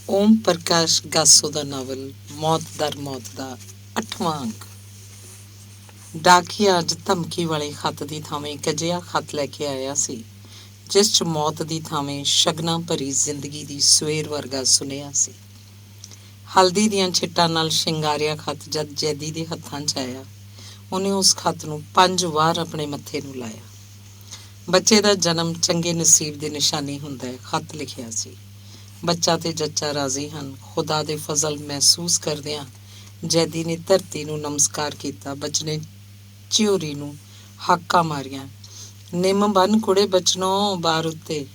ਓਮ ਪ੍ਰਕਾਸ਼ ਗਾਸੋ ਦਾ novel ਮੌਤ ਦਰ ਮੌਤ ਦਾ 8ਵਾਂ ਅੰਕ। ਡਾਕੀਆ ਅੱਜ ਧਮਕੀ ਵਾਲੇ ਖੱਤ ਦੀ ਥਾਵੇਂ ਇੱਕ ਅਜਿਹਾ ਖੱਤ ਲੈ ਕੇ ਆਇਆ ਸੀ ਜਿਸ 'ਚ ਮੌਤ ਦੀ ਥਾਵੇਂ ਸ਼ਗਨਾਂ ਭਰੀ ਜ਼ਿੰਦਗੀ ਦੀ ਸਵੇਰ ਵਰਗਾ ਸੁਨੇਹਾ ਸੀ। ਹਲਦੀ ਦੀਆਂ ਛਿੱਟਾਂ ਨਾਲ ਸ਼ਿੰਗਾਰਿਆ ਖੱਤ ਜਦ ਜੈਦੀ ਦੇ ਹੱਥਾਂ 'ਚ ਆਇਆ, ਉਹਨੇ ਉਸ ਖੱਤ ਨੂੰ 5 ਵਾਰ ਆਪਣੇ ਮੱਥੇ ਨੂੰ ਲਾਇਆ। ਬੱਚੇ ਦਾ ਜਨਮ ਚੰਗੇ ਨਸੀਬ ਦੀ ਨਿਸ਼ਾਨੀ ਹੁੰਦਾ ਹੈ, ਖੱਤ ਲਿਖਿਆ ਸੀ। ਬੱਚਾ ਤੇ ਜੱਚਾ ਰਾਜ਼ੀ ਹਨ। ਖੁਦਾ ਦੇ ਫਜ਼ਲ ਮਹਿਸੂਸ ਕਰਦਿਆਂ ਜੈਦੀ ਨੇ ਧਰਤੀ ਨੂੰ ਨਮਸਕਾਰ ਕੀਤਾ। ਬਚਨੇ ਚਿਉਰੀ ਨੂੰ ਹਾਕਾਂ ਮਾਰੀਆਂ, ਨਿੰਮ ਬੰਨ ਕੁੜੇ ਬਚਨੋ ਬਾਰ ਉੱਤੇ।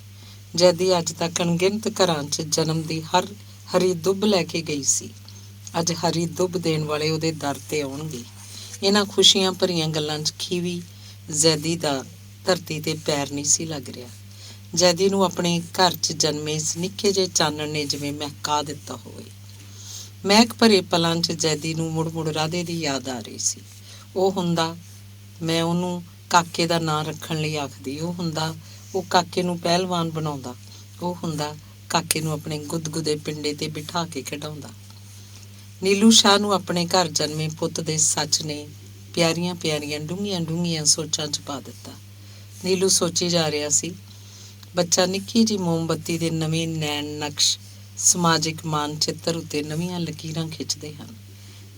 ਜੈਦੀ ਅੱਜ ਤੱਕ ਅਣਗਿਣਤ ਘਰਾਂ 'ਚ ਜਨਮ ਦੀ ਹਰੀ ਦੁੱਬ ਲੈ ਕੇ ਗਈ ਸੀ। ਅੱਜ ਹਰੀ ਦੁੱਬ ਦੇਣ ਵਾਲੇ ਉਹਦੇ ਦਰ ਤੇ ਆਉਣਗੇ। ਇਹਨਾਂ ਖੁਸ਼ੀਆਂ ਭਰੀਆਂ ਗੱਲਾਂ 'ਚ ਖੀਵੀ ਜੈਦੀ ਦਾ ਧਰਤੀ ਤੇ ਪੈਰ ਨਹੀਂ ਸੀ ਲੱਗ ਰਿਹਾ। ਜੈਦੀ ਨੂੰ ਆਪਣੇ ਘਰ 'ਚ ਜਨਮੇ ਇਸ ਨਿੱਕੇ ਜਿਹੇ ਚਾਨਣ ਨੇ ਜਿਵੇਂ ਮਹਿਕਾ ਦਿੱਤਾ ਹੋਵੇ। ਮਹਿਕ ਭਰੇ ਪਲਾਂ 'ਚ ਜੈਦੀ ਨੂੰ ਮੁੜ ਮੁੜ ਰਾਧੇ ਦੀ ਯਾਦ ਆ ਰਹੀ ਸੀ। ਉਹ ਹੁੰਦਾ, ਮੈਂ ਉਹਨੂੰ ਕਾਕੇ ਦਾ ਨਾਂ ਰੱਖਣ ਲਈ ਆਖਦੀ। ਉਹ ਹੁੰਦਾ, ਉਹ ਕਾਕੇ ਨੂੰ ਪਹਿਲਵਾਨ ਬਣਾਉਂਦਾ। ਉਹ ਹੁੰਦਾ, ਕਾਕੇ ਨੂੰ ਆਪਣੇ ਗੁਦਗੁਦੇ ਪਿੰਡੇ ਤੇ ਬਿਠਾ ਕੇ ਖਿਡਾਉਂਦਾ। ਨੀਲੂ ਸ਼ਾਹ ਨੂੰ ਆਪਣੇ ਘਰ ਜਨਮੇ ਪੁੱਤ ਦੇ ਸੱਚ ਨੇ ਪਿਆਰੀਆਂ ਪਿਆਰੀਆਂ ਡੂੰਘੀਆਂ ਡੂੰਘੀਆਂ ਸੋਚਾਂ 'ਚ ਪਾ ਦਿੱਤਾ। ਨੀਲੂ ਸੋਚੀ ਜਾ ਰਿਹਾ ਸੀ। ਬੱਚਾ ਨਿੱਕੀ ਜਿਹੀ ਮੋਮਬੱਤੀ ਦੇ ਨਵੇਂ ਨੈਣ ਨਕਸ਼ ਸਮਾਜਿਕ ਮਾਨਚਿੱਤਰ ਉੱਤੇ ਨਵੀਆਂ ਲਕੀਰਾਂ ਖਿੱਚਦੇ ਹਨ।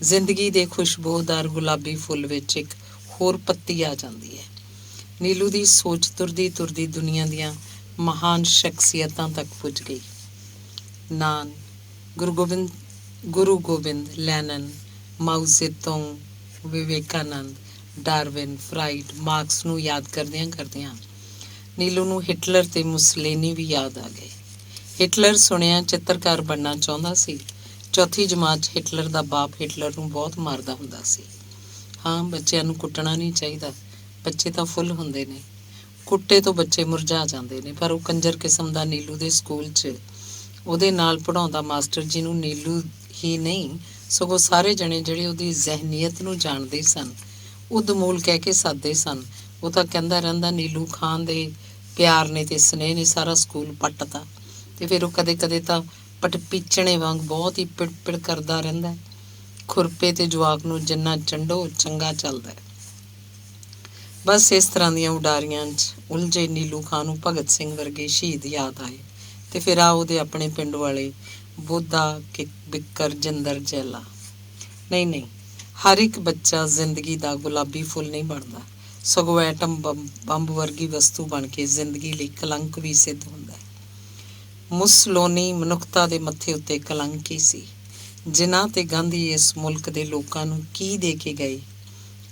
ਜ਼ਿੰਦਗੀ ਦੇ ਖੁਸ਼ਬੂਦਾਰ ਗੁਲਾਬੀ ਫੁੱਲ ਵਿੱਚ ਇੱਕ ਹੋਰ ਪੱਤੀ ਆ ਜਾਂਦੀ ਹੈ। ਨੀਲੂ ਦੀ ਸੋਚ ਤੁਰਦੀ ਤੁਰਦੀ ਦੁਨੀਆ ਦੀਆਂ ਮਹਾਨ ਸ਼ਖਸੀਅਤਾਂ ਤੱਕ ਪੁੱਜ ਗਈ। ਨਾਨ, ਗੁਰੂ ਗੋਬਿੰਦ, ਲੈਨਨ, ਮਾਓ ਜ਼ੇਤੋਂਗ, ਵਿਵੇਕਾਨੰਦ, ਡਾਰਵਿਨ, ਫਰਾਇਡ, ਮਾਰਕਸ ਨੂੰ ਯਾਦ ਕਰਦਿਆਂ ਕਰਦਿਆਂ ਨੀਲੂ ਨੂੰ ਹਿਟਲਰ ਤੇ ਮੁਸਲੀਨੀ ਵੀ ਯਾਦ ਆ ਗਏ। ਹਿਟਲਰ ਸੁਣਿਆ ਚਿੱਤਰਕਾਰ ਬਣਨਾ ਚਾਹੁੰਦਾ ਸੀ। ਚੌਥੀ ਜਮਾਤ 'ਚ ਹਿਟਲਰ ਦਾ ਬਾਪ ਹਿਟਲਰ ਨੂੰ ਬਹੁਤ ਮਾਰਦਾ ਹੁੰਦਾ ਸੀ। ਹਾਂ, ਬੱਚਿਆਂ ਨੂੰ ਕੁੱਟਣਾ ਨਹੀਂ ਚਾਹੀਦਾ। ਬੱਚੇ ਤਾਂ ਫੁੱਲ ਹੁੰਦੇ ਨੇ, ਕੁੱਟੇ ਤੋਂ ਬੱਚੇ ਮੁਰਝਾ ਜਾਂਦੇ ਨੇ। ਪਰ ਉਹ ਕੰਜਰ ਕਿਸਮ ਦਾ ਨੀਲੂ ਦੇ ਸਕੂਲ 'ਚ ਉਹਦੇ ਨਾਲ ਪੜ੍ਹਾਉਂਦਾ ਮਾਸਟਰ ਜੀ ਨੂੰ ਨੀਲੂ ਹੀ ਨਹੀਂ, ਸਗੋਂ ਸਾਰੇ ਜਣੇ ਜਿਹੜੇ ਉਹਦੀ ਜ਼ਹਿਨੀਅਤ ਨੂੰ ਜਾਣਦੇ ਸਨ, ਉਹ ਦਮੂਲ ਕਹਿ ਕੇ ਸੱਦਦੇ ਸਨ। ਉਹ ਤਾਂ ਕਹਿੰਦਾ ਰਹਿੰਦਾ, ਨੀਲੂ ਖਾਨ ਦੇ ਪਿਆਰ ਨੇ ਤੇ ਸਨੇਹ ਨੇ ਸਾਰਾ ਸਕੂਲ ਪੱਟਤਾ। ਤੇ ਫਿਰ ਉਹ ਕਦੇ ਕਦੇ ਤਾਂ ਪਟਪੀਚਣੇ ਵਾਂਗ ਬਹੁਤ ਹੀ ਪਿੜ ਕਰਦਾ ਰਹਿੰਦਾ। ਖੁਰਪੇ ਤੇ ਜਵਾਕ ਨੂੰ ਜਿੰਨਾ ਚੰਡੋ ਚੰਗਾ ਚੱਲਦਾ। ਬਸ ਇਸ ਤਰ੍ਹਾਂ ਦੀਆਂ ਉਡਾਰੀਆਂ 'ਚ ਉਲਝੇ ਨੀਲੂ ਖਾਨ ਨੂੰ ਭਗਤ ਸਿੰਘ ਵਰਗੇ ਸ਼ਹੀਦ ਯਾਦ ਆਏ। ਤੇ ਫਿਰ ਆ ਉਹਦੇ ਆਪਣੇ ਪਿੰਡ ਵਾਲੇ ਬੋਧਾ, ਬਿੱਕਰ, ਜਿੰਦਰ, ਜੈਲਾ। ਨਹੀਂ ਨਹੀਂ, ਹਰ ਇੱਕ ਬੱਚਾ ਜ਼ਿੰਦਗੀ ਦਾ ਗੁਲਾਬੀ ਫੁੱਲ ਨਹੀਂ ਬਣਦਾ, ਸਗੋਂ ਐਟਮ ਬੰਬ ਵਰਗੀ ਵਸਤੂ ਬਣ ਕੇ ਜ਼ਿੰਦਗੀ ਲਈ ਕਲੰਕ ਵੀ ਸਿੱਧ ਹੁੰਦਾ ਹੈ। ਮੁਸਲੋਨੀ ਮਨੁੱਖਤਾ ਦੇ ਮੱਥੇ ਉੱਤੇ ਕਲੰਕ ਹੀ ਸੀ। ਜਿਨ੍ਹਾਂ ਤੇ ਗਾਂਧੀ ਇਸ ਮੁਲਕ ਦੇ ਲੋਕਾਂ ਨੂੰ ਕੀ ਦੇ ਕੇ ਗਏ।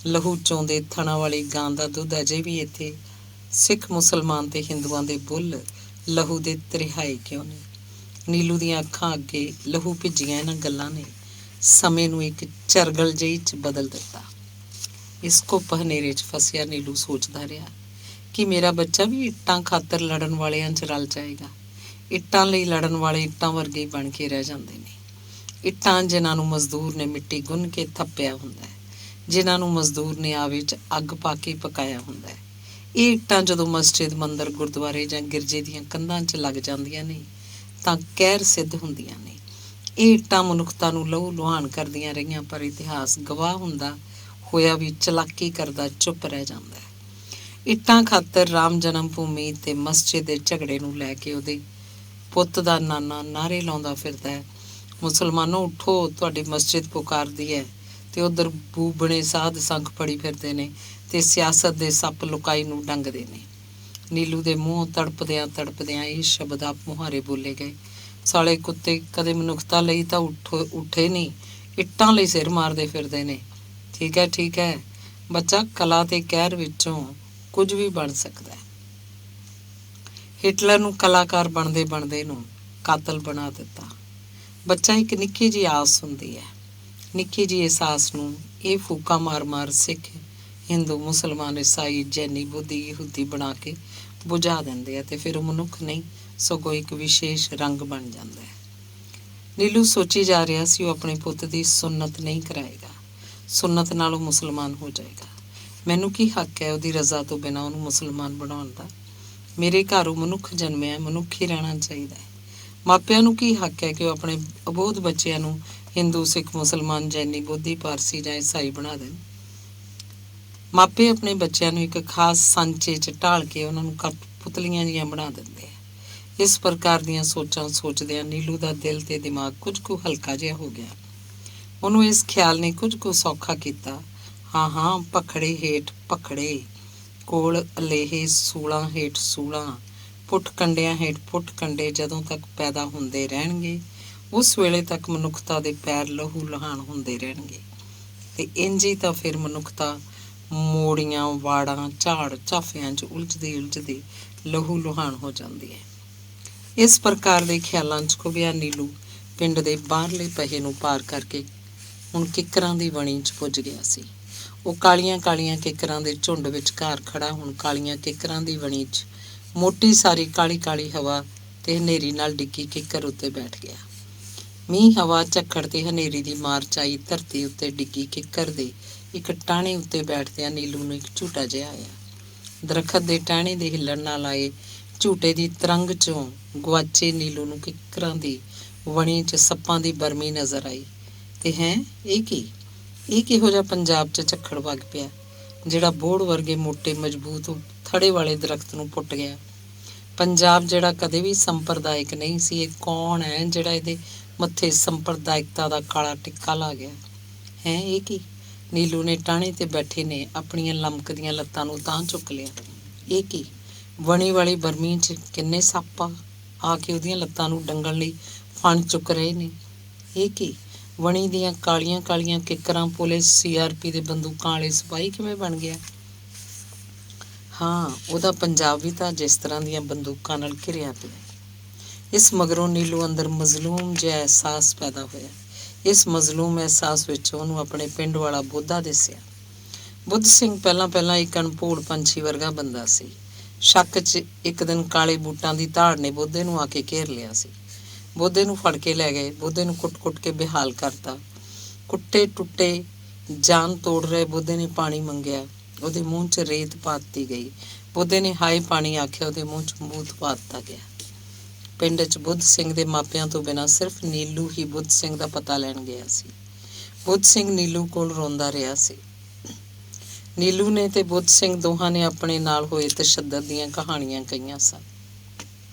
ਲਹੂ ਚੋਂਦੇ ਥਣਾ ਵਾਲੀ ਗਾਂ ਦਾ ਦੁੱਧ ਅਜੇ ਵੀ ਇੱਥੇ ਸਿੱਖ, ਮੁਸਲਮਾਨ ਤੇ ਹਿੰਦੂਆਂ ਦੇ ਬੁੱਲ ਲਹੂ ਦੇ ਤ੍ਰਿਹਾਏ ਕਿਉਂ ਨਹੀਂ। ਨੀਲੂ ਦੀਆਂ ਅੱਖਾਂ ਅੱਗੇ ਲਹੂ ਭਿੱਜੀਆਂ ਇਹਨਾਂ ਗੱਲਾਂ ਨੇ ਸਮੇਂ ਨੂੰ ਇੱਕ ਚਰਗਲ ਜਿਹੀ 'ਚ ਬਦਲ ਦਿੱਤਾ। ਇਸ ਘੁੱਪ ਹਨੇਰੇ 'ਚ ਫਸਿਆ ਨੀਲੂ ਸੋਚਦਾ ਰਿਹਾ ਕਿ ਮੇਰਾ ਬੱਚਾ ਵੀ ਇੱਟਾਂ ਖਾਤਰ ਲੜਨ ਵਾਲਿਆਂ 'ਚ ਰਲ ਜਾਏਗਾ। ਇੱਟਾਂ ਲਈ ਲੜਨ ਵਾਲੇ ਇੱਟਾਂ ਵਰਗੇ ਬਣ ਕੇ ਰਹਿ ਜਾਂਦੇ ਨੇ। ਇੱਟਾਂ ਜਿਨ੍ਹਾਂ ਨੂੰ ਮਜ਼ਦੂਰ ਨੇ ਮਿੱਟੀ ਗੁੰਨ ਕੇ ਥੱਪਿਆ ਹੁੰਦਾ ਹੈ, ਜਿਨ੍ਹਾਂ ਨੂੰ ਮਜ਼ਦੂਰ ਨੇ ਆਵੇ 'ਚ ਅੱਗ ਪਾ ਕੇ ਪਕਾਇਆ ਹੁੰਦਾ ਹੈ। ਇਹ ਇੱਟਾਂ ਜਦੋਂ ਮਸਜਿਦ, ਮੰਦਰ, ਗੁਰਦੁਆਰੇ ਜਾਂ ਗਿਰਜੇ ਦੀਆਂ ਕੰਧਾਂ 'ਚ ਲੱਗ ਜਾਂਦੀਆਂ ਨੇ ਤਾਂ ਕਹਿਰ ਸਿੱਧ ਹੁੰਦੀਆਂ ਨੇ। ਇਹ ਇੱਟਾਂ ਮਨੁੱਖਤਾ ਨੂੰ ਲਹੂ ਲੁਹਾਨ ਕਰਦੀਆਂ ਰਹੀਆਂ, ਪਰ ਇਤਿਹਾਸ ਗਵਾਹ ਹੁੰਦਾ ਹੋਇਆ ਵੀ ਚਲਾਕੀ ਕਰਦਾ ਚੁੱਪ ਰਹਿ ਜਾਂਦਾ ਹੈ। ਇੱਟਾਂ ਖਾਤਰ ਰਾਮ ਜਨਮ ਭੂਮੀ ਤੇ ਮਸਜਿਦ ਦੇ ਝਗੜੇ ਨੂੰ ਲੈ ਕੇ ਉਹਦੇ ਪੁੱਤ ਦਾ ਨਾਨਾ ਨਾਅਰੇ ਲਾਉਂਦਾ ਫਿਰਦਾ ਹੈ, ਮੁਸਲਮਾਨੋ ਉੱਠੋ, ਤੁਹਾਡੀ ਮਸਜਿਦ ਪੁਕਾਰਦੀ ਹੈ। ਤੇ ਉਧਰ ਬੂਬਣੇ ਸਾਧ ਸੰਖ ਫੜੀ ਫਿਰਦੇ ਨੇ ਤੇ ਸਿਆਸਤ ਦੇ ਸੱਪ ਲੁਕਾਈ ਨੂੰ ਡੰਗਦੇ ਨੇ। ਨੀਲੂ ਦੇ ਮੂੰਹ ਤੜਪਦਿਆਂ ਤੜਪਦਿਆਂ ਇਹ ਸ਼ਬਦ ਆਪ ਮੁਹਾਰੇ ਬੋਲੇ ਗਏ, ਸਾਲੇ ਕੁੱਤੇ ਕਦੇ ਮਨੁੱਖਤਾ ਲਈ ਤਾਂ ਉੱਠੇ ਨਹੀਂ, ਇੱਟਾਂ ਲਈ ਸਿਰ ਮਾਰਦੇ ਫਿਰਦੇ ਨੇ। ਠੀਕ ਹੈ ਬੱਚਾ, ਕਲਾ ਤੇ ਕਹਿਰ ਵਿੱਚੋਂ ਕੁਝ ਵੀ ਬਣ ਸਕਦਾ ਹੈ। ਹਿਟਲਰ ਨੂੰ ਕਲਾਕਾਰ ਬਣਦੇ ਬਣਦੇ ਨੂੰ ਕਾਤਲ ਬਣਾ ਦਿੱਤਾ। ਬੱਚਾ ਇੱਕ ਨਿੱਕੀ ਜਿਹੀ ਆਸ ਹੁੰਦੀ ਹੈ। ਨਿੱਕੀ ਜਿਹੀ ਇਸ ਆਸ ਨੂੰ ਇਹ ਫੂਕਾ ਮਾਰ ਮਾਰ ਸਿੱਖ, ਹਿੰਦੂ, ਮੁਸਲਮਾਨ, ਈਸਾਈ, ਜੈਨੀ, ਬੁੱਧੀ, ਯਹੂਦੀ ਬਣਾ ਕੇ ਬੁਝਾ ਦਿੰਦੇ ਆ ਤੇ ਫਿਰ ਉਹ ਮਨੁੱਖ ਨਹੀਂ, ਸਗੋਂ ਇੱਕ ਵਿਸ਼ੇਸ਼ ਰੰਗ ਬਣ ਜਾਂਦਾ ਹੈ। ਨੀਲੂ ਸੋਚੀ ਜਾ ਰਿਹਾ ਸੀ ਉਹ ਆਪਣੇ ਪੁੱਤ ਦੀ ਸੁੰਨਤ ਨਹੀਂ ਕਰਾਏਗਾ, ਸੁੰਨਤ ਨਾਲ ਉਹ ਮੁਸਲਮਾਨ ਹੋ ਜਾਏਗਾ। ਮੈਨੂੰ ਕੀ ਹੱਕ ਹੈ ਉਹਦੀ ਰਜ਼ਾ ਤੋਂ ਬਿਨਾਂ ਉਹਨੂੰ ਮੁਸਲਮਾਨ ਬਣਾਉਣ ਦਾ। ਮੇਰੇ ਘਰ ਉਹ ਮਨੁੱਖ ਜਨਮਿਆ, ਮਨੁੱਖ ਹੀ ਰਹਿਣਾ ਚਾਹੀਦਾ ਹੈ। ਮਾਪਿਆਂ ਨੂੰ ਕੀ ਹੱਕ ਹੈ ਕਿ ਉਹ ਆਪਣੇ ਅਬੋਧ ਬੱਚਿਆਂ ਨੂੰ ਹਿੰਦੂ, ਸਿੱਖ, ਮੁਸਲਮਾਨ, ਜੈਨੀ, ਬੋਧੀ, ਪਾਰਸੀ ਜਾਂ ਈਸਾਈ ਬਣਾ ਦੇਣ। ਮਾਪੇ ਆਪਣੇ ਬੱਚਿਆਂ ਨੂੰ ਇੱਕ ਖਾਸ ਸਾਂਚੇ 'ਚ ਢਾਲ ਕੇ ਉਹਨਾਂ ਨੂੰ ਪੁਤਲੀਆਂ ਜਿਹੀਆਂ ਬਣਾ ਦਿੰਦੇ ਆ। ਇਸ ਪ੍ਰਕਾਰ ਦੀਆਂ ਸੋਚਾਂ ਸੋਚਦਿਆਂ ਨੀਲੂ ਦਾ ਦਿਲ ਤੇ ਦਿਮਾਗ ਕੁਝ ਕੁ ਹਲਕਾ ਜਿਹਾ ਹੋ ਗਿਆ। ਉਹਨੂੰ ਇਸ ਖਿਆਲ ਨੇ ਕੁਝ ਕੁ ਸੌਖਾ ਕੀਤਾ, ਹਾਂ ਭਖੜੇ ਹੇਠ ਭਖੜੇ, ਕੋਲ ਅਲੇਹੇ ਸੂਲਾਂ ਹੇਠ ਸੂਲਾਂ, ਪੁੱਠ ਕੰਡਿਆਂ ਹੇਠ ਪੁੱਠ ਕੰਡੇ ਜਦੋਂ ਤੱਕ ਪੈਦਾ ਹੁੰਦੇ ਰਹਿਣਗੇ, ਉਸ ਵੇਲੇ ਤੱਕ ਮਨੁੱਖਤਾ ਦੇ ਪੈਰ ਲਹੂ ਲਹਾਨ ਹੁੰਦੇ ਰਹਿਣਗੇ। ਤੇ ਇੰਝ ਹੀ ਤਾਂ ਫਿਰ ਮਨੁੱਖਤਾ ਮੋੜੀਆਂ, ਵਾੜਾਂ, ਝਾੜ ਝਾਫਿਆਂ 'ਚ ਉਲਝਦੀ ਲਹੂ ਲੁਹਾਨ ਹੋ ਜਾਂਦੀ ਹੈ। ਇਸ ਪ੍ਰਕਾਰ ਦੇ ਖਿਆਲਾਂ 'ਚ ਖੁੱਭਿਆ ਨੀਲੂ ਪਿੰਡ ਦੇ ਬਾਹਰਲੇ ਪਹੇ ਨੂੰ ਪਾਰ ਕਰਕੇ ਹੁਣ ਕਿੱਕਰਾਂ ਦੀ ਵਣੀ 'ਚ ਪੁੱਜ ਗਿਆ ਸੀ। ਉਹ ਕਾਲੀਆਂ ਕਾਲੀਆਂ ਕਿੱਕਰਾਂ ਦੇ ਝੁੰਡ ਵਿਚਕਾਰ ਖੜਾ ਹੁਣ ਕਾਲੀਆਂ ਕਿੱਕਰਾਂ ਦੀ ਵਣੀ 'ਚ ਮੋਟੀ ਸਾਰੀ ਕਾਲੀ ਕਾਲੀ ਹਵਾ ਤੇ ਹਨੇਰੀ ਨਾਲ ਡਿੱਗੀ ਕਿੱਕਰ ਉੱਤੇ ਬੈਠ ਗਿਆ। ਮੀਂਹ, ਹਵਾ, ਝੱਖੜ ਤੇ ਹਨੇਰੀ ਦੀ ਮਾਰ 'ਚ ਆਈ ਧਰਤੀ ਉੱਤੇ ਡਿੱਗੀ ਕਿੱਕਰ ਦੇ ਇੱਕ ਟਾਹਣੇ ਉੱਤੇ ਬੈਠਦਿਆਂ ਨੀਲੂ ਨੂੰ ਇੱਕ ਝੂਟਾ ਜਿਹਾ ਆਇਆ। ਦਰਖਤ ਦੇ ਟਾਹਣੇ ਦੇ ਹਿੱਲਣ ਨਾਲ ਆਏ ਝੂਟੇ ਦੀ ਤਰੰਗ 'ਚੋਂ ਗੁਆਚੇ ਨੀਲੂ ਨੂੰ ਕਿੱਕਰਾਂ ਦੀ ਵਣੀ 'ਚ ਸੱਪਾਂ ਦੀ ਬਰਮੀ ਨਜ਼ਰ ਆਈ। ਤੇ ਇਹ ਕਿਹੋ ਜਿਹਾ ਪੰਜਾਬ 'ਚ ਝੱਖੜ ਵਗ ਪਿਆ ਜਿਹੜਾ ਬੋਹੜ ਵਰਗੇ ਮੋਟੇ ਮਜ਼ਬੂਤ ਥੜੇ ਵਾਲੇ ਦਰਖਤ ਨੂੰ ਪੁੱਟ ਗਿਆ। ਪੰਜਾਬ ਜਿਹੜਾ ਕਦੇ ਵੀ ਸੰਪਰਦਾਇਕ ਨਹੀਂ ਸੀ, ਇਹ ਕੌਣ ਹੈ ਜਿਹੜਾ ਇਹਦੇ ਮੱਥੇ ਸੰਪਰਦਾਇਕਤਾ ਦਾ ਕਾਲਾ ਟਿੱਕਾ ਲਾ ਗਿਆ ਹੈ? ਇਹ ਕੀ? ਨੀਲੂ ਨੇ ਟਾਹਣੇ ਤੇ ਬੈਠੇ ਨੇ ਆਪਣੀਆਂ ਲਮਕਦੀਆਂ ਲੱਤਾਂ ਨੂੰ ਤਾਂ ਚੁੱਕ ਲਿਆ। ਇਹ ਕੀ? ਵਣੀ ਵਾਲੀ ਬਰਮੀ 'ਚ ਕਿੰਨੇ ਸੱਪ ਆ ਕੇ ਉਹਦੀਆਂ ਲੱਤਾਂ ਨੂੰ ਡੰਗਣ ਲਈ ਫਣ ਚੁੱਕ ਰਹੇ ਨੇ। ਇਹ ਕੀ? ਵਣੀ ਦੀਆਂ ਕਾਲੀਆਂ ਕਾਲੀਆਂ ਕਿੱਕਰਾਂ ਪੁਲਿਸ, CRP ਦੇ ਬੰਦੂਕਾਂ ਵਾਲੇ ਸਿਪਾਹੀ ਕਿਵੇਂ ਬਣ ਗਿਆ? ਹਾਂ, ਉਹਦਾ ਪੰਜਾਬ ਵੀ ਤਾਂ ਜਿਸ ਤਰ੍ਹਾਂ ਦੀਆਂ ਬੰਦੂਕਾਂ ਨਾਲ ਘਿਰਿਆ ਪਿਆ। ਇਸ ਮਗਰੋਂ ਨੀਲੂ ਅੰਦਰ ਮਜ਼ਲੂਮ ਜਿਹਾ ਅਹਿਸਾਸ ਪੈਦਾ ਹੋਇਆ। ਇਸ ਮਜ਼ਲੂਮ ਅਹਿਸਾਸ ਵਿੱਚ ਉਹਨੂੰ ਆਪਣੇ ਪਿੰਡ ਵਾਲਾ ਬੋਧਾ ਦਿਸਿਆ। ਬੁੱਧ ਸਿੰਘ ਪਹਿਲਾਂ ਇੱਕ ਅਣਭੋਲ ਪੰਛੀ ਵਰਗਾ ਬੰਦਾ ਸੀ। ਸ਼ੱਕ 'ਚ ਇੱਕ ਦਿਨ ਕਾਲੇ ਬੂਟਾਂ ਦੀ ਧਾੜ ਨੇ ਬੋਧੇ ਨੂੰ ਆ ਕੇ ਘੇਰ ਲਿਆ ਸੀ। ਬੋਧੇ ਨੂੰ ਫੜ ਕੇ ਲੈ ਗਏ। ਬੋਧੇ ਨੂੰ ਕੁੱਟ-ਕੁੱਟ ਕੇ ਬੇਹਾਲ ਕਰਤਾ। ਕੁੱਟੇ ਟੁੱਟੇ ਜਾਨ ਤੋੜ ਰਹੇ ਬੋਧੇ ਨੇ ਪਾਣੀ ਮੰਗਿਆ। ਉਹਦੇ ਮੂੰਹ 'ਚ ਰੇਤ ਪਾ ਦਿੱਤੀ ਗਈ। ਬੋਧੇ ਨੇ ਹਾਏ ਪਾਣੀ ਆਖਿਆ। ਉਹਦੇ ਮੂੰਹ 'ਚ ਮੂਤ ਪਾ ਦਿੱਤਾ ਗਿਆ। ਪਿੰਡ 'ਚ ਬੁੱਧ ਸਿੰਘ ਦੇ ਮਾਪਿਆਂ ਤੋਂ ਬਿਨਾਂ ਸਿਰਫ ਨੀਲੂ ਹੀ ਬੁੱਧ ਸਿੰਘ ਦਾ ਪਤਾ ਲੈਣ ਗਿਆ ਸੀ। ਬੁੱਧ ਸਿੰਘ ਨੀਲੂ ਕੋਲ ਰੋਂਦਾ ਰਿਹਾ ਸੀ। ਨੀਲੂ ਨੇ ਤੇ ਬੁੱਧ ਸਿੰਘ ਦੋਹਾਂ ਨੇ ਆਪਣੇ ਨਾਲ ਹੋਏ ਤਸ਼ੱਦਦ ਦੀਆਂ ਕਹਾਣੀਆਂ ਕਹੀਆਂ ਸਨ।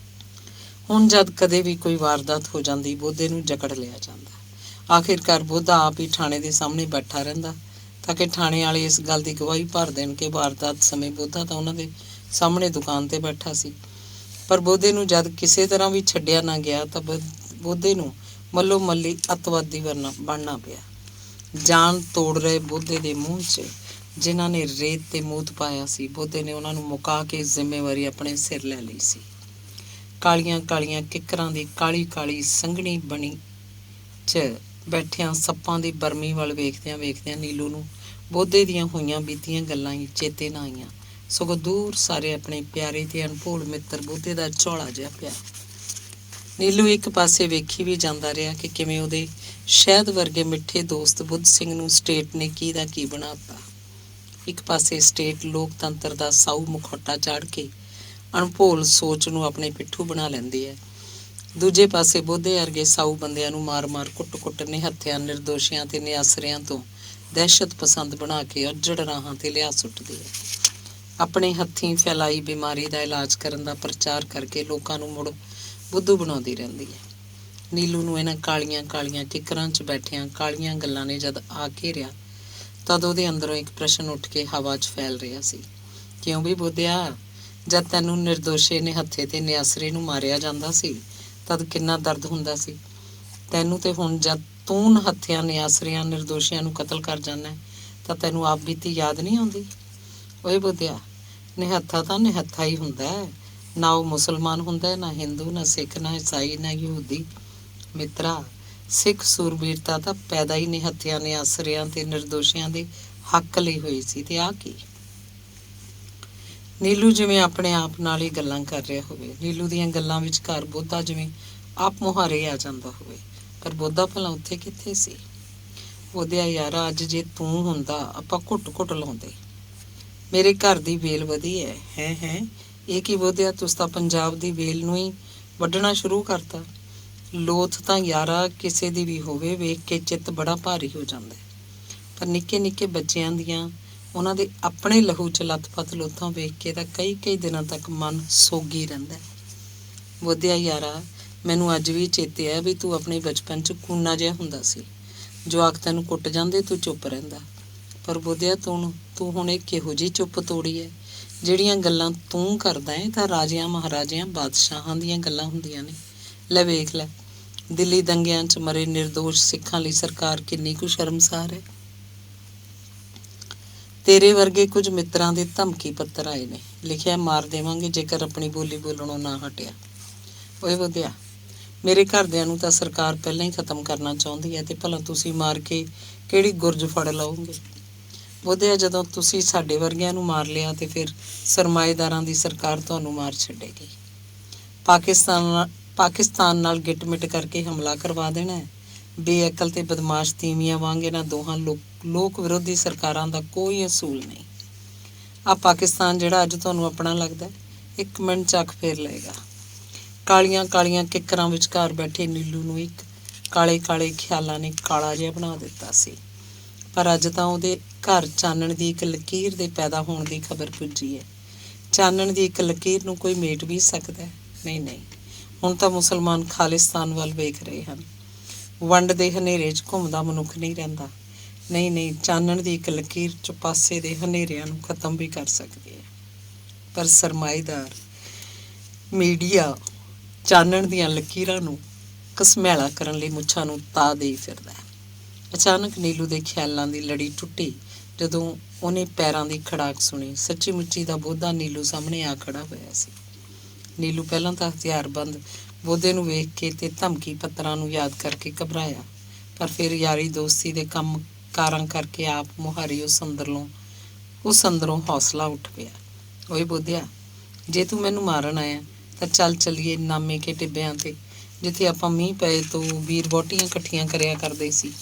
ਹੁਣ ਜਦ ਕਦੇ ਵੀ ਕੋਈ ਵਾਰਦਾਤ ਹੋ ਜਾਂਦੀ, ਬੋਧੇ ਨੂੰ ਜਕੜ ਲਿਆ ਜਾਂਦਾ। ਆਖਿਰਕਾਰ ਬੋਧਾ ਆਪ ਹੀ ਥਾਣੇ ਦੇ ਸਾਹਮਣੇ ਬੈਠਾ ਰਹਿੰਦਾ ਤਾਂ ਕਿ ਥਾਣੇ ਵਾਲੇ ਇਸ ਗੱਲ ਦੀ ਗਵਾਹੀ ਭਰ ਦੇਣ ਕਿ ਵਾਰਦਾਤ ਸਮੇਂ ਬੋਧਾ ਤਾਂ ਉਹਨਾਂ ਦੇ ਸਾਹਮਣੇ ਦੁਕਾਨ ਤੇ ਬੈਠਾ ਸੀ। ਪਰ ਬੋਧੇ ਨੂੰ ਜਦ ਕਿਸੇ ਤਰ੍ਹਾਂ ਵੀ ਛੱਡਿਆ ਨਾ ਗਿਆ ਤਾਂ ਬੋਧੇ ਨੂੰ ਮੱਲੋ ਮੱਲੀ ਅੱਤਵਾਦੀ ਬਣਨਾ ਪਿਆ। ਜਾਨ ਤੋੜ ਰਹੇ ਬੋਧੇ ਦੇ ਮੂੰਹ 'ਚ ਜਿਨ੍ਹਾਂ ਨੇ ਰੇਤ ਤੇ ਮੂਤ ਪਾਇਆ ਸੀ, ਬੋਧੇ ਨੇ ਉਹਨਾਂ ਨੂੰ ਮੁਕਾ ਕੇ ਜ਼ਿੰਮੇਵਾਰੀ ਆਪਣੇ ਸਿਰ ਲੈ ਲਈ ਸੀ। ਕਾਲੀਆਂ ਕਾਲੀਆਂ ਕਿੱਕਰਾਂ ਦੀ ਕਾਲੀ ਕਾਲੀ ਸੰਘਣੀ ਬਣੀ 'ਚ ਬੈਠਿਆਂ ਸੱਪਾਂ ਦੀ ਬਰਮੀ ਵੱਲ ਵੇਖਦਿਆਂ ਨੀਲੂ ਨੂੰ ਬੋਧੇ ਦੀਆਂ ਹੋਈਆਂ ਬੀਤੀਆਂ ਗੱਲਾਂ ਹੀ ਚੇਤੇ ਨਾ ਆਈਆਂ, ਸਗੋਂ ਦੂਰ ਸਾਰੇ ਆਪਣੇ ਪਿਆਰੇ ਤੇ ਅਣਭੋਲ ਮਿੱਤਰ ਬੋਧੇ ਦਾ ਝੋਲਾ ਜਿਹਾ ਪਿਆ। ਨੀਲੂ ਇੱਕ ਪਾਸੇ ਵੇਖੀ ਵੀ ਜਾਂਦਾ ਰਿਹਾ ਕਿ ਕਿਵੇਂ ਉਹਦੇ ਸ਼ਹਿਦ ਵਰਗੇ ਮਿੱਠੇ ਦੋਸਤ ਬੁੱਧ ਸਿੰਘ ਨੂੰ ਸਟੇਟ ਨੇ ਕੀ ਦਾ ਕੀ ਬਣਾ ਦਿੱਤਾ। ਇੱਕ ਪਾਸੇ ਸਟੇਟ ਲੋਕਤੰਤਰ ਦਾ ਸਾਊ ਮੁਖੌਟਾ ਚਾੜ ਕੇ ਅਣਭੋਲ ਸੋਚ ਨੂੰ ਆਪਣੇ ਪਿੱਠੂ ਬਣਾ ਲੈਂਦੀ ਹੈ। ਦੂਜੇ ਪਾਸੇ ਬੋਧੇ ਵਰਗੇ ਸਾਊ ਬੰਦਿਆਂ ਨੂੰ ਮਾਰ-ਮਾਰ ਕੁੱਟ-ਕੁੱਟ ਨਿਹੱਥਿਆਂ, ਨਿਰਦੋਸ਼ੀਆਂ ਤੇ ਨਿਆਸਰਿਆਂ ਤੋਂ ਦਹਿਸ਼ਤ ਪਸੰਦ ਬਣਾ ਕੇ ਉੱਜੜ ਰਾਹਾਂ ਤੇ ਲਿਆ ਸੁੱਟਦੀ ਹੈ। ਆਪਣੇ ਹੱਥੀਂ ਫੈਲਾਈ ਬਿਮਾਰੀ ਦਾ ਇਲਾਜ ਕਰਨ ਦਾ ਪ੍ਰਚਾਰ ਕਰਕੇ ਲੋਕਾਂ ਨੂੰ ਮੁੜ ਬੁੱਧੂ ਬਣਾਉਂਦੀ ਰਹਿੰਦੀ ਹੈ। ਨੀਲੂ ਨੂੰ ਇਹਨਾਂ ਕਾਲੀਆਂ ਕਾਲੀਆਂ ਕਿੱਕਰਾਂ 'ਚ ਬੈਠਿਆਂ ਕਾਲੀਆਂ ਗੱਲਾਂ ਨੇ ਜਦ ਆ ਘੇਰਿਆ ਤਦ ਉਹਦੇ ਅੰਦਰੋਂ ਇੱਕ ਪ੍ਰਸ਼ਨ ਉੱਠ ਕੇ ਹਵਾ 'ਚ ਫੈਲ ਰਿਹਾ ਸੀ। ਕਿਉਂ ਵੀ ਬੋਧਿਆ, ਜਦ ਤੈਨੂੰ ਨਿਰਦੋਸ਼ੇ ਨਿਹੱਥੇ ਤੇ ਨਿਆਸਰੇ ਨੂੰ ਮਾਰਿਆ ਜਾਂਦਾ ਸੀ ਤਦ ਕਿੰਨਾ ਦਰਦ ਹੁੰਦਾ ਸੀ। ਤੈਨੂੰ ਤੇ ਹੁਣ ਜਦ ਤੂੰ ਨਿਹੱਥਿਆਂ, ਨਿਆਸਰਿਆਂ, ਨਿਰਦੋਸ਼ੀਆਂ ਨੂੰ ਕਤਲ ਕਰ ਜਾਂਦਾ ਤਾਂ ਤੈਨੂੰ ਆਪ ਬੀਤੀ ਯਾਦ ਨਹੀਂ ਆਉਂਦੀ? ਓਏ ਬੋਧਿਆ, ਨਿਹੱਥਾ ਤਾਂ ਨਿਹੱਥਾ ਹੀ ਹੁੰਦਾ ਹੈ, ਨਾ ਉਹ ਮੁਸਲਮਾਨ ਹੁੰਦਾ, ਨਾ ਹਿੰਦੂ, ਨਾ ਸਿੱਖ, ਨਾ ਈਸਾਈ, ਨਾ ਯਹੂਦੀ। ਮਿੱਤਰਾ, ਸਿੱਖ ਸੂਰਬੀਰਤਾ ਤਾਂ ਪੈਦਾ ਹੀ ਨਿਹੱਥਿਆਂ, ਨਿਆਸਰਿਆਂ ਤੇ ਨਿਰਦੋਸ਼ੀਆਂ ਦੇ ਹੱਕ ਲਈ ਹੋਈ ਸੀ। ਤੇ ਆਹ ਕੀ? ਨੀਲੂ ਜਿਵੇਂ ਆਪਣੇ ਆਪ ਨਾਲ ਹੀ ਗੱਲਾਂ ਕਰ ਰਿਹਾ ਹੋਵੇ। ਨੀਲੂ ਦੀਆਂ ਗੱਲਾਂ ਵਿਚਕਾਰ ਬੋਧਾ ਜਿਵੇਂ ਆਪ ਮੁਹਾਰੇ ਆ ਜਾਂਦਾ ਹੋਵੇ। ਪਰ ਬੋਧਾ ਭਲਾ ਉੱਥੇ ਕਿੱਥੇ ਸੀ? ਬੋਧਿਆ ਯਾਰਾ, ਅੱਜ ਜੇ ਤੂੰ ਹੁੰਦਾ ਆਪਾਂ ਘੁੱਟ ਲਾਉਂਦੇ। ਮੇਰੇ ਘਰ ਦੀ ਵੇਲ ਵਧੀ ਹੈ। ਇਹ ਕੀ ਬੋਧਿਆ, ਤੁਸੀਂ ਤਾਂ ਪੰਜਾਬ ਦੀ ਵੇਲ ਨੂੰ ਹੀ ਵੱਢਣਾ ਸ਼ੁਰੂ ਕਰਤਾ। ਲੋਥ ਤਾਂ ਯਾਰਾ ਕਿਸੇ ਦੀ ਵੀ ਹੋਵੇ, ਵੇਖ ਕੇ ਚਿੱਤ ਬੜਾ ਭਾਰੀ ਹੋ ਜਾਂਦਾ ਹੈ। ਪਰ ਨਿੱਕੇ ਨਿੱਕੇ ਬੱਚਿਆਂ ਦੀਆਂ ਉਹਨਾਂ ਦੇ ਆਪਣੇ ਲਹੂ 'ਚ ਲੱਥ-ਪੱਥ ਲੋਥਾਂ ਵੇਖ ਕੇ ਤਾਂ ਕਈ ਕਈ ਦਿਨਾਂ ਤੱਕ ਮਨ ਸੋਗੀ ਰਹਿੰਦਾ ਹੈ। ਬੋਧਿਆ ਯਾਰਾ, ਮੈਨੂੰ ਅੱਜ ਵੀ ਚੇਤੇ ਹੈ ਵੀ ਤੂੰ ਆਪਣੇ ਬਚਪਨ 'ਚ ਕੂਨਾ ਜਿਹਾ ਹੁੰਦਾ ਸੀ। ਜਵਾਕ ਤੈਨੂੰ ਕੁੱਟ ਜਾਂਦੇ ਤੂੰ ਚੁੱਪ ਰਹਿੰਦਾ। ਪਰ ਬੋਧਿਆ ਤੂੰ ਹੁਣ ਇਹ ਕਿਹੋ ਜਿਹੀ ਚੁੱਪ ਤੋੜੀ ਹੈ? ਜਿਹੜੀਆਂ ਗੱਲਾਂ ਤੂੰ ਕਰਦਾ ਹੈ ਤਾਂ ਰਾਜਿਆਂ ਮਹਾਰਾਜਿਆਂ ਬਾਦਸ਼ਾਹਾਂ ਦੀਆਂ ਗੱਲਾਂ ਹੁੰਦੀਆਂ ਨੇ। ਲੈ ਵੇਖ ਲੈ, ਦਿੱਲੀ ਦੰਗਿਆਂ 'ਚ ਮਰੇ ਨਿਰਦੋਸ਼ ਸਿੱਖਾਂ ਲਈ ਸਰਕਾਰ ਕਿੰਨੀ ਕੁ ਸ਼ਰਮਸਾਰ ਹੈ। ਤੇਰੇ ਵਰਗੇ ਕੁਝ ਮਿੱਤਰਾਂ ਦੇ ਧਮਕੀ ਪੱਤਰ ਆਏ ਨੇ, ਲਿਖਿਆ ਮਾਰ ਦੇਵਾਂਗੇ ਜੇਕਰ ਆਪਣੀ ਬੋਲੀ ਬੋਲਣੋਂ ਨਾ ਹਟਿਆ। ਓਏ ਬੋਧਿਆ, ਮੇਰੇ ਘਰਦਿਆਂ ਨੂੰ ਤਾਂ ਸਰਕਾਰ ਪਹਿਲਾਂ ਹੀ ਖਤਮ ਕਰਨਾ ਚਾਹੁੰਦੀ ਹੈ ਤੇ ਭਲਾ ਤੁਸੀਂ ਮਾਰ ਕੇ ਕਿਹੜੀ ਗੁਰਜ ਫੜ ਲਓਗੇ? ਬੋਧਿਆ, ਜਦੋਂ ਤੁਸੀਂ ਸਾਡੇ ਵਰਗਿਆਂ ਨੂੰ ਮਾਰ ਲਿਆ ਤੇ ਫਿਰ ਸਰਮਾਏਦਾਰਾਂ ਦੀ ਸਰਕਾਰ ਤੁਹਾਨੂੰ ਮਾਰ ਛੱਡੇਗੀ। ਪਾਕਿਸਤਾਨ ਨਾਲ ਗਿੱਟ-ਮਿੱਟ ਕਰਕੇ ਹਮਲਾ ਕਰਵਾ ਦੇਣਾ ਹੈ। ਬੇਅਕਲ ਤੇ ਬਦਮਾਸ਼ ਤੀਵੀਆਂ ਵਾਂਗ ਇਹਨਾਂ ਦੋਹਾਂ ਲੋਕ ਵਿਰੋਧੀ ਸਰਕਾਰਾਂ ਦਾ ਕੋਈ ਅਸੂਲ ਨਹੀਂ। ਆ ਪਾਕਿਸਤਾਨ ਜਿਹੜਾ ਅੱਜ ਤੁਹਾਨੂੰ ਆਪਣਾ ਲੱਗਦਾ, 1 ਮਿੰਟ 'ਚ ਅੱਖ ਫੇਰ ਲਏਗਾ। ਕਾਲੀਆਂ ਕਾਲੀਆਂ ਕਿੱਕਰਾਂ ਵਿਚਕਾਰ ਬੈਠੇ ਨੀਲੂ ਨੂੰ ਇੱਕ ਕਾਲੇ ਕਾਲੇ ਖਿਆਲਾਂ ਨੇ ਕਾਲਾ ਜਿਹਾ ਬਣਾ ਦਿੱਤਾ ਸੀ। ਪਰ ਅੱਜ ਤਾਂ ਉਹਦੇ ਘਰ ਚਾਨਣ ਦੀ ਇੱਕ ਲਕੀਰ ਦੇ ਪੈਦਾ ਹੋਣ ਦੀ ਖਬਰ ਪੁੱਜੀ ਹੈ। ਚਾਨਣ ਦੀ ਇੱਕ ਲਕੀਰ ਨੂੰ ਕੋਈ ਮੇਟ ਵੀ ਸਕਦਾ? ਨਹੀਂ ਨਹੀਂ, ਹੁਣ ਤਾਂ ਮੁਸਲਮਾਨ ਖਾਲਿਸਤਾਨ ਵੱਲ ਵੇਖ ਰਹੇ ਹਨ। ਵੰਡ ਦੇ ਹਨੇਰੇ 'ਚ ਘੁੰਮਦਾ ਮਨੁੱਖ ਨਹੀਂ ਰਹਿੰਦਾ। ਨਹੀਂ ਨਹੀਂ, ਚਾਨਣ ਦੀ ਇੱਕ ਲਕੀਰ ਚੁਪਾਸੇ ਦੇ ਹਨੇਰਿਆਂ ਨੂੰ ਖਤਮ ਵੀ ਕਰ ਸਕਦੀ ਹੈ। ਪਰ ਸਰਮਾਏਦਾਰ ਮੀਡੀਆ ਚਾਨਣ ਦੀਆਂ ਲਕੀਰਾਂ ਨੂੰ ਘਸਮੈਲਾ ਕਰਨ ਲਈ ਮੁੱਛਾਂ ਨੂੰ ਤਾ ਦੇਈ ਫਿਰਦਾ ਹੈ। ਅਚਾਨਕ ਨੀਲੂ ਦੇ ਖਿਆਲਾਂ ਦੀ ਲੜੀ ਟੁੱਟੀ ਜਦੋਂ ਉਹਨੇ ਪੈਰਾਂ ਦੀ ਖੜਾਕ ਸੁਣੀ। ਸੱਚੀ ਮੁੱਚੀ ਦਾ ਬੋਧਾ ਨੀਲੂ ਸਾਹਮਣੇ ਆ ਖੜਾ ਹੋਇਆ ਸੀ। ਨੀਲੂ ਪਹਿਲਾਂ ਤਾਂ ਹਥਿਆਰਬੰਦ ਬੋਧੇ ਨੂੰ ਵੇਖ ਕੇ ਤੇ ਧਮਕੀ ਪੱਤਰਾਂ ਨੂੰ ਯਾਦ ਕਰਕੇ ਘਬਰਾਇਆ, ਪਰ ਫਿਰ ਯਾਰੀ ਦੋਸਤੀ ਦੇ ਕੰਮ ਕਾਰਾਂ ਕਰਕੇ ਆਪ ਮੁਹਾਰੀ ਉਸ ਅੰਦਰੋਂ ਹੌਸਲਾ ਉੱਠ ਪਿਆ। ਓਏ ਬੋਧਿਆ, ਜੇ ਤੂੰ ਮੈਨੂੰ ਮਾਰਨ ਆਇਆ ਤਾਂ ਚੱਲ ਚੱਲੀਏ ਨਾਮੇ ਕੇ ਟਿੱਬਿਆਂ ਤੇ, ਜਿੱਥੇ ਆਪਾਂ ਮੀਂਹ ਪਏ ਤੋਂ ਵੀਰ ਵਹੁਟੀਆਂ ਇਕੱਠੀਆਂ ਕਰਿਆ ਕਰਦੇ ਸੀ।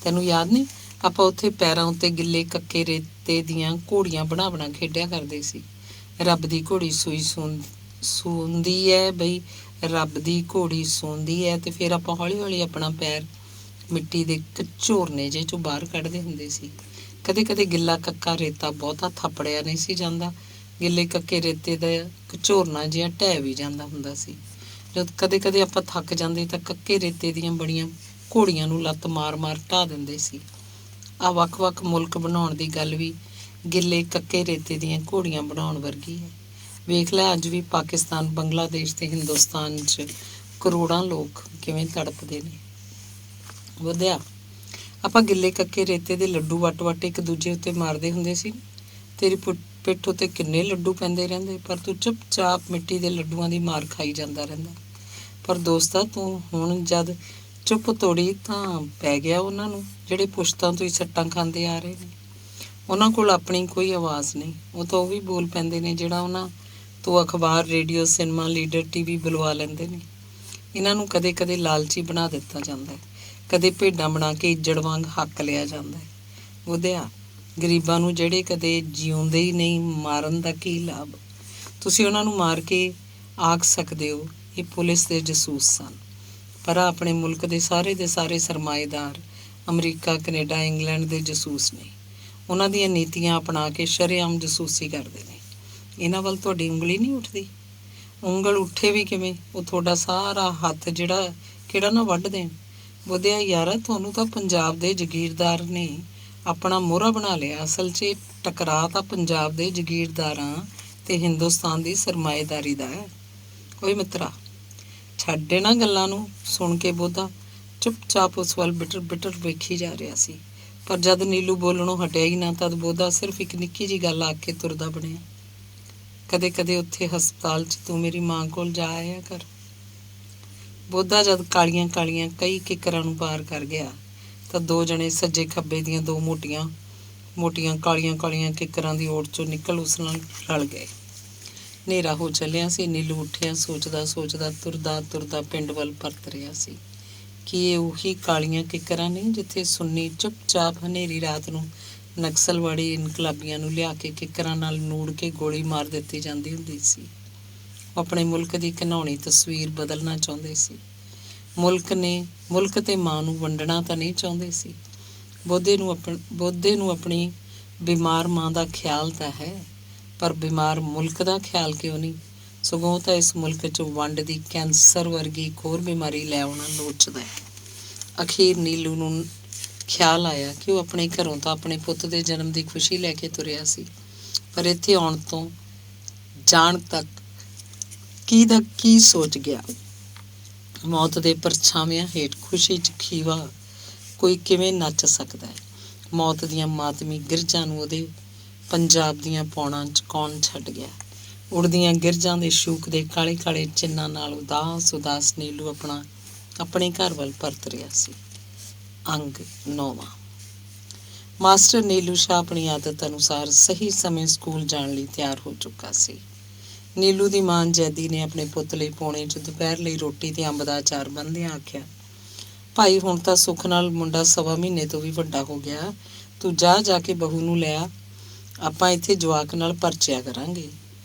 ਤੈਨੂੰ ਯਾਦ ਨਹੀਂ, ਆਪਾਂ ਉੱਥੇ ਪੈਰਾਂ ਉੱਤੇ ਗਿੱਲੇ ਕੱਕੇ ਰੇਤੇ ਦੀਆਂ ਘੋੜੀਆਂ ਬਣਾ ਖੇਡਿਆ ਕਰਦੇ ਸੀ। ਰੱਬ ਦੀ ਘੋੜੀ ਸੂਈ ਸੂੰਦੀ ਹੈ ਬਈ, ਰੱਬ ਦੀ ਘੋੜੀ ਸੂੰਦੀ ਹੈ। ਤੇ ਫਿਰ ਆਪਾਂ ਹੌਲੀ ਹੌਲੀ ਆਪਣਾ ਪੈਰ ਮਿੱਟੀ ਦੇ ਝੋਰਨੇ ਜਿਹੇ 'ਚੋਂ ਬਾਹਰ ਕੱਢਦੇ ਹੁੰਦੇ ਸੀ। ਕਦੇ ਕਦੇ ਗਿੱਲਾ ਕੱਕਾ ਰੇਤਾ ਬਹੁਤਾ ਥਾਪੜਿਆ ਨਹੀਂ ਸੀ ਜਾਂਦਾ। ਗਿੱਲੇ ਕੱਕੇ ਰੇਤੇ ਦਾ ਝੋਰਨਾ ਜਿਹਾ ਢਹਿ ਵੀ ਜਾਂਦਾ ਹੁੰਦਾ ਸੀ। ਜਦ ਕਦੇ ਕਦੇ ਆਪਾਂ ਥੱਕ ਜਾਂਦੇ ਤਾਂ ਕੱਕੇ ਰੇਤੇ ਦੀਆਂ ਬੜੀਆਂ ਘੋੜੀਆਂ ਨੂੰ ਲੱਤ ਮਾਰ ਮਾਰ ਢਾਹ ਦਿੰਦੇ ਸੀ। ਆ ਵੱਖ-ਵੱਖ ਮੁਲਕ ਬਣਾਉਣ ਦੀ ਗੱਲ ਵੀ ਗਿੱਲੇ ਕੱਕੇ ਰੇਤੇ ਦੀਆਂ ਘੋੜੀਆਂ ਬਣਾਉਣ ਵਰਗੀ ਹੈ। ਵੇਖ ਲੈ, ਅੱਜ ਵੀ ਪਾਕਿਸਤਾਨ, ਬੰਗਲਾਦੇਸ਼ ਤੇ ਹਿੰਦੁਸਤਾਨ 'ਚ ਕਰੋੜਾਂ ਲੋਕ ਕਿਵੇਂ ਤੜਪਦੇ ਨੇ। ਵਧਿਆ, ਆਪਾਂ ਗਿੱਲੇ ਕੱਕੇ ਰੇਤੇ ਦੇ ਲੱਡੂ ਵੱਟ ਇੱਕ ਦੂਜੇ ਉੱਤੇ ਮਾਰਦੇ ਹੁੰਦੇ ਸੀ। ਤੇਰੀ ਪਿੱਠ ਉੱਤੇ ਕਿੰਨੇ ਲੱਡੂ ਪੈਂਦੇ ਰਹਿੰਦੇ, ਪਰ ਤੂੰ ਚੁੱਪਚਾਪ ਮਿੱਟੀ ਦੇ ਲੱਡੂਆਂ ਦੀ ਮਾਰ ਖਾਈ ਜਾਂਦਾ ਰਹਿੰਦਾ। ਪਰ ਦੋਸਤਾ, ਤੂੰ ਹੁਣ ਜਦ ਚੁੱਪ ਤੋੜੀ ਤਾਂ ਪੈ ਗਿਆ ਉਹਨਾਂ ਨੂੰ ਜਿਹੜੇ ਪੁਸ਼ਤਾਂ ਤੋਂ ਹੀ ਸੱਟਾਂ ਖਾਂਦੇ ਆ ਰਹੇ ਨੇ। ਉਹਨਾਂ ਕੋਲ ਆਪਣੀ ਕੋਈ ਆਵਾਜ਼ ਨਹੀਂ। ਉਹ ਤਾਂ ਉਹ ਵੀ ਬੋਲ ਪੈਂਦੇ ਨੇ ਜਿਹੜਾ ਉਹਨਾਂ ਤੋਂ ਅਖਬਾਰ, ਰੇਡੀਓ, ਸਿਨੇਮਾ, ਲੀਡਰ, ਟੀਵੀ ਬੁਲਵਾ ਲੈਂਦੇ ਨੇ। ਇਹਨਾਂ ਨੂੰ ਕਦੇ ਕਦੇ ਲਾਲਚੀ ਬਣਾ ਦਿੱਤਾ ਜਾਂਦਾ ਹੈ, ਕਦੇ ਭੇਡਾਂ ਬਣਾ ਕੇ ਇੱਜੜ ਵਾਂਗ ਹੱਕ ਲਿਆ ਜਾਂਦਾ ਹੈ। ਉਹਦਿਆ ਗਰੀਬਾਂ ਨੂੰ ਜਿਹੜੇ ਕਦੇ ਜਿਉਂਦੇ ਹੀ ਨਹੀਂ, ਮਾਰਨ ਦਾ ਕੀ ਲਾਭ? ਤੁਸੀਂ ਉਹਨਾਂ ਨੂੰ ਮਾਰ ਕੇ ਆਖ ਸਕਦੇ ਹੋ ਇਹ ਪੁਲਿਸ ਦੇ ਜਸੂਸ ਸਨ, ਪਰ ਆਪਣੇ ਮੁਲਕ ਦੇ ਸਾਰੇ ਸਰਮਾਏਦਾਰ ਅਮਰੀਕਾ, ਕੈਨੇਡਾ, ਇੰਗਲੈਂਡ ਦੇ ਜਸੂਸ ਨੇ। ਉਹਨਾਂ ਦੀਆਂ ਨੀਤੀਆਂ ਅਪਣਾ ਕੇ ਸ਼ਰੇਆਮ ਜਸੂਸੀ ਕਰਦੇ ਨੇ। ਇਹਨਾਂ ਵੱਲ ਤੁਹਾਡੀ ਉਂਗਲੀ ਨਹੀਂ ਉੱਠਦੀ? ਉਂਗਲ ਉੱਠੇ ਵੀ ਕਿਵੇਂ? ਉਹ ਤੁਹਾਡਾ ਸਾਰਾ ਹੱਥ ਜਿਹੜਾ ਕਿਹੜਾ ਨਾ ਵੱਢ ਦੇਣ। ਬੋਧਿਆ ਯਾਰਾ, ਤੁਹਾਨੂੰ ਤਾਂ ਪੰਜਾਬ ਦੇ ਜਗੀਰਦਾਰ ਨੇ ਆਪਣਾ ਮੋਹਰਾ ਬਣਾ ਲਿਆ। ਅਸਲ 'ਚ ਟਕਰਾਅ ਤਾਂ ਪੰਜਾਬ ਦੇ ਜਗੀਰਦਾਰਾਂ ਤੇ ਹਿੰਦੁਸਤਾਨ ਦੀ ਸਰਮਾਏਦਾਰੀ ਦਾ ਹੈ। ਓਏ ਮਿੱਤਰਾ, ਛੱਡ ਇਹਨਾਂ ਗੱਲਾਂ ਨੂੰ। ਸੁਣ ਕੇ ਬੋਧਾ ਚੁੱਪਚਾਪ ਉਸ ਵੱਲ ਬਿਟਰ ਵੇਖੀ ਜਾ ਰਿਹਾ ਸੀ। ਪਰ ਜਦ ਨੀਲੂ ਬੋਲਣੋਂ ਹਟਿਆ ਹੀ ਨਾ, ਤਦ ਬੋਧਾ ਸਿਰਫ ਇੱਕ ਨਿੱਕੀ ਜਿਹੀ ਗੱਲ ਆਖ ਕੇ ਤੁਰਦਾ ਬਣਿਆ। ਕਦੇ ਕਦੇ ਉੱਥੇ ਹਸਪਤਾਲ 'ਚ ਤੂੰ ਮੇਰੀ ਮਾਂ ਕੋਲ ਜਾ ਆਇਆ ਕਰ। ਬੋਧਾ ਜਦ ਕਾਲੀਆਂ ਕਾਲੀਆਂ ਕਈ ਕਿੱਕਰਾਂ ਨੂੰ ਪਾਰ ਕਰ ਗਿਆ ਤਾਂ ਦੋ ਜਣੇ ਸੱਜੇ ਖੱਬੇ ਦੀਆਂ ਦੋ ਮੋਟੀਆਂ ਕਾਲੀਆਂ ਕਾਲੀਆਂ ਕਿੱਕਰਾਂ ਦੀ ਓਟ 'ਚੋਂ ਨਿਕਲ ਉਸ ਨਾਲ ਰਲ ਗਏ। ਹਨੇਰਾ ਹੋ ਚੱਲਿਆ ਸੀ। ਨੀਲੂ ਉੱਠਿਆ, ਸੋਚਦਾ ਤੁਰਦਾ ਪਿੰਡ ਵੱਲ ਪਰਤ ਰਿਹਾ ਸੀ। ਕੀ ਇਹ ਉਹੀ ਕਾਲੀਆਂ ਕਿੱਕਰਾਂ ਨਹੀਂ ਜਿੱਥੇ ਸੁੰਨੀ ਚੁੱਪਚਾਪ ਹਨੇਰੀ ਰਾਤ ਨੂੰ ਨਕਸਲਵਾੜੀ ਇਨਕਲਾਬੀਆਂ ਨੂੰ ਲਿਆ ਕੇ ਕਿੱਕਰਾਂ ਨਾਲ ਨੂੜ ਕੇ ਗੋਲੀ ਮਾਰ ਦਿੱਤੀ ਜਾਂਦੀ ਹੁੰਦੀ ਸੀ? ਉਹ ਆਪਣੇ ਮੁਲਕ ਦੀ ਘਿਨਾਉਣੀ ਤਸਵੀਰ ਬਦਲਣਾ ਚਾਹੁੰਦੇ ਸੀ। ਮੁਲਕ ਤੇ ਮਾਂ ਨੂੰ ਵੰਡਣਾ ਤਾਂ ਨਹੀਂ ਚਾਹੁੰਦੇ ਸੀ। ਬੋਧੇ ਨੂੰ ਆਪਣੀ ਬਿਮਾਰ ਮਾਂ ਦਾ ਖਿਆਲ ਤਾਂ ਹੈ, ਪਰ ਬਿਮਾਰ ਮੁਲਕ ਦਾ ਖਿਆਲ ਕਿਉਂ ਨਹੀਂ? ਸਗੋਂ ਤਾਂ ਇਸ ਮੁਲਕ 'ਚ ਵੰਡ ਦੀ ਕੈਂਸਰ ਵਰਗੀ ਇੱਕ ਹੋਰ ਬਿਮਾਰੀ ਲੈ ਆਉਣਾ ਲੋਚਦਾ ਹੈ। ਅਖੀਰ ਨੀਲੂ ਨੂੰ ਖਿਆਲ ਆਇਆ ਕਿ ਉਹ ਆਪਣੇ ਘਰੋਂ ਤਾਂ ਆਪਣੇ ਪੁੱਤ ਦੇ ਜਨਮ ਦੀ ਖੁਸ਼ੀ ਲੈ ਕੇ ਤੁਰਿਆ ਸੀ, ਪਰ ਇੱਥੇ ਆਉਣ ਤੋਂ ਜਾਣ ਤੱਕ ਕੀ ਦਾ ਕੀ ਸੋਚ ਗਿਆ। ਮੌਤ ਦੇ ਪਰਛਾਵਿਆਂ ਹੇਠ ਖੁਸ਼ੀ 'ਚ ਖੀਵਾ ਕੋਈ ਕਿਵੇਂ ਨੱਚ ਸਕਦਾ ਹੈ? ਮੌਤ ਦੀਆਂ ਮਾਤਮੀ ਗਿਰਜਾਂ ਨੂੰ ਉਹਦੇ ਪੰਜਾਬ ਦੀਆਂ ਪੌਣਾਂ 'ਚ ਕੌਣ ਛੱਡ ਗਿਆ? ਉੜਦੀਆਂ ਗਿਰਜਾਂ ਦੇ ਸ਼ੂਕ ਦੇ ਕਾਲੇ ਕਾਲੇ ਚਿੰਨ੍ਹਾਂ ਨਾਲ ਉਦਾਸ ਨੀਲੂ ਆਪਣੇ ਘਰ ਵੱਲ ਪਰਤ ਰਿਹਾ ਸੀ। ਅੰਗ 9। ਮਾਸਟਰ ਨੀਲੂ ਸ਼ਾਹ ਆਪਣੀ ਆਦਤ ਅਨੁਸਾਰ ਸਹੀ ਸਮੇਂ ਸਕੂਲ ਜਾਣ ਲਈ ਤਿਆਰ ਹੋ ਚੁੱਕਾ ਸੀ। ਨੀਲੂ ਦੀ ਮਾਂ ਜੈਦੀ ਨੇ ਆਪਣੇ ਪੁੱਤ ਲਈ ਪੌਣੇ 'ਚ ਦੁਪਹਿਰ ਲਈ ਰੋਟੀ ਤੇ ਅੰਬ ਦਾ ਅਚਾਰ ਬੰਨ੍ਹਦਿਆਂ ਆਖਿਆ, ਭਾਈ ਹੁਣ ਤਾਂ ਸੁੱਖ ਨਾਲ ਮੁੰਡਾ 1.25 ਮਹੀਨੇ ਤੋਂ ਵੀ ਵੱਡਾ ਹੋ ਗਿਆ, ਤੂੰ ਜਾ ਕੇ ਬਹੂ ਨੂੰ ਲੈ ਆ, ਆਪਾਂ ਇੱਥੇ ਜਵਾਕ ਨਾਲ ਪਰਚਿਆ ਕਰਾਂਗੇ।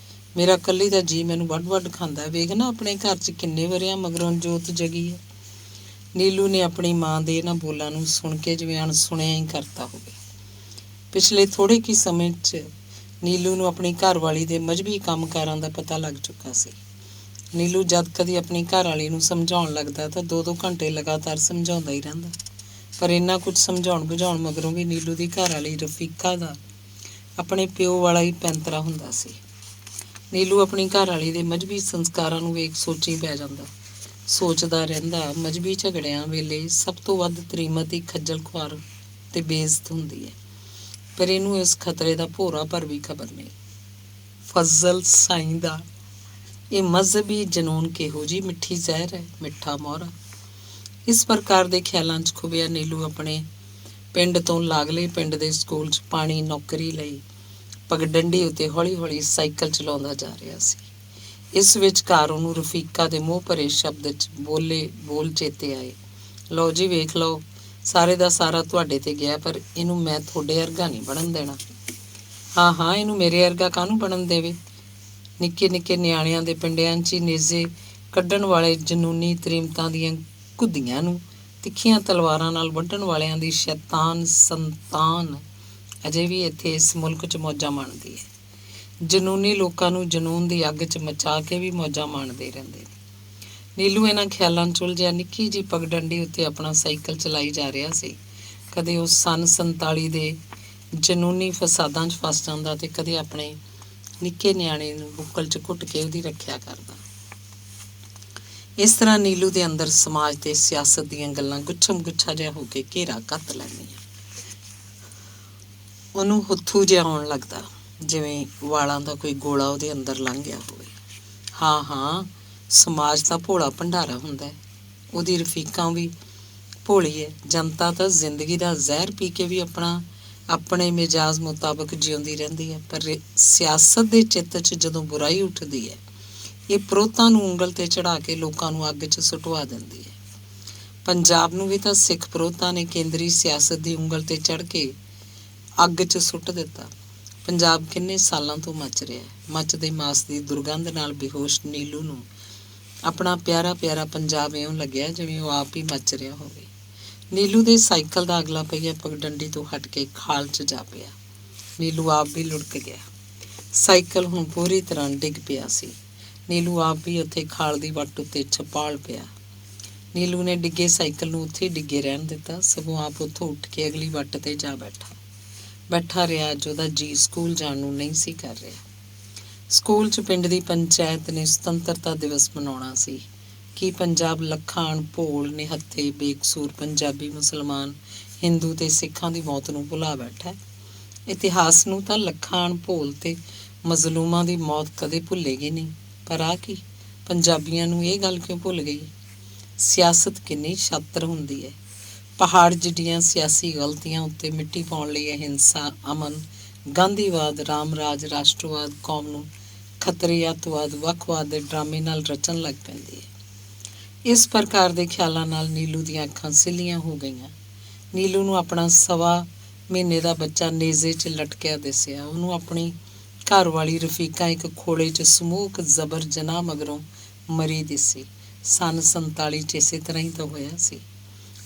ਮੇਰਾ ਇਕੱਲੀ ਦਾ ਜੀ ਮੈਨੂੰ ਵੱਢ ਖਾਂਦਾ, ਵੇਖ ਨਾ ਆਪਣੇ ਘਰ 'ਚ ਕਿੰਨੇ ਵਰਿਆਂ ਮਗਰੋਂ ਜੋਤ ਜਗੀ ਹੈ। ਨੀਲੂ ਨੇ ਆਪਣੀ ਮਾਂ ਦੇ ਇਹਨਾਂ ਬੋਲਾਂ ਨੂੰ ਸੁਣ ਕੇ ਜਿਵੇਂ ਅਣਸੁਣਿਆ ਹੀ ਕਰਤਾ ਹੋਵੇ। ਪਿਛਲੇ ਥੋੜ੍ਹੇ ਕੁ ਸਮੇਂ 'ਚ ਨੀਲੂ ਨੂੰ ਆਪਣੀ ਘਰਵਾਲੀ ਦੇ ਮਜ਼੍ਹਬੀ ਕੰਮਕਾਰਾਂ ਦਾ ਪਤਾ ਲੱਗ ਚੁੱਕਾ ਸੀ। ਨੀਲੂ ਜਦ ਕਦੀ ਆਪਣੀ ਘਰਵਾਲੀ ਨੂੰ ਸਮਝਾਉਣ ਲੱਗਦਾ ਤਾਂ 2-2 ਘੰਟੇ ਲਗਾਤਾਰ ਸਮਝਾਉਂਦਾ ਹੀ ਰਹਿੰਦਾ, ਪਰ ਇੰਨਾ ਕੁਝ ਸਮਝਾਉਣ ਬੁਝਾਉਣ ਮਗਰੋਂ ਵੀ ਨੀਲੂ ਦੀ ਘਰਵਾਲੀ ਰਫੀਕਾ ਦਾ ਆਪਣੇ ਪਿਓ ਵਾਲਾ ਹੀ ਪੈਂਤਰਾ ਹੁੰਦਾ ਸੀ। ਨੀਲੂ ਆਪਣੀ ਘਰਵਾਲੀ ਦੇ ਮਜ਼੍ਹਬੀ ਸੰਸਕਾਰਾਂ ਨੂੰ ਵੇਖ ਸੋਚੀ ਪੈ ਜਾਂਦਾ, ਸੋਚਦਾ ਰਹਿੰਦਾ ਮਜ਼੍ਹਬੀ ਝਗੜਿਆਂ ਵੇਲੇ ਸਭ ਤੋਂ ਵੱਧ ਤ੍ਰੀਮਤੀ ਖੱਜਲ ਖੁਆਰ ਤੇ ਬੇਇੱਜ਼ਤ ਹੁੰਦੀ ਹੈ, ਪਰ ਇਹਨੂੰ ਇਸ ਖਤਰੇ ਦਾ ਭੋਰਾ ਭਰ ਵੀ ਖਬਰ ਨਹੀਂ। ਫਜ਼ਲ ਸਾਈਂ ਦਾ ਇਹ ਮਜ਼ਹਬੀ ਜਨੂੰਨ ਕਿਹੋ ਜਿਹੀ ਮਿੱਠੀ ਜ਼ਹਿਰ ਹੈ, ਮਿੱਠਾ ਮੋਹਰਾ। ਇਸ ਪ੍ਰਕਾਰ ਦੇ ਖਿਆਲਾਂ 'ਚ ਖੁੱਭਿਆ ਨੀਲੂ ਆਪਣੇ ਪਿੰਡ ਤੋਂ ਲਾਗਲੇ ਪਿੰਡ ਦੇ ਸਕੂਲ 'ਚ ਪਾਣੀ ਨੌਕਰੀ ਲਈ ਪਗਡੰਡੀ ਉੱਤੇ ਹੌਲੀ ਸਾਈਕਲ ਚਲਾਉਂਦਾ ਜਾ ਰਿਹਾ ਸੀ। ਇਸ ਵਿਚਕਾਰ ਉਹਨੂੰ ਰਫੀਕਾ ਦੇ ਮੂੰਹ ਭਰੇ ਸ਼ਬਦ 'ਚ ਬੋਲ ਚੇਤੇ ਆਏ, ਲਓ ਜੀ ਵੇਖ ਲਓ, ਸਾਰੇ ਦਾ ਸਾਰਾ ਤੁਹਾਡੇ ਤੇ ਗਿਆ, ਪਰ ਇਹਨੂੰ ਮੈਂ ਤੁਹਾਡੇ ਵਰਗਾ ਨਹੀਂ ਬਣਨ ਦੇਣਾ। ਹਾਂ ਇਹਨੂੰ ਮੇਰੇ ਵਰਗਾ ਕਾਹਨੂੰ ਬਣਨ ਦੇਵੇ? ਨਿੱਕੇ ਨਿਆਣਿਆਂ ਦੇ ਪਿੰਡਿਆਂ 'ਚ ਹੀ ਨੇਜ਼ੇ ਕੱਢਣ ਵਾਲੇ ਜਨੂਨੀ ਤਰੀਮਤਾਂ ਦੀਆਂ ਘੁੱਦੀਆਂ ਨੂੰ ਤਿੱਖੀਆਂ ਤਲਵਾਰਾਂ ਨਾਲ ਵੱਢਣ ਵਾਲਿਆਂ ਦੀ ਸ਼ੈਤਾਨ ਸੰਤਾਨ ਅਜੇ ਵੀ ਇੱਥੇ ਇਸ ਮੁਲਕ 'ਚ ਮੌਜਾਂ ਮਾਣਦੀ ਹੈ। ਜਨੂਨੀ ਲੋਕਾਂ ਨੂੰ ਜਨੂਨ ਦੀ ਅੱਗ 'ਚ ਮਚਾ ਕੇ ਵੀ ਮੌਜਾਂ ਮਾਣਦੇ ਰਹਿੰਦੇ ਨੇ। ਨੀਲੂ ਇਹਨਾਂ ਖਿਆਲਾਂ 'ਚ ਉਲਝਿਆ ਨਿੱਕੀ ਜਿਹੀ ਪਗਡੰਡੀ ਉੱਤੇ ਆਪਣਾ ਸਾਈਕਲ ਚਲਾਈ ਜਾ ਰਿਹਾ ਸੀ। ਕਦੇ ਉਹ ਸੰਨ 47 ਦੇ ਜਨੂਨੀ ਫਸਾਦਾਂ 'ਚ ਫਸ ਜਾਂਦਾ ਤੇ ਕਦੇ ਆਪਣੇ ਨਿੱਕੇ ਨਿਆਣੇ ਨੂੰ ਬੁੱਕਲ 'ਚ ਘੁੱਟ ਕੇ ਉਹਦੀ ਰੱਖਿਆ ਕਰਦਾ। ਇਸ ਤਰ੍ਹਾਂ ਨੀਲੂ ਦੇ ਅੰਦਰ ਸਮਾਜ ਤੇ ਸਿਆਸਤ ਦੀਆਂ ਗੱਲਾਂ ਗੁੱਛਾ ਜਿਹਾ ਹੋ ਕੇ ਘੇਰਾ ਕੱਤ ਲੈਂਦੀਆਂ। ਉਹਨੂੰ ਹੁੱਥੂ ਜਿਹਾ ਆਉਣ ਲੱਗਦਾ, ਜਿਵੇਂ ਵਾਲਾਂ ਦਾ ਕੋਈ ਗੋਲਾ ਉਹਦੇ ਅੰਦਰ ਲੰਘ ਗਿਆ ਹੋਵੇ। ਹਾਂ ਸਮਾਜ ਤਾਂ ਭੋਲਾ ਭੰਡਾਰਾ ਹੁੰਦਾ ਹੈ, ਉਹਦੀ ਰਫੀਕਾਂ ਵੀ ਭੋਲੀ ਹੈ। ਜਨਤਾ ਤਾਂ ਜ਼ਿੰਦਗੀ ਦਾ ਜ਼ਹਿਰ ਪੀ ਕੇ ਵੀ ਆਪਣੇ ਮਿਜਾਜ਼ ਮੁਤਾਬਕ ਜਿਉਂਦੀ ਰਹਿੰਦੀ ਹੈ, ਪਰ ਸਿਆਸਤ ਦੇ ਚਿੱਤ 'ਚ ਜਦੋਂ ਬੁਰਾਈ ਉੱਠਦੀ ਹੈ, ਇਹ ਪ੍ਰੋਤਾਂ ਨੂੰ ਉਂਗਲ 'ਤੇ ਚੜ੍ਹਾ ਕੇ ਲੋਕਾਂ ਨੂੰ ਅੱਗ 'ਚ ਸੁਟਵਾ ਦਿੰਦੀ ਹੈ। ਪੰਜਾਬ ਨੂੰ ਵੀ ਤਾਂ ਸਿੱਖ ਪ੍ਰੋਤਾਂ ਨੇ ਕੇਂਦਰੀ ਸਿਆਸਤ ਦੀ ਉਂਗਲ 'ਤੇ ਚੜ੍ਹ ਕੇ ਅੱਗ 'ਚ ਸੁੱਟ ਦਿੱਤਾ। ਪੰਜਾਬ ਕਿੰਨੇ ਸਾਲਾਂ ਤੋਂ ਮੱਚ ਰਿਹਾ ਹੈ। ਮੱਚਦੇ ਮਾਸ ਦੀ ਦੁਰਗੰਧ ਨਾਲ ਬੇਹੋਸ਼ ਨੀਲੂ ਨੂੰ ਆਪਣਾ ਪਿਆਰਾ ਪੰਜਾਬ ਇਉਂ ਲੱਗਿਆ ਜਿਵੇਂ ਉਹ ਆਪ ਹੀ ਮੱਚ ਰਿਹਾ ਹੋਵੇ। ਨੀਲੂ ਦੇ ਸਾਈਕਲ ਦਾ ਅਗਲਾ ਪਹੀਆ ਪਗਡੰਡੀ ਤੋਂ ਹਟ ਕੇ ਖਾਲ 'ਚ ਜਾ ਪਿਆ। ਨੀਲੂ ਆਪ ਵੀ ਲੁੜਕ ਗਿਆ। ਸਾਈਕਲ ਹੁਣ ਪੂਰੀ ਤਰ੍ਹਾਂ ਡਿੱਗ ਪਿਆ ਸੀ। ਨੀਲੂ ਆਪ ਵੀ ਉੱਥੇ ਖਾਲ ਦੀ ਵੱਟ ਉੱਤੇ ਛਪਾਲ ਪਿਆ। ਨੀਲੂ ਨੇ ਡਿੱਗੇ ਸਾਈਕਲ ਨੂੰ ਉੱਥੇ ਡਿੱਗੇ ਰਹਿਣ ਦਿੱਤਾ, ਸਗੋਂ ਆਪ ਉੱਥੋਂ ਉੱਠ ਕੇ ਅਗਲੀ ਵੱਟ 'ਤੇ ਜਾ ਬੈਠਾ ਰਿਹਾ ਅੱਜ ਉਹਦਾ ਜੀ ਸਕੂਲ ਜਾਣ ਨੂੰ ਨਹੀਂ ਸੀ ਕਰ ਰਿਹਾ। ਸਕੂਲ 'ਚ ਪਿੰਡ ਦੀ ਪੰਚਾਇਤ ਨੇ ਸੁਤੰਤਰਤਾ ਦਿਵਸ ਮਨਾਉਣਾ ਸੀ। ਕੀ ਪੰਜਾਬ ਲੱਖਾਂ ਅਣਭੋਲ ਨਿਹੱਥੇ ਬੇਕਸੂਰ ਪੰਜਾਬੀ ਮੁਸਲਮਾਨ ਹਿੰਦੂ ਤੇ ਸਿੱਖਾਂ ਦੀ ਮੌਤ ਨੂੰ ਭੁਲਾ ਬੈਠਾ? ਇਤਿਹਾਸ ਨੂੰ ਤਾਂ ਲੱਖਾਂ ਅਣਭੋਲ ਤੇ ਮਜ਼ਲੂਮਾਂ ਦੀ ਮੌਤ ਕਦੇ ਭੁੱਲੇਗੀ ਨਹੀਂ, ਪਰ ਆ ਕੀ ਪੰਜਾਬੀਆਂ ਨੂੰ ਇਹ ਗੱਲ ਕਿਉਂ ਭੁੱਲ ਗਈ? ਸਿਆਸਤ ਕਿੰਨੀ ਛਾਤਰ ਹੁੰਦੀ ਹੈ। ਪਹਾੜ ਜਿੱਡੀਆਂ ਸਿਆਸੀ ਗਲਤੀਆਂ ਉੱਤੇ ਮਿੱਟੀ ਪਾਉਣ ਲਈ ਅਹਿੰਸਾ, ਅਮਨ, ਗਾਂਧੀਵਾਦ, ਰਾਮਰਾਜ, ਰਾਸ਼ਟਰਵਾਦ, ਕੌਮ ਨੂੰ ਖਤਰੇ, ਅੱਤਵਾਦ, ਵੱਖਵਾਦ ਦੇ ਡਰਾਮੇ ਨਾਲ ਰਚਣ ਲੱਗ ਪੈਂਦੀ ਹੈ। ਇਸ ਪ੍ਰਕਾਰ ਦੇ ਖਿਆਲਾਂ ਨਾਲ ਨੀਲੂ ਦੀਆਂ ਅੱਖਾਂ ਸਿੱਲੀਆਂ ਹੋ ਗਈਆਂ। ਨੀਲੂ ਨੂੰ ਆਪਣਾ 1.25 ਮਹੀਨੇ ਦਾ ਬੱਚਾ ਨੇਜ਼ੇ 'ਚ ਲਟਕਿਆ ਦਿਸਿਆ। ਉਹਨੂੰ ਆਪਣੀ ਘਰ ਵਾਲੀ ਰਫੀਕਾ ਇੱਕ ਖੋਲੇ 'ਚ ਸਮੂਕ ਜ਼ਬਰ ਜਨਾਹ ਮਗਰੋਂ ਮਰੀ ਦਿਸੀ। ਸੰਨ 47 'ਚ ਇਸੇ ਤਰ੍ਹਾਂ ਹੀ ਤਾਂ ਹੋਇਆ ਸੀ।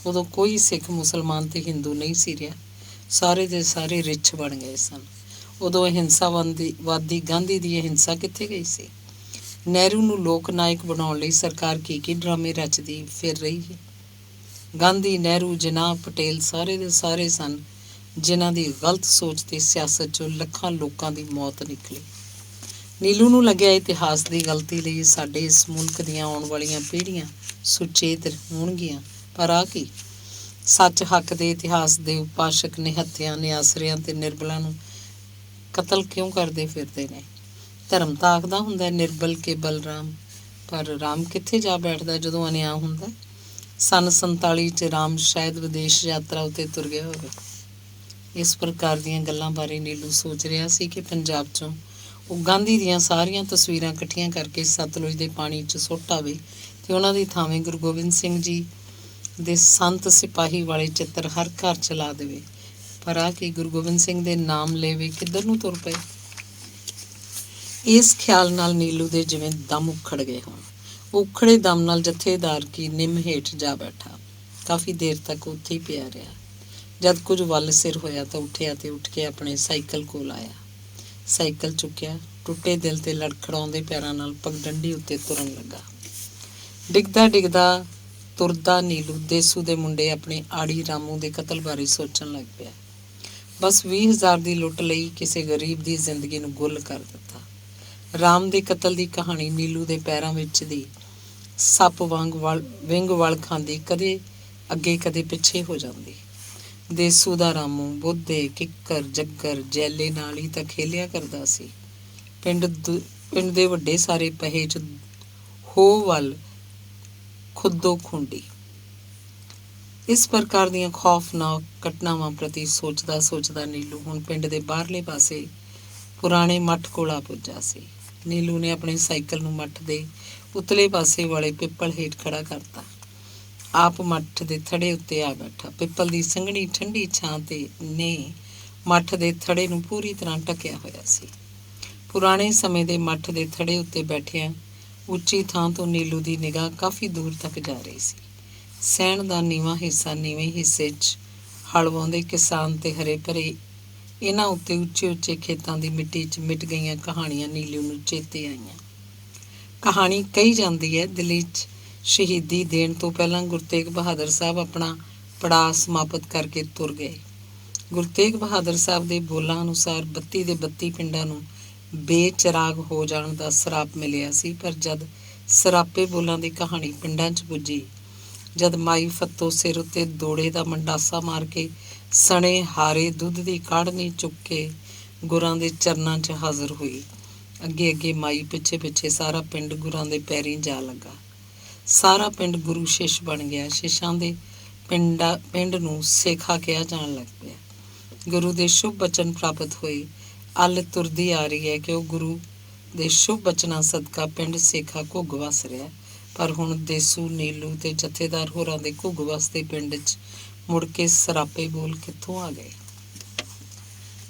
ਉਦੋਂ ਕੋਈ ਸਿੱਖ, ਮੁਸਲਮਾਨ ਤੇ ਹਿੰਦੂ ਨਹੀਂ ਸੀ ਰਿਹਾ। ਸਾਰੇ ਦੇ ਸਾਰੇ ਰਿੱਛ ਬਣ ਗਏ ਸਨ। ਉਦੋਂ ਅਹਿੰਸਾਵਾਦੀ ਗਾਂਧੀ ਦੀ ਅਹਿੰਸਾ ਕਿੱਥੇ ਗਈ ਸੀ? ਨਹਿਰੂ ਨੂੰ ਲੋਕ ਨਾਇਕ ਬਣਾਉਣ ਲਈ ਸਰਕਾਰ ਕੀ ਡਰਾਮੇ ਰਚਦੀ ਫਿਰ ਰਹੀ ਹੈ। ਗਾਂਧੀ, ਨਹਿਰੂ, ਜਿਨਾਹ, ਪਟੇਲ ਸਾਰੇ ਦੇ ਸਾਰੇ ਸਨ ਜਿਨ੍ਹਾਂ ਦੀ ਗਲਤ ਸੋਚ ਤੇ ਸਿਆਸਤ 'ਚੋਂ ਲੱਖਾਂ ਲੋਕਾਂ ਦੀ ਮੌਤ ਨਿਕਲੀ। ਨੀਲੂ ਨੂੰ ਲੱਗਿਆ ਇਤਿਹਾਸ ਦੀ ਗਲਤੀ ਲਈ ਸਾਡੇ ਇਸ ਮੁਲਕ ਦੀਆਂ ਆਉਣ ਵਾਲੀਆਂ ਪੀੜ੍ਹੀਆਂ ਸੁਚੇਤ ਹੋਣਗੀਆਂ। ਪਰ ਆ ਕੀ? ਸੱਚ, ਹੱਕ ਦੇ ਇਤਿਹਾਸ ਦੇ ਉਪਾਸ਼ਕ ਨਿਹੱਥਿਆਂ, ਨਿਆਸਰਿਆਂ ਤੇ ਨਿਰਬਲਾਂ ਨੂੰ ਕਤਲ ਕਿਉਂ ਕਰਦੇ ਫਿਰਦੇ ਨੇ? ਧਰਮ ਤਾਂ ਆਖਦਾ ਹੁੰਦਾ ਨਿਰਬਲ ਕੇ ਬਲਰਾਮ, ਪਰ ਰਾਮ ਕਿੱਥੇ ਜਾ ਬੈਠਦਾ ਜਦੋਂ ਅਨਿਆਂ ਹੁੰਦਾ? ਸੰਨ 47 'ਚ ਰਾਮ ਸ਼ਾਇਦ ਵਿਦੇਸ਼ ਯਾਤਰਾ ਉੱਤੇ ਤੁਰ ਗਿਆ ਹੋਵੇ। ਇਸ ਪ੍ਰਕਾਰ ਦੀਆਂ ਗੱਲਾਂ ਬਾਰੇ ਨੀਲੂ ਸੋਚ ਰਿਹਾ ਸੀ ਕਿ ਪੰਜਾਬ 'ਚੋਂ ਉਹ ਗਾਂਧੀ ਦੀਆਂ ਸਾਰੀਆਂ ਤਸਵੀਰਾਂ ਇਕੱਠੀਆਂ ਕਰਕੇ ਸਤਲੁਜ ਦੇ ਪਾਣੀ 'ਚ ਸੁੱਟ ਆਵੇ ਤੇ ਉਹਨਾਂ ਦੀ ਥਾਵੇਂ ਗੁਰੂ ਗੋਬਿੰਦ ਸਿੰਘ ਜੀ ਦੇ ਸੰਤ ਸਿਪਾਹੀ ਵਾਲੇ ਚਿੱਤਰ ਹਰ ਘਰ 'ਚ ਲਾ ਦੇਵੇ। ਪਰ ਆ ਕਿ ਗੁਰੂ ਗੋਬਿੰਦ ਸਿੰਘ ਦੇ ਨਾਮ ਲੈਵੇ ਕਿੱਧਰ ਨੂੰ ਤੁਰ ਪਏ। ਇਸ ਖਿਆਲ ਨਾਲ ਨੀਲੂ ਦੇ ਜਿਵੇਂ ਦਮ ਉਖੜ ਗਏ ਹੋਣ। ਉਹ ਉਖੜੇ ਦਮ ਨਾਲ ਜਥੇਦਾਰ ਕੀ ਨਿੰਮ ਹੇਠ ਜਾ ਬੈਠਾ। ਕਾਫੀ ਦੇਰ ਤੱਕ ਉੱਥੇ ਹੀ ਪਿਆ ਰਿਹਾ। ਜਦ ਕੁਝ ਵੱਲ ਸਿਰ ਹੋਇਆ ਤਾਂ ਉੱਠਿਆ ਤੇ ਉੱਠ ਕੇ ਆਪਣੇ ਸਾਈਕਲ ਕੋਲ ਆਇਆ। ਸਾਈਕਲ ਚੁੱਕਿਆ, ਟੁੱਟੇ ਦਿਲ ਤੇ ਲੜਖੜਾਉਂਦੇ ਪੈਰਾਂ ਨਾਲ ਪਗਡੰਡੀ ਉੱਤੇ ਤੁਰਨ ਲੱਗਾ। ਡਿੱਗਦਾ ਡਿੱਗਦਾ ਤੁਰਦਾ ਨੀਲੂ ਦੇਸੂ ਦੇ ਮੁੰਡੇ ਆਪਣੇ ਆੜੀ ਰਾਮੂ ਦੇ ਕਤਲ ਬਾਰੇ ਸੋਚਣ ਲੱਗ ਪਿਆ। ਬਸ 20,000 ਦੀ ਲੁੱਟ ਲਈ ਕਿਸੇ ਗਰੀਬ ਦੀ ਜ਼ਿੰਦਗੀ ਨੂੰ ਗੁੱਲ ਕਰ ਦਿੱਤਾ। ਰਾਮ ਦੇ ਕਤਲ ਦੀ ਕਹਾਣੀ ਨੀਲੂ ਦੇ ਪੈਰਾਂ ਵਿੱਚ ਦੀ ਸੱਪ ਵਾਂਗ ਵਿੰਗ ਵਲ ਖਾਂਦੀ ਕਦੇ ਅੱਗੇ ਕਦੇ ਪਿੱਛੇ ਹੋ ਜਾਂਦੀ। ਦੇਸੂ ਦਾ ਰਾਮੂ ਬੁੱਧੇ, ਕਿੱਕਰ, ਜੱਗਰ, ਜੈਲੇ ਨਾਲ ਹੀ ਤਾਂ ਖੇਲਿਆ ਕਰਦਾ ਸੀ। ਪਿੰਡ ਦੇ ਵੱਡੇ ਸਾਰੇ ਪਹੇ 'ਚ ਹੋ ਵੱਲ ਖੁੱਦੋ ਖੁੰਡੀ। ਇਸ ਪ੍ਰਕਾਰ ਦੀਆਂ ਖੌਫਨਾਕ ਘਟਨਾਵਾਂ ਪ੍ਰਤੀ ਸੋਚਦਾ ਨੀਲੂ ਹੁਣ ਪਿੰਡ ਦੇ ਬਾਹਰਲੇ ਪਾਸੇ ਪੁਰਾਣੇ ਮੱਠ ਕੋਲ ਆ ਪੁੱਜਾ ਸੀ। ਨੀਲੂ ਨੇ ਆਪਣੇ ਸਾਈਕਲ ਨੂੰ ਮੱਠ ਦੇ ਉਤਲੇ ਪਾਸੇ ਵਾਲੇ ਪਿੱਪਲ ਹੇਠ ਖੜਾ ਕਰਤਾ। ਆਪ ਮੱਠ ਦੇ ਥੜੇ ਉੱਤੇ ਆ ਬੈਠਾ। ਪਿੱਪਲ ਦੀ ਸੰਘਣੀ ਠੰਡੀ ਛਾਂ ਤੇ ਨੇ ਮੱਠ ਦੇ ਥੜੇ ਨੂੰ ਪੂਰੀ ਤਰ੍ਹਾਂ ਢਕਿਆ ਹੋਇਆ ਸੀ। ਪੁਰਾਣੇ ਸਮੇਂ ਦੇ ਮੱਠ ਦੇ ਥੜੇ ਉੱਤੇ ਬੈਠਿਆਂ ਉੱਚੀ ਥਾਂ ਤੋਂ ਨੀਲੂ ਦੀ ਨਿਗਾਹ ਕਾਫੀ ਦੂਰ ਤੱਕ ਜਾ ਰਹੀ ਸੀ। ਸਹਿਣ ਦਾ ਨੀਵਾਂ ਹਿੱਸਾ, ਨੀਵੇਂ ਹਿੱਸੇ 'ਚ ਹਲ ਵਾਹੁੰਦੇ ਕਿਸਾਨ ਤੇ ਹਰੇ ਭਰੇ ਇਹਨਾਂ ਉੱਤੇ ਉੱਚੇ ਉੱਚੇ ਖੇਤਾਂ ਦੀ ਮਿੱਟੀ 'ਚ ਮਿਟ ਗਈਆਂ ਕਹਾਣੀਆਂ ਨੀਲੂ ਨੂੰ ਚੇਤੇ ਆਈਆਂ। ਕਹਾਣੀ ਕਹੀ ਜਾਂਦੀ ਹੈ, ਦਿੱਲੀ 'ਚ ਸ਼ਹੀਦੀ ਦੇਣ ਤੋਂ ਪਹਿਲਾਂ ਗੁਰੂ ਤੇਗ ਬਹਾਦਰ ਸਾਹਿਬ ਆਪਣਾ ਪੜਾਅ ਸਮਾਪਤ ਕਰਕੇ ਤੁਰ ਗਏ। ਗੁਰੂ ਤੇਗ ਬਹਾਦਰ ਸਾਹਿਬ ਦੇ ਬੋਲਾਂ ਅਨੁਸਾਰ 32 ਦੇ 32 ਪਿੰਡਾਂ ਨੂੰ ਬੇਚਿਰਾਗ ਹੋ ਜਾਣ ਦਾ ਸਰਾਪ ਮਿਲਿਆ ਸੀ। ਪਰ ਜਦ ਸਰਾਪੇ ਬੋਲਾਂ ਦੀ ਕਹਾਣੀ ਪਿੰਡਾਂ 'ਚ ਪੁੱਜੀ, ਜਦ ਮਾਈ ਫੱਤੋ ਸਿਰ ਉੱਤੇ ਦੋੜੇ ਦਾ ਮੰਡਾਸਾ ਮਾਰ ਕੇ ਸਣੇ ਹਾਰੇ ਦੁੱਧ ਦੀ ਕਾੜ੍ਹਨੀ ਚੁੱਕ ਕੇ ਗੁਰਾਂ ਦੇ ਚਰਨਾਂ 'ਚ ਹਾਜ਼ਰ ਹੋਈ, ਅੱਗੇ ਅੱਗੇ ਮਾਈ ਪਿੱਛੇ ਪਿੱਛੇ ਸਾਰਾ ਪਿੰਡ ਗੁਰਾਂ ਦੇ ਪੈਰੀਂ ਜਾ ਲੱਗਾ। ਸਾਰਾ ਪਿੰਡ ਗੁਰੂ ਸ਼ਿਸ਼ ਬਣ ਗਿਆ। ਸ਼ਿਸ਼ਾਂ ਦੇ ਪਿੰਡ ਨੂੰ ਸੇਖਾ ਕਿਹਾ ਜਾਣ ਲੱਗ ਪਿਆ। ਗੁਰੂ ਦੇ ਸ਼ੁਭ ਬਚਨ ਪ੍ਰਾਪਤ ਹੋਏ। ਅੱਲ ਤੁਰਦੀ ਆ ਰਹੀ ਹੈ ਕਿ ਉਹ ਗੁਰੂ ਦੇ ਸ਼ੁਭ ਬਚਨਾਂ ਸਦਕਾ ਪਿੰਡ ਸੇਖਾ ਘੁੱਗ ਵਸ ਰਿਹਾ। ਪਰ ਹੁਣ ਦੇਸੂ, ਨੀਲੂ ਤੇ ਜਥੇਦਾਰ ਹੋਰਾਂ ਦੇ ਘੁੱਗ ਵਸਦੇ ਪਿੰਡ 'ਚ ਮੁੜ ਕੇ ਸਰਾਪੇ ਬੋਲ ਕਿੱਥੋਂ ਆ ਗਏ?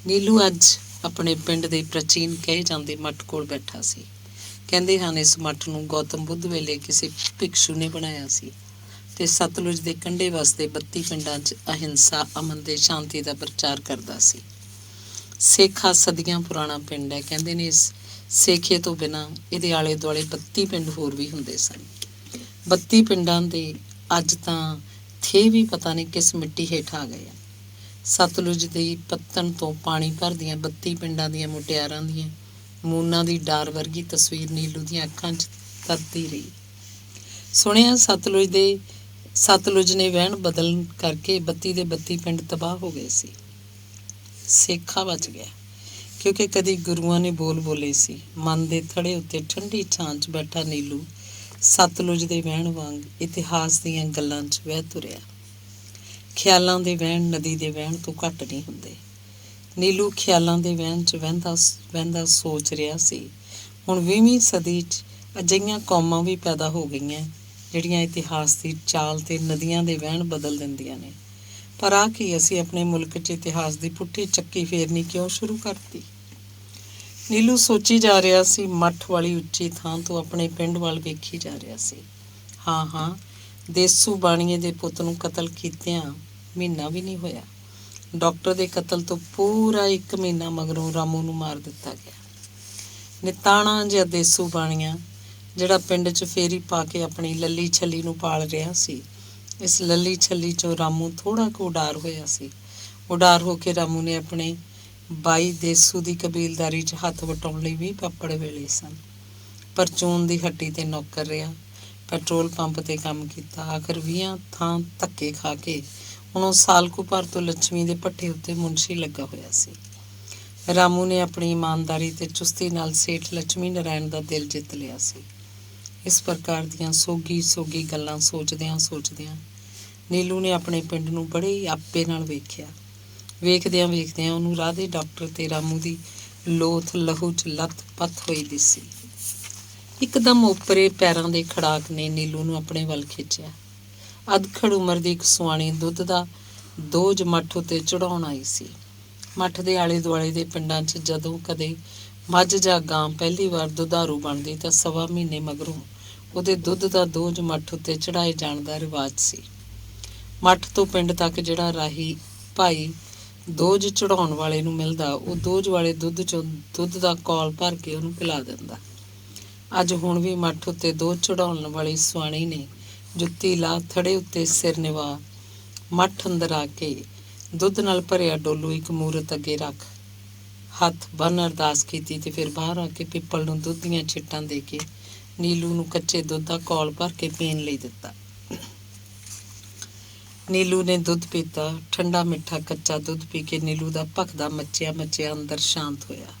ਨੀਲੂ ਅੱਜ ਆਪਣੇ ਪਿੰਡ ਦੇ ਪ੍ਰਾਚੀਨ ਕਹੇ ਜਾਂਦੇ ਮੱਠ ਕੋਲ ਬੈਠਾ ਸੀ। ਕਹਿੰਦੇ ਹਨ ਇਸ ਮੱਠ ਨੂੰ ਗੌਤਮ ਬੁੱਧ ਵੇਲੇ ਕਿਸੇ ਭਿਕਸ਼ੂ ਨੇ ਬਣਾਇਆ ਸੀ ਤੇ ਸਤਲੁਜ ਦੇ ਕੰਢੇ ਵਸਦੇ 32 ਪਿੰਡਾਂ 'ਚ ਅਹਿੰਸਾ, ਅਮਨ ਤੇ ਸ਼ਾਂਤੀ ਦਾ ਪ੍ਰਚਾਰ ਕਰਦਾ ਸੀ। ਸੇਖਾ ਸਦੀਆਂ ਪੁਰਾਣਾ ਪਿੰਡ ਹੈ। ਕਹਿੰਦੇ ਨੇ ਇਸ ਸੇਖੇ ਤੋਂ ਬਿਨਾਂ ਇਹਦੇ ਆਲੇ ਦੁਆਲੇ 32 ਪਿੰਡ ਹੋਰ ਵੀ ਹੁੰਦੇ ਸਨ। 32 ਪਿੰਡਾਂ ਦੇ ਅੱਜ ਤਾਂ ਥੇ ਵੀ ਪਤਾ ਨਹੀਂ ਕਿਸ ਮਿੱਟੀ ਹੇਠ ਆ ਗਏ ਆ। ਸਤਲੁਜ ਦੀ ਪੱਤਣ ਤੋਂ ਪਾਣੀ ਭਰਦੀਆਂ 32 ਪਿੰਡਾਂ ਦੀਆਂ ਮੁਟਿਆਰਾਂ ਦੀਆਂ ਮੂਨਾਂ ਦੀ ਡਾਰ ਵਰਗੀ ਤਸਵੀਰ ਨੀਲੂ ਦੀਆਂ ਅੱਖਾਂ 'ਚ ਤਰਦੀ ਰਹੀ। ਸੁਣਿਆ ਸਤਲੁਜ ਨੇ ਵਹਿਣ ਬਦਲਣ ਕਰਕੇ 32 ਦੇ 32 ਪਿੰਡ ਤਬਾਹ ਹੋ ਗਏ ਸੀ। ਸੇਖਾ ਬਚ ਗਿਆ ਕਿਉਂਕਿ ਕਦੀ ਗੁਰੂਆਂ ਨੇ ਬੋਲ ਬੋਲੇ ਸੀ। ਮਨ ਦੇ ਥੜੇ ਉੱਤੇ ਠੰਡੀ ਛਾਂ 'ਚ ਬੈਠਾ ਨੀਲੂ ਸਤਲੁਜ ਦੇ ਵਹਿਣ ਵਾਂਗ ਇਤਿਹਾਸ ਦੀਆਂ ਗੱਲਾਂ 'ਚ ਵਹਿ ਤੁਰਿਆ। ਖਿਆਲਾਂ ਦੇ ਵਹਿਣ ਨਦੀ ਦੇ ਵਹਿਣ ਤੋਂ ਘੱਟ ਨਹੀਂ ਹੁੰਦੇ। ਨੀਲੂ ਖਿਆਲਾਂ ਦੇ ਵਹਿਣ 'ਚ ਵਹਿੰਦਾ ਸੋਚ ਰਿਹਾ ਸੀ, ਹੁਣ 20ਵੀਂ ਸਦੀ 'ਚ ਅਜਿਹੀਆਂ ਕੌਮਾਂ ਵੀ ਪੈਦਾ ਹੋ ਗਈਆਂ ਜਿਹੜੀਆਂ ਇਤਿਹਾਸ ਦੀ ਚਾਲ ਤੇ ਨਦੀਆਂ ਦੇ ਵਹਿਣ ਬਦਲ ਦਿੰਦੀਆਂ ਨੇ। ਪਰ ਆ ਕੀ ਅਸੀਂ ਆਪਣੇ ਮੁਲਕ 'ਚ ਇਤਿਹਾਸ ਦੀ ਪੁੱਠੀ ਚੱਕੀ ਫੇਰਨੀ ਕਿਉਂ ਸ਼ੁਰੂ ਕਰਤੀ? ਨੀਲੂ ਸੋਚੀ ਜਾ ਰਿਹਾ ਸੀ। ਮੱਠ ਵਾਲੀ ਉੱਚੀ ਥਾਂ ਤੋਂ ਆਪਣੇ ਪਿੰਡ ਵੱਲ ਵੇਖੀ ਜਾ ਰਿਹਾ ਸੀ। ਹਾਂ ਹਾਂ, ਦੇਸੂ ਬਾਣੀਏ ਦੇ ਪੁੱਤ ਨੂੰ ਕਤਲ ਕੀਤਿਆਂ ਮਹੀਨਾ ਵੀ ਨਹੀਂ ਹੋਇਆ। ਡਾਕਟਰ ਦੇ ਕਤਲ ਤੋਂ ਪੂਰਾ 1 ਮਹੀਨਾ ਮਗਰੋਂ ਰਾਮੂ ਨੂੰ ਮਾਰ ਦਿੱਤਾ ਗਿਆ। ਨਿਤਾਣਾ ਜਿਹਾ ਦੇਸੂ ਬਾਣੀਆ ਜਿਹੜਾ ਪਿੰਡ 'ਚ ਫੇਰੀ ਪਾ ਕੇ ਆਪਣੀ ਲੱਲੀ ਛੱਲੀ ਨੂੰ ਪਾਲ ਰਿਹਾ ਸੀ, ਇਸ ਲੱਲੀ ਛੱਲੀ 'ਚੋਂ ਰਾਮੂ ਥੋੜ੍ਹਾ ਕੁ ਉਡਾਰ ਹੋਇਆ ਸੀ। ਉਡਾਰ ਹੋ ਕੇ ਰਾਮੂ ਨੇ ਆਪਣੇ ਬਾਈ ਦੇਸੂ ਦੀ ਕਬੀਲਦਾਰੀ 'ਚ ਹੱਥ ਵਟਾਉਣ ਲਈ ਵੀ ਪਾਪੜ ਵੇਲੇ ਸਨ। ਪਰਚੂਨ ਦੀ ਹੱਟੀ 'ਤੇ ਨੌਕਰ ਰਿਹਾ, ਪੈਟਰੋਲ ਪੰਪ 'ਤੇ ਕੰਮ ਕੀਤਾ। ਆਖਰ 20 ਥਾਂ ਧੱਕੇ ਖਾ ਕੇ ਹੁਣ ਉਹ ਸਾਲ ਕੁ ਭਰ ਤੋਂ ਲੱਛਮੀ ਦੇ ਭੱਠੇ ਉੱਤੇ ਮੁਨਸ਼ੀ ਲੱਗਾ ਹੋਇਆ ਸੀ। ਰਾਮੂ ਨੇ ਆਪਣੀ ਇਮਾਨਦਾਰੀ ਤੇ ਚੁਸਤੀ ਨਾਲ ਸੇਠ ਲక్ష్ਮੀ ਨਾਰਾਇਣ ਦਾ ਦਿਲ ਜਿੱਤ ਲਿਆ ਸੀ। ਇਸ ਪ੍ਰਕਾਰ ਦੀਆਂ ਸੋਗੀ ਗੱਲਾਂ ਸੋਚਦਿਆਂ ਨੀਲੂ ਨੇ ਆਪਣੇ ਪਿੰਡ ਨੂੰ ਬੜੇ ਹੀ ਆਪੇ ਨਾਲ ਵੇਖਿਆ। ਵੇਖਦਿਆਂ ਉਹਨੂੰ ਰਾਧੇ ਡਾਕਟਰ ਤੇ ਰਾਮੂ ਦੀ ਲੋਥ ਲਹੂ 'ਚ ਲੱਥ-ਪੱਥ ਹੋਈ ਦਿਸੀ। ਇੱਕਦਮ ਓਪਰੇ ਪੈਰਾਂ ਦੇ ਖੜਾਕ ਨੇ ਨੀਲੂ ਨੂੰ ਆਪਣੇ ਵੱਲ ਖਿੱਚਿਆ। ਅਧਖੜ ਉਮਰ ਦੀ ਇੱਕ ਸੁਆਣੀ ਦੁੱਧ ਦਾ ਦੋਜ ਮੱਠ ਉੱਤੇ ਚੜਾਉਣ ਆਈ ਸੀ। ਮੱਠ ਦੇ ਆਲੇ ਦੁਆਲੇ ਦੇ ਪਿੰਡਾਂ 'ਚ ਜਦੋਂ ਕਦੇ ਮੱਝ ਜਾਂ ਗਾਂ ਪਹਿਲੀ ਵਾਰ ਦੁਧਾਰੂ ਬਣਦੀ ਤਾਂ 1.25 ਮਹੀਨੇ ਮਗਰੋਂ ਉਹਦੇ ਦੁੱਧ ਦਾ ਦੋਜ ਮੱਠ ਉੱਤੇ ਚੜਾਏ ਜਾਣ ਦਾ ਰਿਵਾਜ ਸੀ। ਮੱਠ ਤੋਂ ਪਿੰਡ ਤੱਕ ਜਿਹੜਾ ਰਾਹੀ ਭਾਈ ਦੋਜ ਚੜਾਉਣ ਵਾਲੇ ਨੂੰ ਮਿਲਦਾ, ਉਹ ਦੋਜ ਵਾਲੇ ਦੁੱਧ 'ਚੋਂ ਦੁੱਧ ਦਾ ਕੌਲ ਭਰ ਕੇ ਉਹਨੂੰ ਪਿਲਾ ਦਿੰਦਾ। ਅੱਜ ਹੁਣ ਵੀ ਮੱਠ ਉੱਤੇ ਦੋਜ ਚੜਾਉਣ ਵਾਲੀ ਸੁਆਣੀ ਨੇ ਜੁੱਤੀ ਲਾ ਥੜੇ ਉੱਤੇ ਸਿਰ ਨਿਵਾ ਮੱਠ ਅੰਦਰ ਆ ਕੇ ਦੁੱਧ ਨਾਲ ਭਰਿਆ ਡੋਲੂ ਇੱਕ ਮੂਰਤ ਅੱਗੇ ਰੱਖ ਹੱਥ ਬੰਨ੍ਹ ਅਰਦਾਸ ਕੀਤੀ ਤੇ ਫਿਰ ਬਾਹਰ ਆ ਕੇ ਪਿੱਪਲ ਨੂੰ ਦੁੱਧ ਦੀਆਂ ਛਿੱਟਾਂ ਦੇ ਕੇ ਨੀਲੂ ਨੂੰ ਕੱਚੇ ਦੁੱਧ ਦਾ ਕੌਲ ਭਰ ਕੇ ਪੀਣ ਲਈ ਦਿੱਤਾ। ਨੀਲੂ ਨੇ ਦੁੱਧ ਪੀਤਾ। ਠੰਡਾ ਮਿੱਠਾ ਕੱਚਾ ਦੁੱਧ ਪੀ ਕੇ ਨੀਲੂ ਦਾ ਭਖਦਾ ਮੱਚਿਆ ਅੰਦਰ ਸ਼ਾਂਤ ਹੋਇਆ।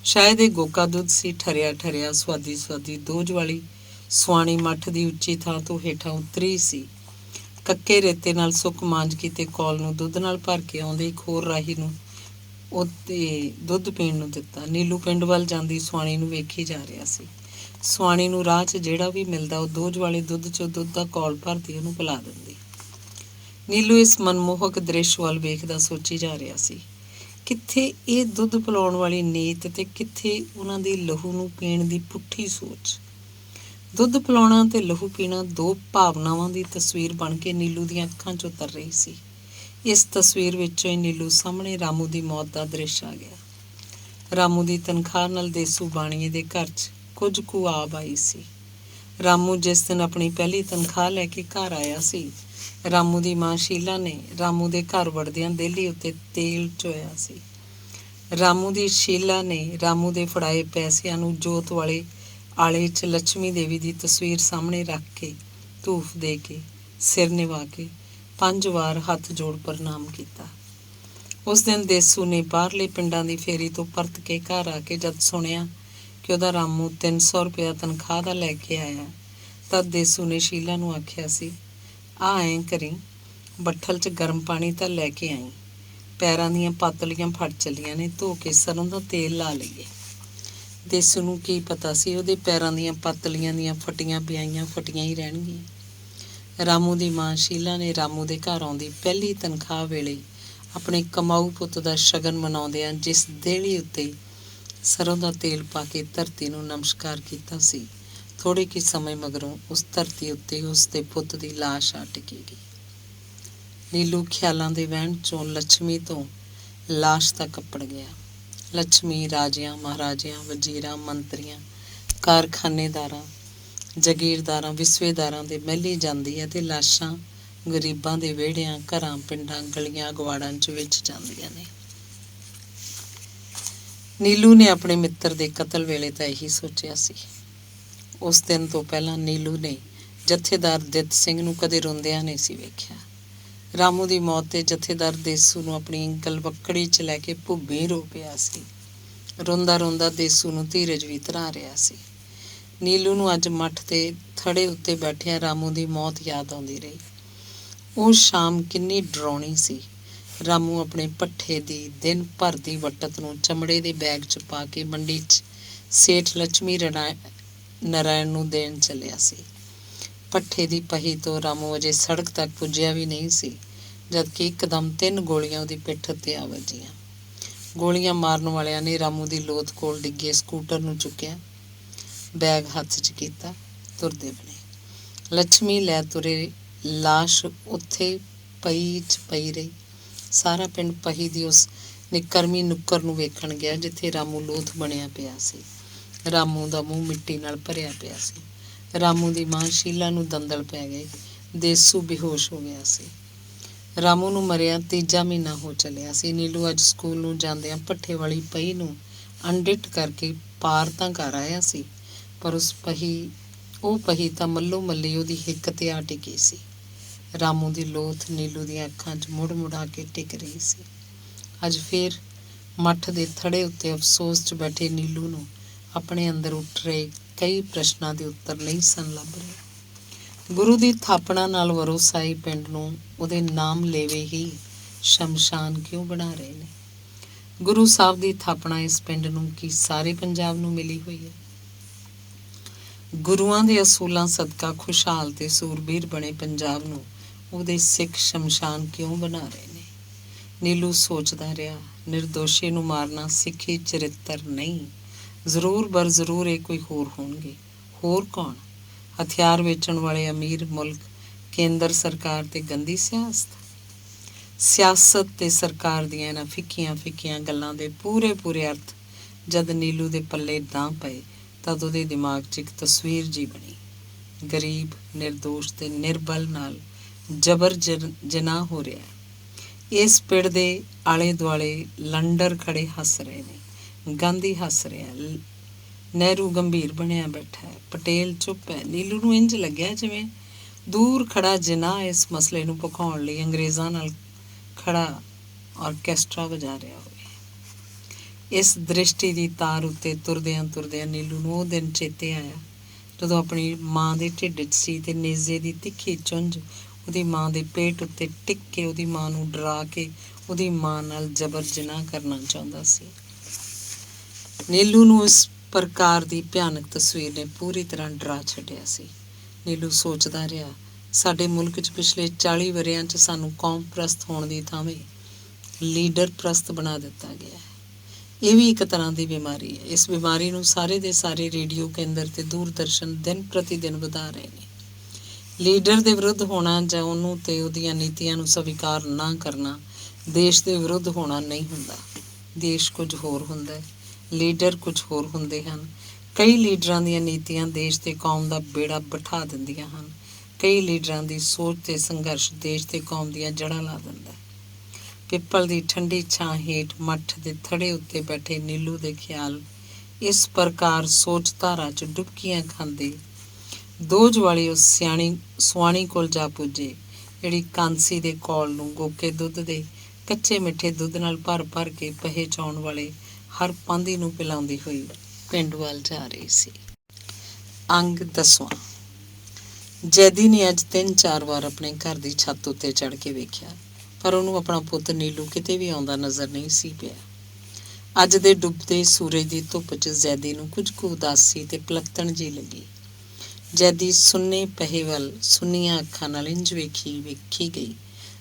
ਸ਼ਾਇਦ ਇਹ ਗੋਕਾ ਦੁੱਧ ਸੀ, ਠਰਿਆ ਸਵਾਦੀ ਦੋਜ ਵਾਲੀ ਸੁਆਣੀ ਮੱਠ ਦੀ ਉੱਚੀ ਥਾਂ ਤੋਂ ਹੇਠਾਂ ਉਤਰੀ ਸੀ। ਕੱਕੇ ਰੇਤੇ ਨਾਲ ਸੁੱਕ ਮਾਂਜ ਕੀਤੇ ਕੌਲ ਨੂੰ ਦੁੱਧ ਨਾਲ ਭਰ ਕੇ ਆਉਂਦੇ ਇੱਕ ਹੋਰ ਰਾਹੀ ਨੂੰ ਉਹਤੇ ਦੁੱਧ ਪੀਣ ਨੂੰ ਦਿੱਤਾ। ਨੀਲੂ ਪਿੰਡ ਵੱਲ ਜਾਂਦੀ ਸੁਆਣੀ ਨੂੰ ਵੇਖੀ ਜਾ ਰਿਹਾ ਸੀ। ਸੁਆਣੀ ਨੂੰ ਰਾਹ 'ਚ ਜਿਹੜਾ ਵੀ ਮਿਲਦਾ ਉਹ ਦੋਜ ਵਾਲੇ ਦੁੱਧ 'ਚੋਂ ਦੁੱਧ ਦਾ ਕੌਲ ਭਰਦੀ ਉਹਨੂੰ ਪਿਲਾ ਦਿੰਦੀ। ਨੀਲੂ ਇਸ ਮਨਮੋਹਕ ਦ੍ਰਿਸ਼ ਵੱਲ ਵੇਖਦਾ ਸੋਚੀ ਜਾ ਰਿਹਾ ਸੀ, ਕਿੱਥੇ ਇਹ ਦੁੱਧ ਪਿਲਾਉਣ ਵਾਲੀ ਨੀਤ ਤੇ ਕਿੱਥੇ ਉਹਨਾਂ ਦੀ ਲਹੂ ਨੂੰ ਪੀਣ ਦੀ ਪੁੱਠੀ ਸੋਚ। ਦੁੱਧ ਪਿਲਾਉਣਾ ਤੇ ਲਹੂ ਪੀਣਾ ਦੋ ਭਾਵਨਾਵਾਂ ਦੀ ਤਸਵੀਰ ਬਣ ਕੇ ਨੀਲੂ ਦੀਆਂ ਅੱਖਾਂ 'ਚ ਉਤਰ ਰਹੀ ਸੀ। ਇਸ ਤਸਵੀਰ ਵਿੱਚੋਂ ਹੀ ਨੀਲੂ ਸਾਹਮਣੇ ਰਾਮੂ ਦੀ ਮੌਤ ਦਾ ਦ੍ਰਿਸ਼ ਆ ਗਿਆ। ਰਾਮੂ ਦੀ ਤਨਖਾਹ ਨਾਲ ਦੇਸੂ ਬਾਣੀਏ ਦੇ ਘਰ 'ਚ ਕੁਝ ਕੁ ਆਬ ਆਈ ਸੀ। ਰਾਮੂ ਜਿਸ ਦਿਨ ਆਪਣੀ ਪਹਿਲੀ ਤਨਖਾਹ ਲੈ ਕੇ ਘਰ ਆਇਆ ਸੀ, ਰਾਮੂ ਦੀ ਮਾਂ ਸ਼ੀਲਾ ਨੇ ਰਾਮੂ ਦੇ ਘਰ ਵੜਦਿਆਂ ਦੇਹਲੀ ਉੱਤੇ ਤੇਲ ਚੋਇਆ ਸੀ। ਰਾਮੂ ਦੀ ਸ਼ੀਲਾ ਨੇ ਰਾਮੂ ਦੇ ਫੜਾਏ ਪੈਸਿਆਂ ਨੂੰ ਜੋਤ ਵਾਲੇ ਆਲੇ 'ਚ ਲక్ష్ਮੀ ਦੇਵੀ ਦੀ ਤਸਵੀਰ ਸਾਹਮਣੇ ਰੱਖ ਕੇ ਧੂਫ ਦੇ ਕੇ ਸਿਰ ਨਿਵਾ ਕੇ 5 ਵਾਰ ਹੱਥ ਜੋੜ ਪ੍ਰਣਾਮ ਕੀਤਾ। ਉਸ ਦਿਨ ਦੇਸੂ ਨੇ ਬਾਹਰਲੇ ਪਿੰਡਾਂ ਦੀ ਫੇਰੀ ਤੋਂ ਪਰਤ ਕੇ ਘਰ ਆ ਕੇ ਜਦ ਸੁਣਿਆ ਕਿ ਉਹਦਾ ਰਾਮੂ 300 ਰੁਪਇਆ ਤਨਖਾਹ ਦਾ ਲੈ ਕੇ ਆਇਆ, ਤਦ ਦੇਸੂ ਨੇ ਸ਼ੀਲਾ ਨੂੰ ਆਖਿਆ ਸੀ, ਐਂ ਕਰੀ ਬੱਠਲ 'ਚ ਗਰਮ ਪਾਣੀ ਤਾਂ ਲੈ ਕੇ ਆਈ, ਪੈਰਾਂ ਦੀਆਂ ਪਾਤਲੀਆਂ ਫਟ ਚੱਲੀਆਂ ਨੇ, ਧੋ ਕੇ ਸਰੋਂ ਦਾ ਤੇਲ ਲਾ ਲਈਏ। ਦੇਸੂ ਨੂੰ ਕੀ ਪਤਾ ਸੀ ਉਹਦੇ ਪੈਰਾਂ ਦੀਆਂ ਪਾਤਲੀਆਂ ਦੀਆਂ ਫਟੀਆਂ ਹੀ ਰਹਿਣਗੀਆਂ। ਰਾਮੂ ਦੀ ਮਾਂ ਸ਼ੀਲਾ ਨੇ ਰਾਮੂ ਦੇ ਘਰ ਆਉਂਦੀ ਪਹਿਲੀ ਤਨਖਾਹ ਵੇਲੇ ਆਪਣੇ ਕਮਾਊ ਪੁੱਤ ਦਾ ਸ਼ਗਨ ਮਨਾਉਂਦਿਆਂ ਜਿਸ ਦੇਹਲੀ ਉੱਤੇ ਸਰੋਂ ਦਾ ਤੇਲ ਪਾ ਕੇ ਧਰਤੀ ਨੂੰ ਨਮਸਕਾਰ ਕੀਤਾ ਸੀ, ਥੋੜ੍ਹੇ ਕੁ ਸਮੇਂ ਮਗਰੋਂ ਉਸ ਧਰਤੀ ਉੱਤੇ ਉਸ ਦੇ ਪੁੱਤ ਦੀ ਲਾਸ਼ ਆ ਟਿਕੇਗੀ। ਨੀਲੂ ਖਿਆਲਾਂ ਦੇ ਵਹਿਣ 'ਚੋਂ ਲక్ష్ਮੀ ਤੋਂ ਲਾਸ਼ ਤੱਕ ਕੱਪੜ ਗਿਆ। ਲక్ష్ਮੀ ਰਾਜਿਆਂ ਮਹਾਰਾਜਿਆਂ ਵਜ਼ੀਰਾਂ ਮੰਤਰੀਆਂ ਕਾਰਖਾਨੇਦਾਰਾਂ ਜਗੀਰਦਾਰਾਂ ਵਿਸਵੇਦਾਰਾਂ ਦੇ ਮਹਿਲੀਂ ਜਾਂਦੀ ਹੈ ਤੇ ਲਾਸ਼ਾਂ ਗਰੀਬਾਂ ਦੇ ਵਿਹੜਿਆਂ ਘਰਾਂ ਪਿੰਡਾਂ ਗਲੀਆਂ ਅਗਵਾੜਾਂ 'ਚ ਵਿੱਚ ਜਾਂਦੀਆਂ ਨੇ। ਨੀਲੂ ਨੇ ਆਪਣੇ ਮਿੱਤਰ ਦੇ ਕਤਲ ਵੇਲੇ ਤਾਂ ਇਹੀ ਸੋਚਿਆ ਸੀ। ਉਸ ਦਿਨ ਤੋਂ ਪਹਿਲਾਂ ਨੀਲੂ ਨੇ ਜਥੇਦਾਰ ਦਿੱਤ ਸਿੰਘ ਨੂੰ ਕਦੇ ਰੋਂਦਿਆਂ ਨਹੀਂ ਸੀ ਵੇਖਿਆ। ਰਾਮੂ ਦੀ ਮੌਤ ਤੇ ਜਥੇਦਾਰ ਦੇਸੂ ਨੂੰ ਆਪਣੀ ਗਲਵੱਕੜੀ 'ਚ ਲੈ ਕੇ ਭੁੱਬੀ ਰੋ ਪਿਆ ਸੀ। ਰੋਂਦਾ ਦੇਸੂ ਨੂੰ ਧੀਰਜ ਵੀ ਧਰਾ ਰਿਹਾ ਸੀ। ਨੀਲੂ ਨੂੰ ਅੱਜ ਮੱਠ ਤੇ ਥੜੇ ਉੱਤੇ ਬੈਠਿਆ ਰਾਮੂ ਦੀ ਮੌਤ ਯਾਦ ਆਉਂਦੀ ਰਹੀ। ਉਹ ਸ਼ਾਮ ਕਿੰਨੀ ਡਰਾਉਣੀ ਸੀ। ਰਾਮੂ ਆਪਣੇ ਭੱਠੇ ਦੀ ਦਿਨ ਭਰ ਦੀ ਵਟਤ ਨੂੰ ਚਮੜੇ ਦੇ ਬੈਗ 'ਚ ਪਾ ਕੇ ਮੰਡੀ 'ਚ ਸੇਠ ਲక్ష్ਮੀ ਨਾਰਾਇਣ ਨੂੰ ਦੇਣ ਚੱਲਿਆ ਸੀ। ਭੱਠੇ ਦੀ ਪਹੀ ਤੋਂ ਰਾਮੂ ਅਜੇ ਸੜਕ ਤੱਕ ਪੁੱਜਿਆ ਵੀ ਨਹੀਂ ਸੀ, ਜਦਕਿ ਇੱਕਦਮ 3 ਗੋਲੀਆਂ ਉਹਦੀ ਪਿੱਠ 'ਤੇ ਆ ਵੱਜੀਆਂ। ਗੋਲੀਆਂ ਮਾਰਨ ਵਾਲਿਆਂ ਨੇ ਰਾਮੂ ਦੀ ਲੋਥ ਕੋਲ ਡਿੱਗੇ ਸਕੂਟਰ ਨੂੰ ਚੁੱਕਿਆ, ਬੈਗ ਹੱਥ 'ਚ ਕੀਤਾ, ਤੁਰਦੇ ਬਣੇ। ਲੱਛਮੀ ਲੈ ਤੁਰੇ ਲਾਸ਼ ਉੱਥੇ ਪਈ ਰਹੀ। ਸਾਰਾ ਪਿੰਡ ਪਹੀ ਦੀ ਉਸ ਨਿਕਰਮੀ ਨੁੱਕਰ ਨੂੰ ਵੇਖਣ ਗਿਆ ਜਿੱਥੇ ਰਾਮੂ ਲੋਥ ਬਣਿਆ ਪਿਆ ਸੀ। ਰਾਮੂ ਦਾ ਮੂੰਹ ਮਿੱਟੀ ਨਾਲ ਭਰਿਆ ਪਿਆ ਸੀ। ਰਾਮੂ ਦੀ ਮਾਂ ਸ਼ੀਲਾ ਨੂੰ ਦੰਦਲ ਪੈ ਗਏ। ਦੇਸੂ ਬੇਹੋਸ਼ ਹੋ ਗਿਆ ਸੀ। ਰਾਮੂ ਨੂੰ ਮਰਿਆ ਤੀਜਾ ਮਹੀਨਾ ਹੋ ਚੱਲਿਆ ਸੀ। ਨੀਲੂ ਅੱਜ ਸਕੂਲ ਨੂੰ ਜਾਂਦਿਆਂ ਭੱਠੇ ਵਾਲੀ ਪਹੀ ਨੂੰ ਅਣਡਿੱਠ ਕਰਕੇ ਪਾਰ ਤਾਂ ਕਰ ਆਇਆ ਸੀ, ਪਰ ਉਹ ਪਹੀ ਤਾਂ ਮੱਲੋ ਮੱਲੀ ਉਹਦੀ ਹਿੱਕ ਤੇ ਆ ਟਿਕੀ ਸੀ। ਰਾਮੂ ਦੀ ਲੋਥ ਨੀਲੂ ਦੀਆਂ ਅੱਖਾਂ 'ਚ ਮੁੜ ਮੁੜਾ ਕੇ ਟਿਕ ਰਹੀ ਸੀ। ਅੱਜ ਫੇਰ ਮੱਠ ਦੇ ਥੜੇ ਉੱਤੇ ਅਫਸੋਸ 'ਚ ਬੈਠੇ ਨੀਲੂ ਨੂੰ ਆਪਣੇ ਅੰਦਰ ਉੱਠ ਰਹੇ ਕਈ ਪ੍ਰਸ਼ਨਾਂ ਦੇ ਉੱਤਰ ਨਹੀਂ ਸਨ ਲੱਭ ਰਹੇ। ਗੁਰੂ ਦੀ ਥਾਪਣਾ ਨਾਲ ਵਰੋਸਾਈ ਪਿੰਡ ਨੂੰ ਉਹਦੇ ਨਾਮ ਲੇਵੇ ਹੀ ਸ਼ਮਸ਼ਾਨ ਕਿਉਂ ਬਣਾ ਰਹੇ ਨੇ? ਗੁਰੂ ਸਾਹਿਬ ਦੀ ਥਾਪਣਾ ਇਸ ਪਿੰਡ ਨੂੰ ਕੀ ਸਾਰੇ ਪੰਜਾਬ ਨੂੰ ਮਿਲੀ ਹੋਈ ਹੈ? ਗੁਰੂਆਂ ਦੇ ਅਸੂਲਾਂ ਸਦਕਾ ਖੁਸ਼ਹਾਲ ਤੇ ਸੂਰਬੀਰ ਬਣੇ ਪੰਜਾਬ ਨੂੰ ਉਹਦੇ ਸਿੱਖ ਸ਼ਮਸ਼ਾਨ ਕਿਉਂ ਬਣਾ ਰਹੇ ਨੇ? ਨੀਲੂ ਸੋਚਦਾ ਰਿਹਾ, ਨਿਰਦੋਸ਼ੀ ਨੂੰ ਮਾਰਨਾ ਸਿੱਖੀ ਚਰਿੱਤਰ ਨਹੀਂ। ਜ਼ਰੂਰ ਬਰ ਜ਼ਰੂਰ ਇਹ ਕੋਈ ਹੋਰ ਹੋਣਗੇ। ਹੋਰ ਕੌਣ? ਹਥਿਆਰ ਵੇਚਣ ਵਾਲੇ ਅਮੀਰ ਮੁਲਕ, ਕੇਂਦਰ ਸਰਕਾਰ ਤੇ ਗੰਦੀ ਸਿਆਸਤ ਤੇ ਸਰਕਾਰ ਦੀਆਂ ਇਹਨਾਂ ਫਿੱਕੀਆਂ ਗੱਲਾਂ ਦੇ ਪੂਰੇ ਅਰਥ ਜਦ ਨੀਲੂ ਦੇ ਪੱਲੇ ਨਾ ਪਏ ਤਦ ਉਹਦੇ ਦਿਮਾਗ 'ਚ ਇੱਕ ਤਸਵੀਰ ਜੀ ਬਣੀ। ਗਰੀਬ, ਨਿਰਦੋਸ਼ ਤੇ ਨਿਰਬਲ ਨਾਲ ਜਬਰ ਜਨਾਹ ਹੋ ਰਿਹਾ। ਇਸ ਪਿੰਡ ਦੇ ਆਲੇ ਦੁਆਲੇ ਲੰਡਰ ਖੜੇ ਹੱਸ ਰਹੇ ਨੇ। ਗਾਂਧੀ ਹੱਸ ਰਿਹਾ। ਨਹਿਰੂ ਗੰਭੀਰ ਬਣਿਆ ਬੈਠਾ ਹੈ। ਪਟੇਲ ਚੁੱਪ ਹੈ। ਨੀਲੂ ਨੂੰ ਇੰਝ ਲੱਗਿਆ ਜਿਵੇਂ ਦੂਰ ਖੜਾ ਜਿਨਾਹ ਇਸ ਮਸਲੇ ਨੂੰ ਭਖਾਉਣ ਲਈ ਅੰਗਰੇਜ਼ਾਂ ਨਾਲ ਖੜਾ ਆਰਕੈਸਟਰਾ ਵਜਾ ਰਿਹਾ ਹੋਵੇ। ਇਸ ਦ੍ਰਿਸ਼ਟੀ ਦੀ ਤਾਰ ਉੱਤੇ ਤੁਰਦਿਆਂ ਨੀਲੂ ਨੂੰ ਉਹ ਦਿਨ ਚੇਤੇ ਆਇਆ ਜਦੋਂ ਆਪਣੀ ਮਾਂ ਦੇ ਢਿੱਡ 'ਚ ਸੀ ਤੇ ਨੇਜ਼ੇ ਦੀ ਤਿੱਖੀ ਚੁੰਝ ਉਹਦੀ ਮਾਂ ਦੇ ਪੇਟ ਉੱਤੇ ਟਿਕ ਕੇ ਉਹਦੀ ਮਾਂ ਨੂੰ ਡਰਾ ਕੇ ਉਹਦੀ ਮਾਂ ਨਾਲ ਜਬਰ ਜਨਾਹ ਕਰਨਾ ਚਾਹੁੰਦਾ ਸੀ। ਨੀਲੂ ਨੂੰ ਇਸ ਪ੍ਰਕਾਰ ਦੀ ਭਿਆਨਕ ਤਸਵੀਰ ਨੇ ਪੂਰੀ ਤਰ੍ਹਾਂ ਡਰਾ ਛੱਡਿਆ ਸੀ। ਨੀਲੂ ਸੋਚਦਾ ਰਿਹਾ, ਸਾਡੇ ਮੁਲਕ 'ਚ ਪਿਛਲੇ 40 ਵਰ੍ਹਿਆਂ 'ਚ ਸਾਨੂੰ ਕੌਮ ਪ੍ਰਸਤ ਹੋਣ ਦੀ ਥਾਵੇਂ ਲੀਡਰ ਪ੍ਰਸਤ ਬਣਾ ਦਿੱਤਾ ਗਿਆ ਹੈ। ਇਹ ਵੀ ਇੱਕ ਤਰ੍ਹਾਂ ਦੀ ਬਿਮਾਰੀ ਹੈ। ਇਸ ਬਿਮਾਰੀ ਨੂੰ ਸਾਰੇ ਦੇ ਸਾਰੇ ਰੇਡੀਓ ਕੇਂਦਰ ਤੇ ਦੂਰਦਰਸ਼ਨ ਦਿਨ ਪ੍ਰਤੀ ਦਿਨ ਵਧਾ ਰਹੇ ਨੇ। ਲੀਡਰ ਦੇ ਵਿਰੁੱਧ ਹੋਣਾ ਜਾਂ ਉਹਨੂੰ ਤੇ ਉਹਦੀਆਂ ਨੀਤੀਆਂ ਨੂੰ ਸਵੀਕਾਰ ਨਾ ਕਰਨਾ ਦੇਸ਼ ਦੇ ਵਿਰੁੱਧ ਹੋਣਾ ਨਹੀਂ ਹੁੰਦਾ। ਦੇਸ਼ ਕੁਝ ਹੋਰ ਹੁੰਦਾ ਹੈ, ਲੀਡਰ ਕੁਝ ਹੋਰ ਹੁੰਦੇ ਹਨ। ਕਈ ਲੀਡਰਾਂ ਦੀਆਂ ਨੀਤੀਆਂ ਦੇਸ਼ ਤੇ ਕੌਮ ਦਾ ਬੇੜਾ ਬਿਠਾ ਦਿੰਦੀਆਂ ਹਨ। ਕਈ ਲੀਡਰਾਂ ਦੀ ਸੋਚ ਤੇ ਸੰਘਰਸ਼ ਦੇਸ਼ ਤੇ ਕੌਮ ਦੀਆਂ ਜੜ੍ਹਾਂ ਲਾ ਦਿੰਦਾ। ਪਿੱਪਲ ਦੀ ਠੰਡੀ ਛਾਂ ਹੇਠ ਮੱਠ ਦੇ ਥੜੇ ਉੱਤੇ ਬੈਠੇ ਨੀਲੂ ਦੇ ਖਿਆਲ ਇਸ ਪ੍ਰਕਾਰ ਸੋਚ ਧਾਰਾ 'ਚ ਡੁਬਕੀਆਂ ਖਾਂਦੇ ਦੋਜ ਵਾਲੀ ਉਸ ਸੁਆਣੀ ਕੋਲ ਜਾ ਪੁੱਜੇ ਜਿਹੜੀ ਕਾਂਸੀ ਦੇ ਕੌਲ ਨੂੰ ਗੋਕੇ ਦੁੱਧ ਦੇ ਕੱਚੇ ਮਿੱਠੇ ਦੁੱਧ ਨਾਲ ਭਰ ਕੇ ਪਹੇ ਚਾਉਣ ਵਾਲੇ ਹਰ ਪਾਂਧੀ ਨੂੰ ਪਿਲਾਉਂਦੀ ਹੋਈ ਪਿੰਡ ਵੱਲ ਜਾ ਰਹੀ ਸੀ। ਅੰਗ 10ਵਾਂ। ਜੈਦੀ ਨੇ ਅੱਜ 3-4 ਵਾਰ ਆਪਣੇ ਘਰ ਦੀ ਛੱਤ ਉੱਤੇ ਚੜ੍ਹ ਕੇ ਵੇਖਿਆ, ਪਰ ਉਹਨੂੰ ਆਪਣਾ ਪੁੱਤ ਨੀਲੂ ਕਿਤੇ ਵੀ ਆਉਂਦਾ ਨਜ਼ਰ ਨਹੀਂ ਸੀ ਪਿਆ। ਅੱਜ ਦੇ ਡੁੱਬਦੇ ਸੂਰਜ ਦੀ ਧੁੱਪ 'ਚ ਜੈਦੀ ਨੂੰ ਕੁਝ ਕੁ ਉਦਾਸੀ ਤੇ ਪਲਕਤਣ ਜਿਹੀ ਲੱਗੀ। ਜੈਦੀ ਸੁੰਨੇ ਪਹੇ ਵੱਲ ਸੁੰਨੀਆਂ ਅੱਖਾਂ ਨਾਲ ਇੰਝ ਵੇਖੀ ਗਈ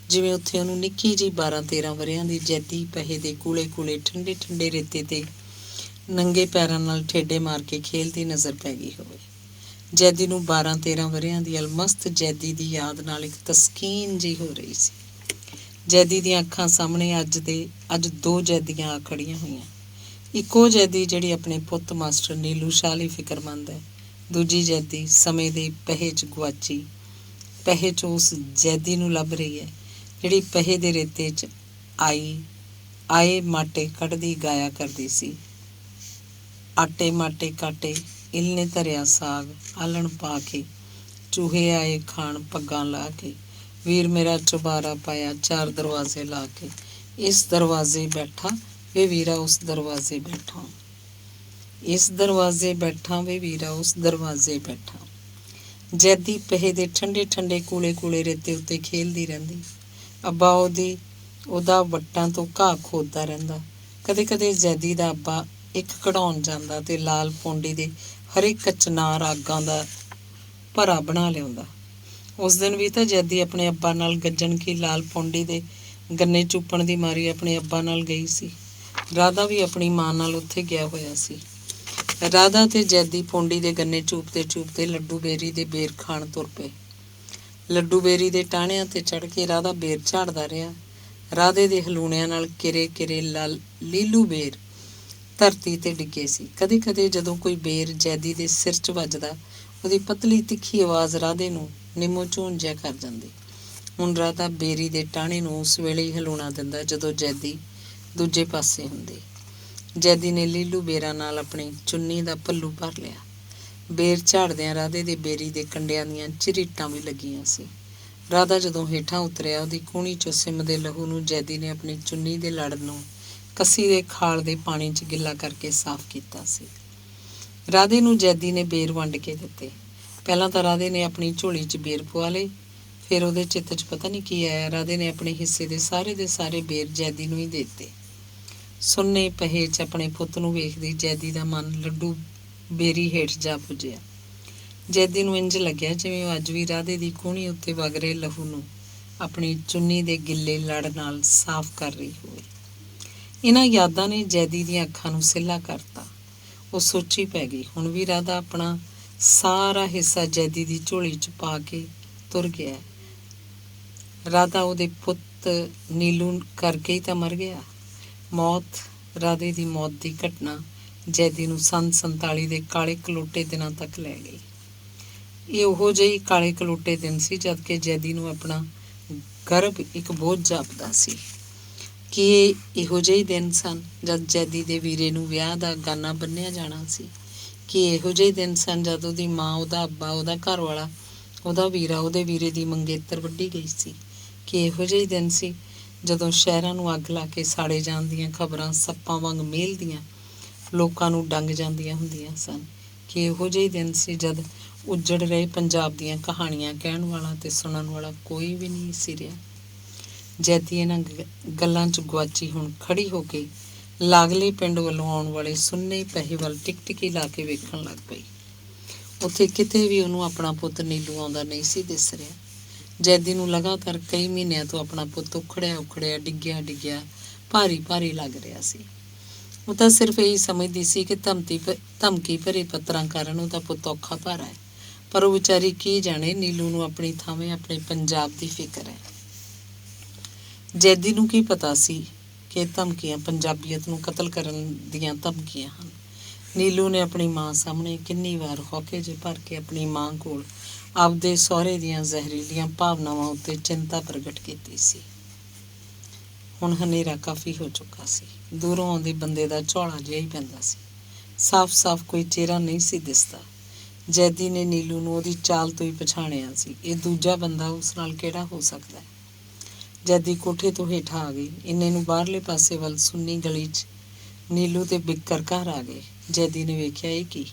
ਜਿਵੇਂ ਉੱਥੇ ਉਹਨੂੰ ਨਿੱਕੀ ਜਿਹੀ 12-13 ਵਰ੍ਹਿਆਂ ਦੀ ਜੈਦੀ ਪਹੇ ਦੇ ਕੂਲੇ ਠੰਡੇ ਰੇਤੇ ਤੇ ਨੰਗੇ ਪੈਰਾਂ ਨਾਲ ਠੇਡੇ ਮਾਰ ਕੇ ਖੇਲਦੀ ਨਜ਼ਰ ਪੈ ਗਈ ਹੋਵੇ। ਜੈਦੀ ਨੂੰ 12-13 ਵਰ੍ਹਿਆਂ ਦੀ ਅਲਮਸਤ ਜੈਦੀ ਦੀ ਯਾਦ ਨਾਲ ਇੱਕ ਤਸਕੀਨ ਜਿਹੀ ਹੋ ਰਹੀ ਸੀ। ਜੈਦੀ ਦੀਆਂ ਅੱਖਾਂ ਸਾਹਮਣੇ ਅੱਜ 2 ਜੈਦੀਆਂ ਆ ਖੜੀਆਂ ਹੋਈਆਂ। ਇੱਕੋ ਜੈਦੀ ਜਿਹੜੀ ਆਪਣੇ ਪੁੱਤ ਮਾਸਟਰ ਨੀਲੂ ਸ਼ਾਹ ਲਈ ਫਿਕਰਮੰਦ ਹੈ। ਦੂਜੀ ਜੈਦੀ ਸਮੇਂ ਦੇ ਪਹੇ 'ਚ ਗੁਆਚੀ ਪਹੇ 'ਚ ਉਸ ਜੈਦੀ ਨੂੰ ਲੱਭ ਰਹੀ ਹੈ ਜਿਹੜੀ ਪਹੇ ਦੇ ਰੇਤੇ 'ਚ ਆਏ ਮਾਟੇ ਕੱਢਦੀ ਗਾਇਆ ਕਰਦੀ ਸੀ। ਆਟੇ ਮਾਟੇ ਕਾਟੇ ਇਲ ਨੇ ਧਰਿਆ ਸਾਗ ਆਲਣ ਪਾ ਕੇ, ਚੂਹੇ ਆਏ ਖਾਣ ਪੱਗਾਂ ਲਾ ਕੇ, ਵੀਰ ਮੇਰਾ ਚੁਬਾਰਾ ਪਾਇਆ 4 ਦਰਵਾਜ਼ੇ ਲਾ ਕੇ, ਇਸ ਦਰਵਾਜ਼ੇ ਬੈਠਾ ਵੇ ਵੀਰਾ ਉਸ ਦਰਵਾਜ਼ੇ ਬੈਠਾ, ਇਸ ਦਰਵਾਜ਼ੇ ਬੈਠਾ ਵੇ ਵੀਰਾ ਉਸ ਦਰਵਾਜ਼ੇ ਬੈਠਾ। ਜੈਦੀ ਪਹੇ ਦੇ ਠੰਡੇ ਕੂਲੇ ਰੇਤੇ ਉੱਤੇ ਖੇਲਦੀ ਰਹਿੰਦੀ। ਅੱਬਾ ਉਹਦਾ ਵੱਟਾਂ ਤੋਂ ਘਾਹ ਖੋਦਦਾ ਰਹਿੰਦਾ। ਕਦੇ ਜੈਦੀ ਦਾ ਅੱਬਾ ਇੱਕ ਕਢਾਉਣ ਜਾਂਦਾ ਤੇ ਲਾਲ ਪੌਂਡੀ ਦੇ ਹਰੇਕ ਚਨਾਰ ਆਗਾਂ ਦਾ ਭਰਾ ਬਣਾ ਲਿਆਉਂਦਾ। ਉਸ ਦਿਨ ਵੀ ਤਾਂ ਜੈਦੀ ਆਪਣੇ ਅੱਬਾ ਨਾਲ ਗੱਜਣ ਕੀ ਲਾਲ ਪੌਂਡੀ ਦੇ ਗੰਨੇ ਚੂਪਣ ਦੀ ਮਾਰੀ ਆਪਣੇ ਅੱਬਾ ਨਾਲ ਗਈ ਸੀ। ਰਾਧਾ ਵੀ ਆਪਣੀ ਮਾਂ ਨਾਲ ਉੱਥੇ ਗਿਆ ਹੋਇਆ ਸੀ। ਰਾਧਾ ਤੇ ਜੈਦੀ ਪੌਂਡੀ ਦੇ ਗੰਨੇ ਚੂਪਦੇ ਲੱਡੂ ਬੇਰੀ ਦੇ ਬੇਰ ਖਾਣ ਤੁਰ ਪਏ। ਲੱਡੂ ਬੇਰੀ ਦੇ ਟਾਹਣਿਆਂ ਤੇ ਚੜ੍ਹ ਕੇ ਰਾਧਾ ਬੇਰ ਝਾੜਦਾ ਰਿਹਾ। ਰਾਧੇ ਦੇ ਹਲੂਣਿਆਂ ਨਾਲ ਕਿਰੇ ਲੀਲੂ ਬੇਰ ਧਰਤੀ ਤੇ ਡਿੱਗੇ ਸੀ। ਕਦੇ ਕਦੇ ਜਦੋਂ ਕੋਈ ਬੇਰ ਜੈਦੀ ਦੇ ਸਿਰ 'ਚ ਵੱਜਦਾ, ਉਹਦੀ ਪਤਲੀ ਤਿੱਖੀ ਆਵਾਜ਼ ਰਾਧੇ ਨੂੰ ਨਿੰਮੋ ਝੂਣ ਜਿਹਾ ਕਰ ਜਾਂਦੀ। ਹੁਣ ਰਾਧਾ ਬੇਰੀ ਦੇ ਟਾਹਣੇ ਨੂੰ ਉਸ ਵੇਲੇ ਹੀ ਹਲੂਣਾ ਦਿੰਦਾ ਜਦੋਂ ਜੈਦੀ ਦੂਜੇ ਪਾਸੇ ਹੁੰਦੀ। ਜੈਦੀ ਨੇ ਲੀਲੂ ਬੇਰਾਂ ਨਾਲ ਆਪਣੀ ਚੁੰਨੀ ਦਾ ਪੱਲੂ ਭਰ ਲਿਆ। ਬੇਰ ਝਾੜਦਿਆਂ ਰਾਧੇ ਦੇ ਬੇਰੀ ਦੇ ਕੰਡਿਆਂ ਦੀਆਂ ਝਰੀਟਾਂ ਵੀ ਲੱਗੀਆਂ ਸੀ। ਰਾਧਾ ਜਦੋਂ ਹੇਠਾਂ ਉਤਰਿਆ, ਉਹਦੀ ਕੂਹਣੀ 'ਚੋਂ ਸਿਮਦੇ ਲਹੂ ਨੂੰ ਜੈਦੀ ਨੇ ਆਪਣੀ ਚੁੰਨੀ ਦੇ ਲੜ ਨੂੰ ਕੱਸੀ ਦੇ ਖਾਲ ਦੇ ਪਾਣੀ 'ਚ ਗਿੱਲਾ ਕਰਕੇ ਸਾਫ਼ ਕੀਤਾ ਸੀ। ਰਾਧੇ ਨੂੰ ਜੈਦੀ ਨੇ ਬੇਰ ਵੰਡ ਕੇ ਦਿੱਤੇ। ਪਹਿਲਾਂ ਤਾਂ ਰਾਧੇ ਨੇ ਆਪਣੀ ਝੋਲੀ 'ਚ ਬੇਰ ਪਵਾ ਲਏ, ਫਿਰ ਉਹਦੇ ਚਿੱਤ 'ਚ ਪਤਾ ਨਹੀਂ ਕੀ ਆਇਆ, ਰਾਧੇ ਨੇ ਆਪਣੇ ਹਿੱਸੇ ਦੇ ਸਾਰੇ ਬੇਰ ਜੈਦੀ ਨੂੰ ਹੀ ਦੇ ਦਿੱਤੇ। ਸੁੰਨੇ ਪਹੇ 'ਚ ਆਪਣੇ ਪੁੱਤ ਨੂੰ ਵੇਖਦੀ ਜੈਦੀ ਦਾ ਮਨ ਲੱਡੂ ਬੇਰੀ ਹੇਠ ਜਾ ਪੁੱਜਿਆ। ਜੈਦੀ ਨੂੰ ਇੰਝ ਲੱਗਿਆ ਜਿਵੇਂ ਉਹ ਅੱਜ ਵੀ ਰਾਧੇ ਦੀ ਕੂਹਣੀ ਉੱਤੇ ਵਗ ਰਹੇ ਲਹੂ ਨੂੰ ਆਪਣੀ ਚੁੰਨੀ ਦੇ ਗਿੱਲੇ ਲੜ ਨਾਲ ਸਾਫ਼ ਕਰ ਰਹੀ ਹੋਵੇ। ਇਹਨਾਂ ਯਾਦਾਂ ਨੇ ਜੈਦੀ ਦੀਆਂ ਅੱਖਾਂ ਨੂੰ ਸਿੱਲਾ ਕਰਤਾ। ਉਹ ਸੋਚੀ ਪੈ ਗਈ, ਹੁਣ ਵੀ ਰਾਧਾ ਆਪਣਾ ਸਾਰਾ ਹਿੱਸਾ ਜੈਦੀ ਦੀ ਝੋਲੀ 'ਚ ਪਾ ਕੇ ਤੁਰ ਗਿਆ। ਰਾਧਾ ਉਹਦੇ ਪੁੱਤ ਨੀਲੂ ਕਰਕੇ ਹੀ ਤਾਂ ਮਰ ਗਿਆ। ਮੌਤ, ਰਾਧੇ ਦੀ ਮੌਤ ਦੀ ਘਟਨਾ ਜੈਦੀ ਨੂੰ ਸੰਨ 47 ਦੇ ਕਾਲੇ ਕਲੋਟੇ ਦਿਨਾਂ ਤੱਕ ਲੈ ਗਈ। ਇਹ ਉਹੋ ਜਿਹੀ ਕਾਲੇ ਕਲੋਟੇ ਦਿਨ ਸੀ ਜਦ ਕਿ ਜੈਦੀ ਨੂੰ ਆਪਣਾ ਗਰਭ ਇੱਕ ਬੋਝ ਜਾਪਦਾ ਸੀ। ਕਿ ਇਹ ਇਹੋ ਜਿਹੇ ਦਿਨ ਸਨ ਜਦ ਜੈਦੀ ਦੇ ਵੀਰੇ ਨੂੰ ਵਿਆਹ ਦਾ ਗਾਨਾ ਬੰਨ੍ਹਿਆ ਜਾਣਾ ਸੀ। ਕਿ ਇਹੋ ਜਿਹੇ ਦਿਨ ਸਨ ਜਦ ਉਹਦੀ ਮਾਂ, ਉਹਦਾ ਅੱਬਾ, ਉਹਦਾ ਘਰ ਵਾਲਾ, ਉਹਦਾ ਵੀਰਾ, ਉਹਦੇ ਵੀਰੇ ਦੀ ਮੰਗੇਤਰ ਵੱਢੀ ਗਈ ਸੀ। ਕਿ ਇਹੋ ਜਿਹੇ ਦਿਨ ਸੀ ਜਦੋਂ ਸ਼ਹਿਰਾਂ ਨੂੰ ਅੱਗ ਲਾ ਕੇ ਸਾੜੇ ਜਾਣ ਦੀਆਂ ਖਬਰਾਂ ਸੱਪਾਂ ਵਾਂਗ ਮੇਲਦੀਆਂ ਲੋਕਾਂ ਨੂੰ ਡੰਗ ਜਾਂਦੀਆਂ ਹੁੰਦੀਆਂ ਸਨ। ਕਿ ਇਹੋ ਜਿਹੇ ਦਿਨ ਸੀ ਜਦ ਉੱਜੜ ਰਹੇ ਪੰਜਾਬ ਦੀਆਂ ਕਹਾਣੀਆਂ ਕਹਿਣ ਵਾਲਾ ਤੇ ਸੁਣਨ ਵਾਲਾ ਕੋਈ ਵੀ ਨਹੀਂ ਸੀ ਰਿਹਾ। ਜੈਦੀ ਇਹਨਾਂ ਗੱਲਾਂ 'ਚ ਗੁਆਚੀ ਹੁਣ ਖੜੀ ਹੋ ਕੇ ਲਾਗਲੇ ਪਿੰਡ ਵੱਲੋਂ ਆਉਣ ਵਾਲੇ ਸੁੰਨੇ ਪਹੇ ਵੱਲ ਟਿਕਟਿਕੀ ਲਾ ਕੇ ਵੇਖਣ ਲੱਗ ਪਈ। ਉੱਥੇ ਕਿਤੇ ਵੀ ਉਹਨੂੰ ਆਪਣਾ ਪੁੱਤ ਨੀਲੂ ਆਉਂਦਾ ਨਹੀਂ ਸੀ ਦਿਸ ਰਿਹਾ। ਜੈਦੀ ਨੂੰ ਲਗਾਤਾਰ ਕਈ ਮਹੀਨਿਆਂ ਤੋਂ ਆਪਣਾ ਪੁੱਤ ਉਖੜਿਆ ਡਿੱਗਿਆ ਭਾਰੀ ਲੱਗ ਰਿਹਾ ਸੀ। ਉਹ ਤਾਂ ਸਿਰਫ ਇਹੀ ਸਮਝਦੀ ਸੀ ਕਿ ਧਮਕੀ ਭਰੇ ਪੱਤਰਾਂ ਕਾਰਨ ਉਹਦਾ ਪੁੱਤ ਔਖਾ ਭਾਰਾ ਹੈ, ਪਰ ਉਹ ਵਿਚਾਰੀ ਕੀ ਜਾਣੇ ਨੀਲੂ ਨੂੰ ਆਪਣੀ ਥਾਵੇਂ ਆਪਣੇ ਪੰਜਾਬ ਦੀ ਫਿਕਰ ਹੈ। ਜੈਦੀ ਨੂੰ ਕੀ ਪਤਾ ਸੀ ਕਿ ਧਮਕੀਆਂ ਪੰਜਾਬੀਅਤ ਨੂੰ ਕਤਲ ਕਰਨ ਦੀਆਂ ਧਮਕੀਆਂ ਹਨ। ਨੀਲੂ ਨੇ ਆਪਣੀ ਮਾਂ ਸਾਹਮਣੇ ਕਿੰਨੀ ਵਾਰ ਹੌਕੇ ਜਿਹੇ ਭਰ ਕੇ ਆਪਣੀ ਮਾਂ ਕੋਲ ਆਪਦੇ ਸਹੁਰੇ ਦੀਆਂ ਜ਼ਹਿਰੀਲੀਆਂ ਭਾਵਨਾਵਾਂ ਉੱਤੇ ਚਿੰਤਾ ਪ੍ਰਗਟ ਕੀਤੀ ਸੀ। ਹੁਣ ਹਨੇਰਾ ਕਾਫੀ ਹੋ ਚੁੱਕਾ ਸੀ। ਦੂਰੋਂ ਆਉਂਦੇ ਬੰਦੇ ਦਾ ਝੋਲਾ ਜਿਹਾ ਹੀ ਪੈਂਦਾ ਸੀ। ਸਾਫ਼ ਕੋਈ ਚਿਹਰਾ ਨਹੀਂ ਸੀ ਦਿਸਦਾ। ਜੈਦੀ ਨੇ ਨੀਲੂ ਨੂੰ ਉਹਦੀ ਚਾਲ ਤੋਂ ਹੀ ਪਛਾਣਿਆ ਸੀ। ਇਹ ਦੂਜਾ ਬੰਦਾ ਉਸ ਨਾਲ ਕਿਹੜਾ ਹੋ ਸਕਦਾ ਹੈ। ਜੈਦੀ ਕੋਠੇ ਤੋਂ ਹੇਠਾਂ ਆ ਗਈ। ਇੰਨੇ ਨੂੰ ਬਾਹਰਲੇ ਪਾਸੇ ਵੱਲ ਸੁੰਨੀ ਗਲੀ 'ਚ ਨੀਲੂ ਤੇ ਬਿੱਕਰ ਘਰ ਆ ਗਏ। ਜੈਦੀ ਨੇ ਵੇਖਿਆ ਇਹ ਕੀ,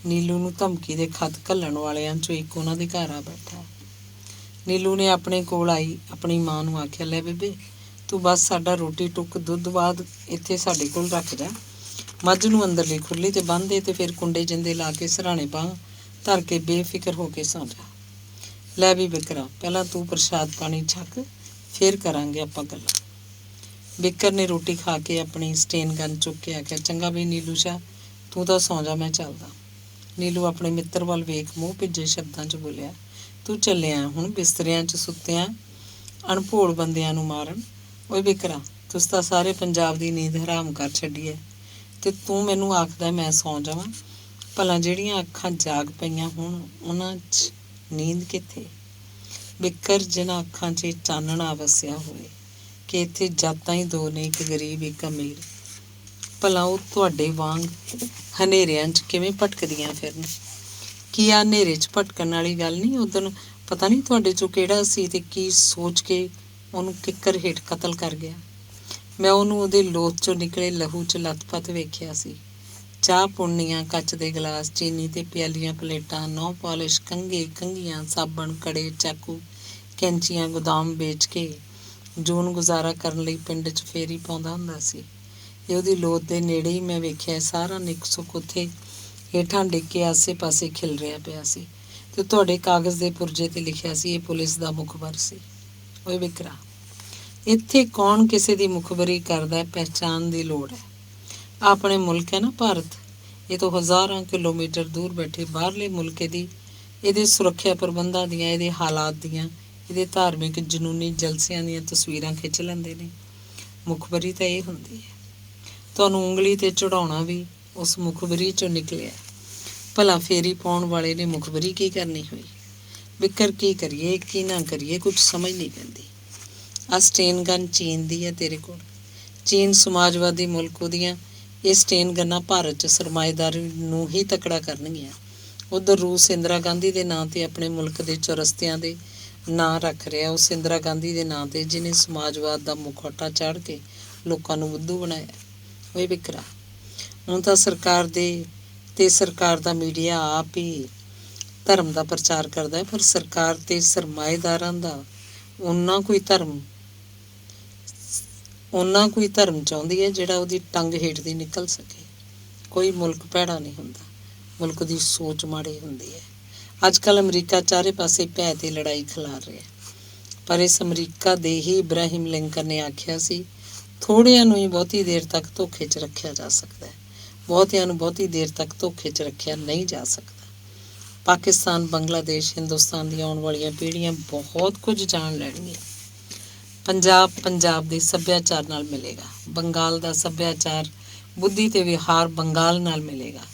ਨੀਲੂ ਨੂੰ ਧਮਕੀ ਦੇ ਖੱਤ ਘੱਲਣ ਵਾਲਿਆਂ 'ਚੋਂ ਇੱਕ ਉਹਨਾਂ ਦੇ ਘਰ ਆ ਬੈਠਾ। ਨੀਲੂ ਨੇ ਆਪਣੇ ਕੋਲ ਆਈ ਆਪਣੀ ਮਾਂ ਨੂੰ ਆਖਿਆ, ਲੈ ਬੇਬੇ, ਤੂੰ ਬਸ ਸਾਡਾ ਰੋਟੀ ਟੁੱਕ ਦੁੱਧ ਬਾਅਦ ਇੱਥੇ ਸਾਡੇ ਕੋਲ ਰੱਖ ਜਾ। ਮੱਝ ਨੂੰ ਅੰਦਰਲੀ ਖੁਰਲੀ ਤੇ ਬੰਨ੍ਹ ਦੇ ਤੇ ਫਿਰ ਕੁੰਡੇ ਜਿੰਦੇ ਲਾ ਕੇ ਸਿਰਹਾਣੇ ਬਾਂਹ ਧਰ ਕੇ ਬੇਫਿਕਰ ਹੋ ਕੇ ਸੌਂ ਜਾ। ਲੈ ਵੀ ਬਿੱਕਰਾ, ਪਹਿਲਾਂ ਤੂੰ ਪ੍ਰਸ਼ਾਦ ਪਾਣੀ ਛਕ, ਫਿਰ ਕਰਾਂਗੇ ਆਪਾਂ ਗੱਲਾਂ। ਬਿੱਕਰ ਨੇ ਰੋਟੀ ਖਾ ਕੇ ਆਪਣੀ ਸਟੇਨ ਗਨ ਚੁੱਕ ਕੇ ਆਖਿਆ, ਚੰਗਾ ਵੀ ਨੀਲੂ ਸ਼ਾ, ਤੂੰ ਤਾਂ ਸੌਂ ਜਾ, ਮੈਂ ਚੱਲਦਾ। ਨੀਲੂ ਆਪਣੇ ਮਿੱਤਰ ਵੱਲ ਵੇਖ ਮੂੰਹ ਭਿੱਜੇ ਸ਼ਬਦਾਂ 'ਚ ਬੋਲਿਆ, ਤੂੰ ਚੱਲਿਆ ਹੁਣ ਬਿਸਤਰਿਆਂ 'ਚ ਸੁੱਤਿਆਂ ਅਣਭੋਲ ਬੰਦਿਆਂ ਨੂੰ ਮਾਰਨ? ਓਏ ਬਿੱਕਰਾ, ਤੁਸੀਂ ਤਾਂ ਸਾਰੇ ਪੰਜਾਬ ਦੀ ਨੀਂਦ ਹਰਾਮ ਕਰ ਛੱਡੀ ਹੈ ਤੇ ਤੂੰ ਮੈਨੂੰ ਆਖਦਾ ਮੈਂ ਸੌਂ ਜਾਵਾਂ। ਭਲਾ ਜਿਹੜੀਆਂ ਅੱਖਾਂ ਜਾਗ ਪਈਆਂ ਹੁਣ ਉਹਨਾਂ 'ਚ ਨੀਂਦ ਕਿੱਥੇ? ਬਿੱਕਰ, ਜਿਨ੍ਹਾਂ ਅੱਖਾਂ 'ਚ ਚਾਨਣਾ ਵਸਿਆ ਹੋਵੇ ਕਿ ਇੱਥੇ ਜਾਤਾਂ ਹੀ ਦੋ ਨੇ, ਇੱਕ ਗਰੀਬ ਇੱਕ ਅਮੀਰ, ਭਲਾ ਉਹ ਤੁਹਾਡੇ ਵਾਂਗ ਹਨੇਰਿਆਂ 'ਚ ਕਿਵੇਂ ਭਟਕਦੀਆਂ ਫਿਰਨ? ਕੀ ਆ ਹਨੇਰੇ 'ਚ ਭਟਕਣ ਵਾਲੀ ਗੱਲ ਨਹੀਂ? ਉਦੋਂ ਪਤਾ ਨਹੀਂ ਤੁਹਾਡੇ 'ਚੋਂ ਕਿਹੜਾ ਸੀ ਤੇ ਕੀ ਸੋਚ ਕੇ ਉਹਨੂੰ ਕਿੱਕਰ ਹੇਠ ਕਤਲ ਕਰ ਗਿਆ। ਮੈਂ ਉਹਨੂੰ ਉਹਦੇ ਲੋਥ 'ਚੋਂ ਨਿਕਲੇ ਲਹੂ 'ਚ ਲੱਥਪੱਥ ਵੇਖਿਆ ਸੀ। ਚਾਹ ਪੁਣਨੀਆਂ, ਕੱਚ ਦੇ ਗਲਾਸ, ਚੀਨੀ ਤੇ ਪਿਆਲੀਆਂ ਪਲੇਟਾਂ, ਨੌ ਪਾਲਿਸ਼, ਕੰਘੀਆਂ, ਸਾਬਣ, ਕੜੇ, ਚਾਕੂ, ਕੈਂਚੀਆਂ ਗੋਦਾਮ ਵੇਚ ਕੇ ਜੂਨ ਗੁਜ਼ਾਰਾ ਕਰਨ ਲਈ ਪਿੰਡ 'ਚ ਫੇਰੀ ਪਾਉਂਦਾ ਹੁੰਦਾ ਸੀ। ਇਹ ਉਹਦੀ ਲੋਥ ਦੇ ਨੇੜੇ ਹੀ ਮੈਂ ਵੇਖਿਆ ਸਾਰਾ ਨਿੱਕ ਸੁੱਕ ਉੱਥੇ ਹੇਠਾਂ ਡਿੱਗ ਕੇ ਆਸੇ ਪਾਸੇ ਖਿਲ ਰਿਹਾ ਪਿਆ ਸੀ ਤੇ ਤੁਹਾਡੇ ਕਾਗਜ਼ ਦੇ ਪੁਰਜੇ ਤੇ ਲਿਖਿਆ ਸੀ, ਇਹ ਪੁਲਿਸ ਦਾ ਮੁਖਬਰ ਸੀ। ਓਏ ਬਿਕਰਾ, ਇੱਥੇ ਕੌਣ ਕਿਸੇ ਦੀ ਮੁਖਬਰੀ ਕਰਦਾ? ਪਹਿਚਾਣ ਦੀ ਲੋੜ ਹੈ। ਆਪਣੇ ਮੁਲਕ ਹੈ ਨਾ ਭਾਰਤ, ਇਹ ਤੋਂ ਹਜ਼ਾਰਾਂ ਕਿਲੋਮੀਟਰ ਦੂਰ ਬੈਠੇ ਬਾਹਰਲੇ ਮੁਲਕ ਇਹਦੇ ਸੁਰੱਖਿਆ ਪ੍ਰਬੰਧਾਂ ਦੀਆਂ, ਇਹਦੇ ਹਾਲਾਤ ਦੀਆਂ, ਇਹਦੇ ਧਾਰਮਿਕ ਜਨੂਨੀ ਜਲਸਿਆਂ ਦੀਆਂ ਤਸਵੀਰਾਂ ਖਿੱਚ ਲੈਂਦੇ ਨੇ। ਮੁਖਬਰੀ ਤਾਂ ਇਹ ਹੁੰਦੀ ਹੈ। ਤੁਹਾਨੂੰ ਉਂਗਲੀ 'ਤੇ ਚੜਾਉਣਾ ਵੀ ਉਸ ਮੁਖਬਰੀ 'ਚੋਂ ਨਿਕਲਿਆ। ਭਲਾ ਫੇਰੀ ਪਾਉਣ ਵਾਲੇ ਨੇ ਮੁਖਬਰੀ ਕੀ ਕਰਨੀ ਹੋਈ? ਵਿਕਰ ਕੀ ਕਰੀਏ ਕੀ ਨਾ ਕਰੀਏ, ਕੁਝ ਸਮਝ ਨਹੀਂ ਪੈਂਦੀ। ਆਹ ਸਟੇਨ ਗਨ ਚੀਨ ਦੀ ਹੈ ਤੇਰੇ ਕੋਲ। ਚੀਨ ਸਮਾਜਵਾਦੀ ਮੁਲਕ, ਉਹਦੀਆਂ ਇਹ ਸਟੇਨ ਗੰਨਾਂ ਭਾਰਤ 'ਚ ਸਰਮਾਏਦਾਰੀ ਨੂੰ ਹੀ ਤਕੜਾ ਕਰਨਗੀਆਂ। ਉੱਧਰ ਰੂਸ ਇੰਦਰਾ ਗਾਂਧੀ ਦੇ ਨਾਂ 'ਤੇ ਆਪਣੇ ਮੁਲਕ ਦੇ ਚੁਰਸਤਿਆਂ ਦੇ ਨਾਂ ਰੱਖ ਰਿਹਾ, ਉਸ ਇੰਦਰਾ ਗਾਂਧੀ ਦੇ ਨਾਂ 'ਤੇ ਜਿਹਨੇ ਸਮਾਜਵਾਦ ਦਾ ਮੁਖੌਟਾ ਚਾੜ੍ਹ ਕੇ ਲੋਕਾਂ ਨੂੰ ਬੁੱਧੂ ਬਣਾਇਆ। ਓਏ ਵਿਕਰਾ, ਹੁਣ ਤਾਂ ਸਰਕਾਰ ਦਾ ਮੀਡੀਆ ਆਪ ਹੀ ਧਰਮ ਦਾ ਪ੍ਰਚਾਰ ਕਰਦਾ ਹੈ, ਪਰ ਸਰਕਾਰ ਤੇ ਸਰਮਾਏਦਾਰਾਂ ਦਾ ਉਹਨਾਂ ਕੋਈ ਧਰਮ ਚਾਹੁੰਦੀ ਹੈ ਜਿਹੜਾ ਉਹਦੀ ਟੰਗ ਹੇਠ ਦੀ ਨਿਕਲ ਸਕੇ। ਕੋਈ ਮੁਲਕ ਭੈੜਾ ਨਹੀਂ ਹੁੰਦਾ, ਮੁਲਕ ਦੀ ਸੋਚ ਮਾੜੀ ਹੁੰਦੀ ਹੈ। ਅੱਜ ਕੱਲ੍ਹ ਅਮਰੀਕਾ ਚਾਰੇ ਪਾਸੇ ਭੈ ਤੇ ਲੜਾਈ ਖਿਲਾਰ ਰਿਹਾ, ਪਰ ਇਸ ਅਮਰੀਕਾ ਦੇ ਹੀ ਇਬਰਾਹਿਮ ਲਿੰਕਨ ਨੇ ਆਖਿਆ ਸੀ, ਥੋੜ੍ਹਿਆਂ ਨੂੰ ਹੀ ਬਹੁਤੀ ਦੇਰ ਤੱਕ ਧੋਖੇ 'ਚ ਰੱਖਿਆ ਜਾ ਸਕਦਾ ਹੈ, ਬਹੁਤਿਆਂ ਨੂੰ ਬਹੁਤੀ ਦੇਰ ਤੱਕ ਧੋਖੇ 'ਚ ਰੱਖਿਆ ਨਹੀਂ ਜਾ ਸਕਦਾ। ਪਾਕਿਸਤਾਨ, ਬੰਗਲਾਦੇਸ਼, ਹਿੰਦੁਸਤਾਨ ਦੀਆਂ ਆਉਣ ਵਾਲੀਆਂ ਪੀੜ੍ਹੀਆਂ ਬਹੁਤ ਕੁਝ ਜਾਣ ਲੈਣਗੀਆਂ। ਪੰਜਾਬ ਦੇ ਸੱਭਿਆਚਾਰ ਨਾਲ ਮਿਲੇਗਾ। ਬੰਗਾਲ ਦਾ ਸੱਭਿਆਚਾਰ, ਬੁੱਧੀ ਤੇ ਵਿਹਾਰ ਬੰਗਾਲ ਨਾਲ ਮਿਲੇਗਾ।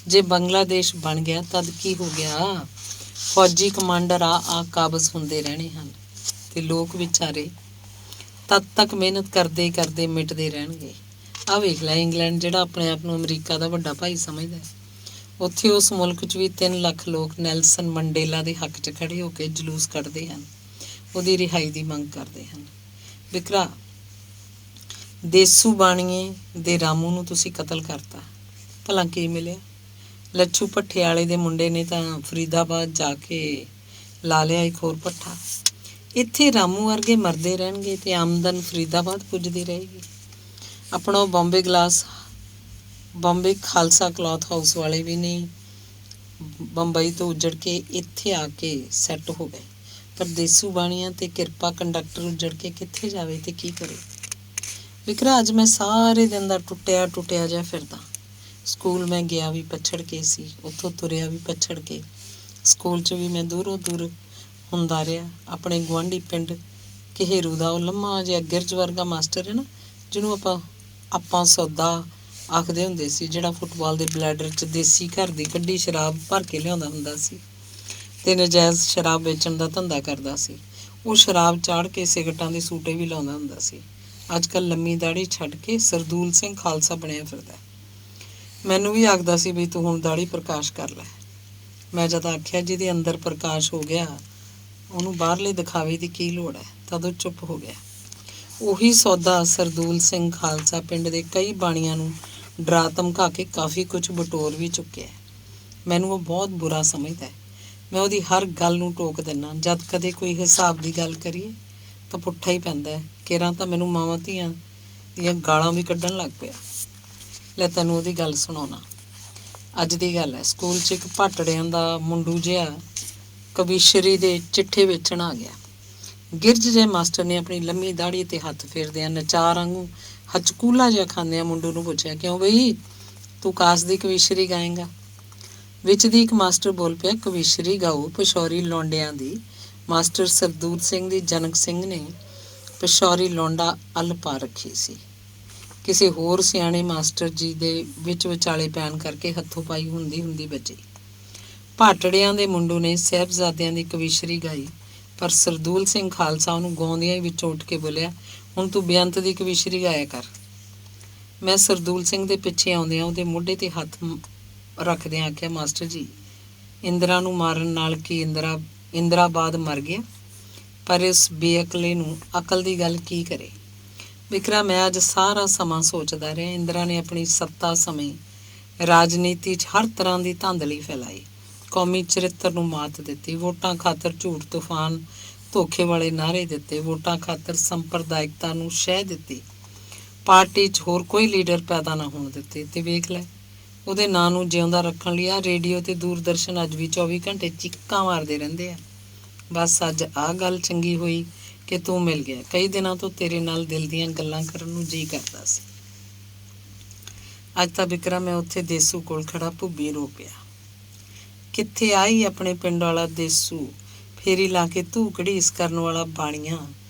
ਜੇ ਬੰਗਲਾਦੇਸ਼ ਬਣ ਗਿਆ ਤਦ ਕੀ ਹੋ ਗਿਆ? ਫੌਜੀ ਕਮਾਂਡਰ ਆ ਕਾਬਜ਼ ਹੁੰਦੇ ਰਹਿਣੇ ਹਨ ਤੇ ਲੋਕ ਵਿਚਾਰੇ ਤਦ ਤੱਕ ਮਿਹਨਤ ਕਰਦੇ ਕਰਦੇ ਮਿਟਦੇ ਰਹਿਣਗੇ। ਆਹ ਵੇਖ ਲੈ, ਇੰਗਲੈਂਡ ਜਿਹੜਾ ਆਪਣੇ ਆਪ ਨੂੰ ਅਮਰੀਕਾ ਦਾ ਵੱਡਾ ਭਾਈ ਸਮਝਦਾ, ਉੱਥੇ ਉਸ ਮੁਲਕ 'ਚ ਵੀ 3 ਲੱਖ ਲੋਕ ਨੈਲਸਨ ਮੰਡੇਲਾ ਦੇ ਹੱਕ 'ਚ ਖੜੇ ਹੋ ਕੇ ਜਲੂਸ ਕੱਢਦੇ ਹਨ, ਉਹਦੀ ਰਿਹਾਈ ਦੀ ਮੰਗ ਕਰਦੇ ਹਨ। ਵਿਕਰਾ, ਦੇਸੂ ਬਾਣੀਏ ਦੇ ਰਾਮੂ ਨੂੰ ਤੁਸੀਂ ਕਤਲ ਕਰਤਾ, ਭਲਾ ਕੀ ਮਿਲਿਆ? ਲੱਛੂ ਭੱਠੇ ਵਾਲੇ ਦੇ ਮੁੰਡੇ ਨੇ ਤਾਂ ਫਰੀਦਾਬਾਦ ਜਾ ਕੇ ਲਾ ਲਿਆ ਇੱਕ ਹੋਰ ਭੱਠਾ। ਇੱਥੇ ਰਾਮੂ ਵਰਗੇ ਮਰਦੇ ਰਹਿਣਗੇ ਤੇ ਆਮਦਨ ਫਰੀਦਾਬਾਦ ਪੁੱਜਦੀ ਰਹੇਗੀ। ਆਪਣਾ ਬੰਬੇ ਖਾਲਸਾ ਕਲੌਥ ਹਾਊਸ ਵਾਲੇ ਵੀ ਨਹੀਂ ਬੰਬਈ ਤੋਂ ਉੱਜੜ ਕੇ ਇੱਥੇ ਆ ਕੇ ਸੈੱਟ ਹੋ ਗਏ, ਪਰ ਦੇਸੂ ਬਾਣੀਆਂ ਤੇ ਕਿਰਪਾ ਕੰਡਕਟਰ ਉੱਜੜ ਕੇ ਕਿੱਥੇ ਜਾਵੇ ਤੇ ਕੀ ਕਰੇ? ਵਿਕਰਾ, ਅੱਜ ਮੈਂ ਸਾਰੇ ਦਿਨ ਦਾ ਟੁੱਟਿਆ ਜਿਹਾ ਫਿਰਦਾ। ਸਕੂਲ ਮੈਂ ਗਿਆ ਵੀ ਪਛੜ ਕੇ ਸੀ, ਉੱਥੋਂ ਤੁਰਿਆ ਵੀ ਪਛੜ ਕੇ। ਸਕੂਲ 'ਚ ਵੀ ਮੈਂ ਦੂਰੋਂ ਦੂਰ ਹੁੰਦਾ ਰਿਹਾ। ਆਪਣੇ ਗੁਆਂਢੀ ਪਿੰਡ ਕਹੇਰੂ ਦਾ ਉਹ ਲੰਮਾ ਜਿਹਾ ਗਿਰਜ ਵਰਗਾ ਮਾਸਟਰ ਹੈ ਨਾ, ਜਿਹਨੂੰ ਆਪਾਂ ਸੌਦਾ ਆਖਦੇ ਹੁੰਦੇ ਸੀ, ਜਿਹੜਾ ਫੁੱਟਬਾਲ ਦੇ ਬਲੈਡਰ 'ਚ ਦੇਸੀ ਘਰ ਦੀ ਕੱਢੀ ਸ਼ਰਾਬ ਭਰ ਕੇ ਲਿਆਉਂਦਾ ਹੁੰਦਾ ਸੀ ਤੇ ਨਜਾਇਜ਼ ਸ਼ਰਾਬ ਵੇਚਣ ਦਾ ਧੰਦਾ ਕਰਦਾ ਸੀ। ਉਹ ਸ਼ਰਾਬ ਚਾੜ ਕੇ ਸਿਗਰਟਾਂ ਦੇ ਸੂਟੇ ਵੀ ਲਾਉਂਦਾ ਹੁੰਦਾ ਸੀ। ਅੱਜ ਕੱਲ੍ਹ ਲੰਮੀ ਦਾੜੀ ਛੱਡ ਕੇ ਸਰਦੂਲ ਸਿੰਘ ਖਾਲਸਾ ਬਣਿਆ ਫਿਰਦਾ। ਮੈਨੂੰ ਵੀ ਆਖਦਾ ਸੀ ਵੀ ਤੂੰ ਹੁਣ ਦਾੜੀ ਪ੍ਰਕਾਸ਼ ਕਰ ਲੈ। ਮੈਂ ਜਦ ਆਖਿਆ ਜਿਹਦੇ ਅੰਦਰ ਪ੍ਰਕਾਸ਼ ਹੋ ਗਿਆ ਉਹਨੂੰ ਬਾਹਰਲੇ ਦਿਖਾਵੇ ਦੀ ਕੀ ਲੋੜ ਹੈ, ਤਦੋਂ ਚੁੱਪ ਹੋ ਗਿਆ। ਉਹੀ ਸੌਦਾ ਸਰਦੂਲ ਸਿੰਘ ਖਾਲਸਾ ਪਿੰਡ ਦੇ ਕਈ ਬਾਣੀਆਂ ਨੂੰ ਡਰਾ ਧਮਕਾ ਕੇ ਕਾਫੀ ਕੁਝ ਬਟੋਰ ਵੀ ਚੁੱਕਿਆ। ਮੈਨੂੰ ਉਹ ਬਹੁਤ ਬੁਰਾ ਸਮਝਦਾ। ਮੈਂ ਉਹਦੀ ਹਰ ਗੱਲ ਨੂੰ ਟੋਕ ਦਿੰਦਾ। ਜਦ ਕਦੇ ਕੋਈ ਹਿਸਾਬ ਦੀ ਗੱਲ ਕਰੀਏ ਤਾਂ ਪੁੱਠਾ ਹੀ ਪੈਂਦਾ। ਕੇਰਾਂ ਤਾਂ ਮੈਨੂੰ ਮਾਵਾਂ ਧੀਆਂ ਦੀਆਂ ਗਾਲਾਂ ਵੀ ਕੱਢਣ ਲੱਗ ਪਿਆ। ਲੈ ਤੈਨੂੰ ਉਹਦੀ ਗੱਲ ਸੁਣਾਉਣਾ। ਅੱਜ ਦੀ ਗੱਲ ਹੈ। ਸਕੂਲ 'ਚ ਇੱਕ ਭਾਟੜਿਆਂ ਦਾ ਮੁੰਡੂ ਜਿਹਾ ਕਵੀਸ਼ਰੀ ਦੇ ਚਿੱਠੇ ਵੇਚਣ ਆ ਗਿਆ। ਗਿਰਜ ਜਿਹੇ ਮਾਸਟਰ ਨੇ ਆਪਣੀ ਲੰਮੀ ਦਾੜੀ 'ਤੇ ਹੱਥ ਫੇਰਦਿਆਂ ਨਚਾਰ ਵਾਂਗੂ ਹਚਕੂਲਾ ਜਿਹਾ ਖਾਂਦਿਆਂ ਮੁੰਡੂ ਨੂੰ ਪੁੱਛਿਆ, ਕਿਉਂ ਬਈ ਤੂੰ ਕਾਸ ਦੀ ਕਵੀਸ਼ਰੀ ਗਾਏਂਗਾ? ਵਿੱਚ ਦੀ ਇੱਕ ਮਾਸਟਰ ਬੋਲ ਪਿਆ, ਕਵੀਸ਼ਰੀ ਗਾਓ ਪਸ਼ੌਰੀ ਲੌਂਡਿਆਂ ਦੀ। ਮਾਸਟਰ ਸਰਦੂਲ ਸਿੰਘ ਦੀ ਜਨਕ ਸਿੰਘ ਨੇ ਪਸ਼ੌਰੀ ਲੌਂਡਾ ਅੱਲ ਪਾ ਰੱਖੀ ਸੀ। ਕਿਸੇ ਹੋਰ ਸਿਆਣੇ ਮਾਸਟਰ ਜੀ ਦੇ ਵਿੱਚ ਵਿਚਾਲੇ ਪੈਣ ਕਰਕੇ ਹੱਥੋਂ ਪਾਈ ਹੁੰਦੀ ਬਚੀ। ਭਾਟੜਿਆਂ ਦੇ ਮੁੰਡੂ ਨੇ ਸਾਹਿਬਜ਼ਾਦਿਆਂ ਦੀ ਕਵੀਸ਼ਰੀ ਗਾਈ, ਪਰ ਸਰਦੂਲ ਸਿੰਘ ਖਾਲਸਾ ਉਹਨੂੰ ਗਾਉਂਦਿਆਂ ਹੀ ਵਿੱਚੋਂ ਉੱਠ ਕੇ ਬੋਲਿਆ, ਹੁਣ ਤੂੰ ਬੇਅੰਤ ਦੀ ਕਵੀਸ਼ਰੀ ਗਾਇਆ ਕਰ। ਮੈਂ ਸਰਦੂਲ ਸਿੰਘ ਦੇ ਪਿੱਛੇ ਆਉਂਦਿਆਂ ਉਹਦੇ ਮੋਢੇ 'ਤੇ ਹੱਥ ਰੱਖਦਿਆਂ ਆਖਿਆ, ਮਾਸਟਰ ਜੀ, ਇੰਦਰਾ ਨੂੰ ਮਾਰਨ ਨਾਲ ਕੀ ਇੰਦਰਾਬਾਦ ਮਰ ਗਿਆ? ਪਰ ਇਸ ਬੇਅਕਲੇ ਨੂੰ ਅਕਲ ਦੀ ਗੱਲ ਕੀ ਕਰੇ? ਵਿਕਰਾ, ਮੈਂ ਅੱਜ ਸਾਰਾ ਸਮਾਂ ਸੋਚਦਾ ਰਿਹਾ। ਇੰਦਰਾ ਨੇ ਆਪਣੀ ਸੱਤਾ ਸਮੇਂ ਰਾਜਨੀਤੀ 'ਚ ਹਰ ਤਰ੍ਹਾਂ ਦੀ ਧਾਂਦਲੀ ਫੈਲਾਈ, ਕੌਮੀ ਚਰਿੱਤਰ ਨੂੰ ਮਾਤ ਦਿੱਤੀ, ਵੋਟਾਂ ਖਾਤਰ ਝੂਠ ਤੂਫਾਨ ਧੋਖੇ ਵਾਲੇ ਨਾਅਰੇ ਦਿੱਤੇ, ਵੋਟਾਂ ਖਾਤਰ ਸੰਪਰਦਾਇਕਤਾ ਨੂੰ ਸ਼ਹਿ ਦਿੱਤੀ, ਪਾਰਟੀ 'ਚ ਹੋਰ ਕੋਈ ਲੀਡਰ ਪੈਦਾ ਨਾ ਹੋਣ ਦਿੱਤੇ। ਤੇ ਵੇਖ ਲੈ, ਉਹਦੇ ਨਾਂ ਨੂੰ ਜਿਉਂਦਾ ਰੱਖਣ ਲਈ ਆਹ ਰੇਡੀਓ ਤੇ ਦੂਰਦਰਸ਼ਨ ਅੱਜ ਵੀ 24 ਘੰਟੇ ਚੀਕਾਂ ਮਾਰਦੇ ਰਹਿੰਦੇ ਆ। ਬਸ ਅੱਜ ਆਹ ਗੱਲ ਚੰਗੀ ਹੋਈ ਕਿ ਤੂੰ ਮਿਲ ਗਿਆ। ਕਈ ਦਿਨਾਂ ਤੋਂ ਤੇਰੇ ਨਾਲ ਦਿਲ ਦੀਆਂ ਗੱਲਾਂ ਕਰਨ ਨੂੰ ਜੀਅ ਕਰਦਾ ਸੀ। ਅੱਜ ਤਾਂ ਵਿਕਰਾ ਮੈਂ ਉੱਥੇ ਦੇਸੂ ਕੋਲ ਖੜਾ ਭੁੱਬੀ ਰੋ ਪਿਆ। ਕਿੱਥੇ ਆਈ ਆਪਣੇ ਪਿੰਡ ਵਾਲਾ ਦੇਸੂ, ਫੇਰੀ ਲਾ ਕੇ ਧੂ ਘੜੀਸ ਕਰਨ ਵਾਲਾ ਬਾਣੀਆਂ,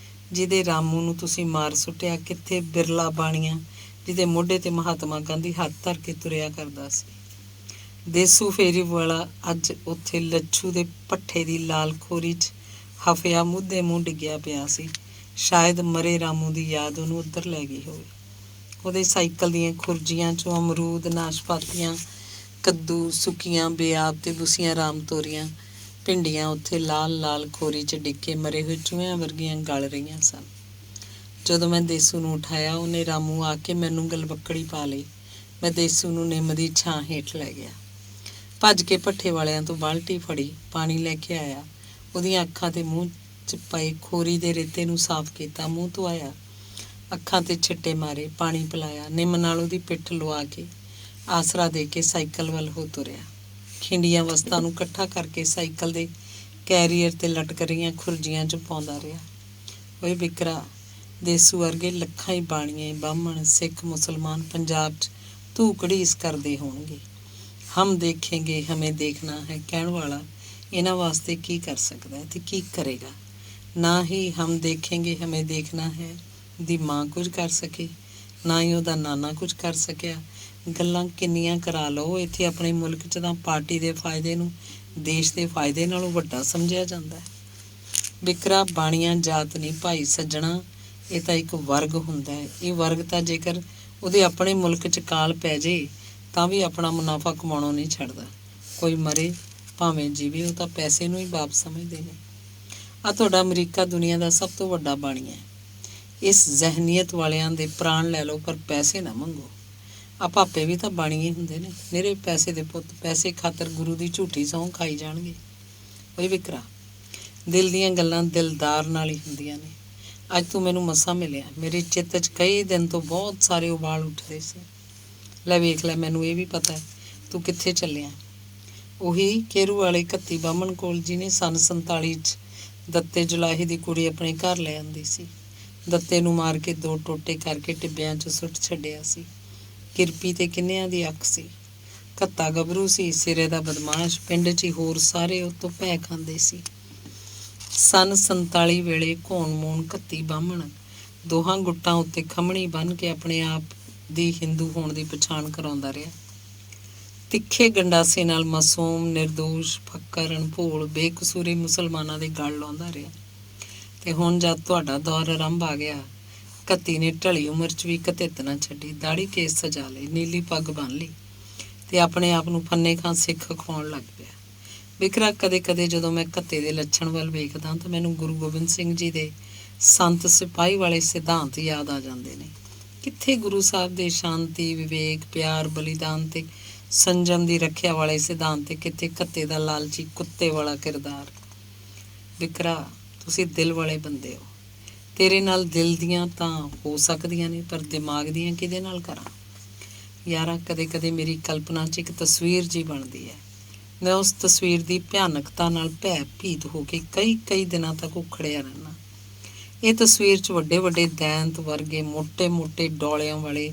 ਜਿਹਦੇ ਰਾਮੂ ਨੂੰ ਤੁਸੀਂ ਮਾਰ ਸੁੱਟਿਆ। ਕਿੱਥੇ ਬਿਰਲਾ ਬਾਣੀਆਂ, ਜਿਹਦੇ ਮੋਢੇ ਤੇ ਮਹਾਤਮਾ ਗਾਂਧੀ ਹੱਥ ਧਰ ਕੇ ਤੁਰਿਆ ਕਰਦਾ ਸੀ। ਦੇਸੂ ਫੇਰੀ ਵਾਲਾ ਅੱਜ ਉੱਥੇ ਲੱਛੂ ਦੇ ਪੱਠੇ ਦੀ ਲਾਲ ਖੋਰੀ 'ਚ ਹਫਿਆ ਮੁੱਧੇ ਮੂੰਹ ਡਿੱਗਿਆ ਪਿਆ ਸੀ। ਸ਼ਾਇਦ ਮਰੇ ਰਾਮੂ ਦੀ ਯਾਦ ਉਹਨੂੰ ਉੱਧਰ ਲੈ ਗਈ ਹੋਵੇ। ਉਹਦੇ ਸਾਈਕਲ ਦੀਆਂ ਖੁਰਜੀਆਂ 'ਚੋਂ ਅਮਰੂਦ, ਨਾਸ਼ਪਾਤੀਆਂ, ਕੱਦੂ, ਸੁੱਕੀਆਂ ਬੇਆਬ ਤੇ ਬੁਸੀਆਂ ਰਾਮ ਤੋਰੀਆਂ ਭਿੰਡੀਆਂ ਉੱਥੇ ਲਾਲ ਲਾਲ ਖੋਰੀ 'ਚ ਡਿੱਗ ਕੇ ਮਰੇ ਹੋਏ ਚੂਹਿਆਂ ਵਰਗੀਆਂ ਗਲ ਰਹੀਆਂ ਸਨ। ਜਦੋਂ ਮੈਂ ਦੇਸੂ ਨੂੰ ਉਠਾਇਆ, ਉਹਨੇ ਰਾਮੂ ਆ ਕੇ ਮੈਨੂੰ ਗਲਵੱਕੜੀ ਪਾ ਲਈ। ਮੈਂ ਦੇਸੂ ਨੂੰ ਨਿੰਮ ਦੀ ਛਾਂ ਹੇਠ ਲੈ ਗਿਆ। ਭੱਜ ਕੇ ਭੱਠੇ ਵਾਲਿਆਂ ਤੋਂ ਬਾਲਟੀ ਫੜੀ, ਪਾਣੀ ਲੈ ਕੇ ਆਇਆ। ਉਹਦੀਆਂ ਅੱਖਾਂ ਤੇ ਮੂੰਹ 'ਚ ਪਏ ਖੋਰੀ ਦੇ ਰੇਤੇ ਨੂੰ ਸਾਫ਼ ਕੀਤਾ, ਮੂੰਹ ਧੁਆਇਆ, ਅੱਖਾਂ ਤੇ ਛਿੱਟੇ ਮਾਰੇ, ਪਾਣੀ ਪਿਲਾਇਆ, ਨਿੰਮ ਨਾਲ ਉਹਦੀ ਪਿੱਠ ਲੁਆ ਕੇ ਆਸਰਾ ਦੇ ਕੇ ਸਾਈਕਲ ਵੱਲ ਹੋ ਤੁਰਿਆ। ਖਿੰਡੀਆਂ ਵਸਤਾਂ ਨੂੰ ਇਕੱਠਾ ਕਰਕੇ ਸਾਈਕਲ ਦੇ ਕੈਰੀਅਰ ਤੇ ਲਟਕ ਰਹੀਆਂ ਖੁਰਜੀਆਂ 'ਚ ਪਾਉਂਦਾ ਰਿਹਾ। ਓਏ ਵਿਕਰਾ, ਦੇਸੂ ਵਰਗੇ ਲੱਖਾਂ ਹੀ ਬਾਣੀਏ, ਬਾਹਮਣ, ਸਿੱਖ, ਮੁਸਲਮਾਨ ਪੰਜਾਬ 'ਚ ਧੂ ਘੜੀਸ ਕਰਦੇ ਹੋਣਗੇ। ਹਮ ਦੇਖੇਂਗੇ ਹਮੇਂ ਦੇਖਣਾ ਹੈ ਕਹਿਣ ਵਾਲਾ ਇਹਨਾਂ ਵਾਸਤੇ ਕੀ ਕਰ ਸਕਦਾ ਹੈ ਤੇ ਕੀ ਕਰੇਗਾ। ਨਾ ਹੀ ਹਮ ਦੇਖੇਂਗੇ ਹਮੇਂ ਦੇਖਣਾ ਹੈ ਦੀ ਮਾਂ ਕੁਝ ਕਰ ਸਕੇ, ਨਾ ਹੀ ਉਹਦਾ ਨਾਨਾ ਕੁਝ ਕਰ ਸਕਿਆ। ਗੱਲਾਂ ਕਿੰਨੀਆਂ ਕਰਾ ਲਓ, ਇੱਥੇ ਆਪਣੇ ਮੁਲਕ 'ਚ ਤਾਂ ਪਾਰਟੀ ਦੇ ਫਾਇਦੇ ਨੂੰ ਦੇਸ਼ ਦੇ ਫਾਇਦੇ ਨਾਲੋਂ ਵੱਡਾ ਸਮਝਿਆ ਜਾਂਦਾ ਹੈ। ਵਿਕਰਾ, ਬਾਣੀਆਂ ਜਾਤ ਨਹੀਂ ਭਾਈ ਸੱਜਣਾ, ਇਹ ਤਾਂ ਇੱਕ ਵਰਗ ਹੁੰਦਾ ਹੈ। ਇਹ ਵਰਗ ਤਾਂ ਜੇਕਰ ਉਹਦੇ ਆਪਣੇ ਮੁਲਕ 'ਚ ਕਾਲ ਪੈ ਜੇ ਤਾਂ ਵੀ ਆਪਣਾ ਮੁਨਾਫਾ ਕਮਾਉਣੋਂ ਨਹੀਂ ਛੱਡਦਾ। ਕੋਈ ਮਰੇ ਭਾਵੇਂ ਜੀਵੇ, ਉਹ ਤਾਂ ਪੈਸੇ ਨੂੰ ਹੀ ਬਾਪ ਸਮਝਦੇ ਨੇ। ਆਹ ਤੁਹਾਡਾ ਅਮਰੀਕਾ ਦੁਨੀਆ ਦਾ ਸਭ ਤੋਂ ਵੱਡਾ ਬਾਣੀਆ ਹੈ। ਇਸ ਜ਼ਹਿਨੀਅਤ ਵਾਲਿਆਂ ਦੇ ਪ੍ਰਾਣ ਲੈ ਲਓ ਪਰ ਪੈਸੇ ਨਾ ਮੰਗੋ। ਆ ਭਾਪੇ ਵੀ ਤਾਂ ਬਾਣੀਏ ਹੁੰਦੇ ਨੇ, ਨਿਰੇ ਪੈਸੇ ਦੇ ਪੁੱਤ, ਪੈਸੇ ਖਾਤਰ ਗੁਰੂ ਦੀ ਝੂਠੀ ਸਹੁੰ ਖਾਈ ਜਾਣਗੇ। ਓਏ ਵਿਕਰਾ, ਦਿਲ ਦੀਆਂ ਗੱਲਾਂ ਦਿਲਦਾਰ ਨਾਲ ਹੀ ਹੁੰਦੀਆਂ ਨੇ। ਅੱਜ ਤੂੰ ਮੈਨੂੰ ਮਸਾਂ ਮਿਲਿਆ, ਮੇਰੇ ਚਿੱਤ 'ਚ ਕਈ ਦਿਨ ਤੋਂ ਬਹੁਤ ਸਾਰੇ ਉਬਾਲ ਉੱਠਦੇ ਸੀ। ਲੈ ਵੇਖ ਲੈ, ਮੈਨੂੰ ਇਹ ਵੀ ਪਤਾ ਤੂੰ ਕਿੱਥੇ ਚੱਲਿਆ। ਉਹੀ ਕੇਰੂ ਵਾਲੇ 31 ਬਾਹਮਣ ਕੋਲ, ਜਿਹਨੇ ਸੰਨ 47 'ਚ ਦੱਤੇ ਜੁਲਾਹੀ ਦੀ ਕੁੜੀ ਆਪਣੇ ਘਰ ਲੈ ਆਂਦੀ ਸੀ। ਦੱਤੇ ਨੂੰ ਮਾਰ ਕੇ 2 ਟੋਟੇ ਕਰਕੇ ਟਿੱਬਿਆਂ 'ਚ ਸੁੱਟ ਛੱਡਿਆ ਸੀ। ਕਿਰਪੀ ਤੇ ਕਿੰਨਿਆਂ ਦੀ ਅੱਖ ਸੀ। ਘੱਤਾ ਗੱਭਰੂ ਸੀ, ਸਿਰੇ ਦਾ ਬਦਮਾਸ਼, ਪਿੰਡ 'ਚ ਹੀ ਹੋਰ ਸਾਰੇ ਉਹ ਤੋਂ ਭੈ ਖਾਂਦੇ ਸੀ। ਸੰਨ 47 ਵੇਲੇ ਘੋਣ ਮੋਣ 31 ਬਾਹਮਣ ਦੋਹਾਂ ਗੁੱਟਾਂ ਉੱਤੇ ਖੰਮਣੀ ਬੰਨ੍ਹ ਕੇ ਆਪਣੇ ਆਪ ਦੀ ਹਿੰਦੂ ਹੋਣ ਦੀ ਪਛਾਣ ਕਰਾਉਂਦਾ ਰਿਹਾ। ਤਿੱਖੇ ਗੰਡਾਸੇ ਨਾਲ ਮਾਸੂਮ, ਨਿਰਦੋਸ਼, ਫੱਕਰ, ਅਣਭੋਲ, ਬੇਕਸੂਰੀ ਮੁਸਲਮਾਨਾਂ ਦੇ ਗਲ ਲਾਉਂਦਾ ਰਿਹਾ। ਤੇ ਹੁਣ ਜਦ ਤੁਹਾਡਾ ਦੌਰ ਆਰੰਭ ਆ ਗਿਆ, 31 ਨੇ ਢਲੀ ਉਮਰ 'ਚ ਵੀ ਕਤਿੱਤ ਨਾ ਛੱਡੀ। ਦਾੜੀ ਕੇਸ ਸਜਾ ਲਈ, ਨੀਲੀ ਪੱਗ ਬੰਨ੍ਹ ਲਈ ਤੇ ਆਪਣੇ ਆਪ ਨੂੰ ਫੰਨੇ ਖਾਂ ਸਿੱਖ ਖਵਾਉਣ ਲੱਗ ਪਿਆ। ਵਿਕਰਾ, ਕਦੇ ਕਦੇ ਜਦੋਂ ਮੈਂ ਘੱਤੇ ਦੇ ਲੱਛਣ ਵੱਲ ਵੇਖਦਾ ਤਾਂ ਮੈਨੂੰ ਗੁਰੂ ਗੋਬਿੰਦ ਸਿੰਘ ਜੀ ਦੇ ਸੰਤ ਸਿਪਾਹੀ ਵਾਲੇ ਸਿਧਾਂਤ ਯਾਦ ਆ ਜਾਂਦੇ ਨੇ। ਕਿੱਥੇ ਗੁਰੂ ਸਾਹਿਬ ਦੇ ਸ਼ਾਂਤੀ, ਵਿਵੇਕ, ਪਿਆਰ, ਬਲੀਦਾਨ ਤੇ ਸੰਜਮ ਦੀ ਰੱਖਿਆ ਵਾਲੇ ਸਿਧਾਂਤ ਤੇ ਕਿੱਥੇ ਘੱਤੇ ਦਾ ਲਾਲਚੀ ਕੁੱਤੇ ਵਾਲਾ ਕਿਰਦਾਰ। ਵਿਕਰਾ, ਤੁਸੀਂ ਦਿਲ ਵਾਲੇ ਬੰਦੇ ਹੋ। ਤੇਰੇ ਨਾਲ ਦਿਲ ਦੀਆਂ ਤਾਂ ਹੋ ਸਕਦੀਆਂ ਨੇ, ਪਰ ਦਿਮਾਗ ਦੀਆਂ ਕਿਹਦੇ ਨਾਲ ਕਰਾਂ। ਯਾਰਾ, ਕਦੇ ਕਦੇ ਮੇਰੀ ਕਲਪਨਾ 'ਚ ਇੱਕ ਤਸਵੀਰ ਜੀ ਬਣਦੀ ਹੈ। ਮੈਂ ਉਸ ਤਸਵੀਰ ਦੀ ਭਿਆਨਕਤਾ ਨਾਲ ਭੈ ਭੀਤ ਹੋ ਕੇ ਕਈ ਦਿਨਾਂ ਤੱਕ ਉਖੜਿਆ ਰਹਿਣਾ। ਇਹ ਤਸਵੀਰ 'ਚ ਵੱਡੇ ਵੱਡੇ ਦੈਂਤ ਵਰਗੇ ਮੋਟੇ ਮੋਟੇ ਡੋਲਿਆਂ ਵਾਲੇ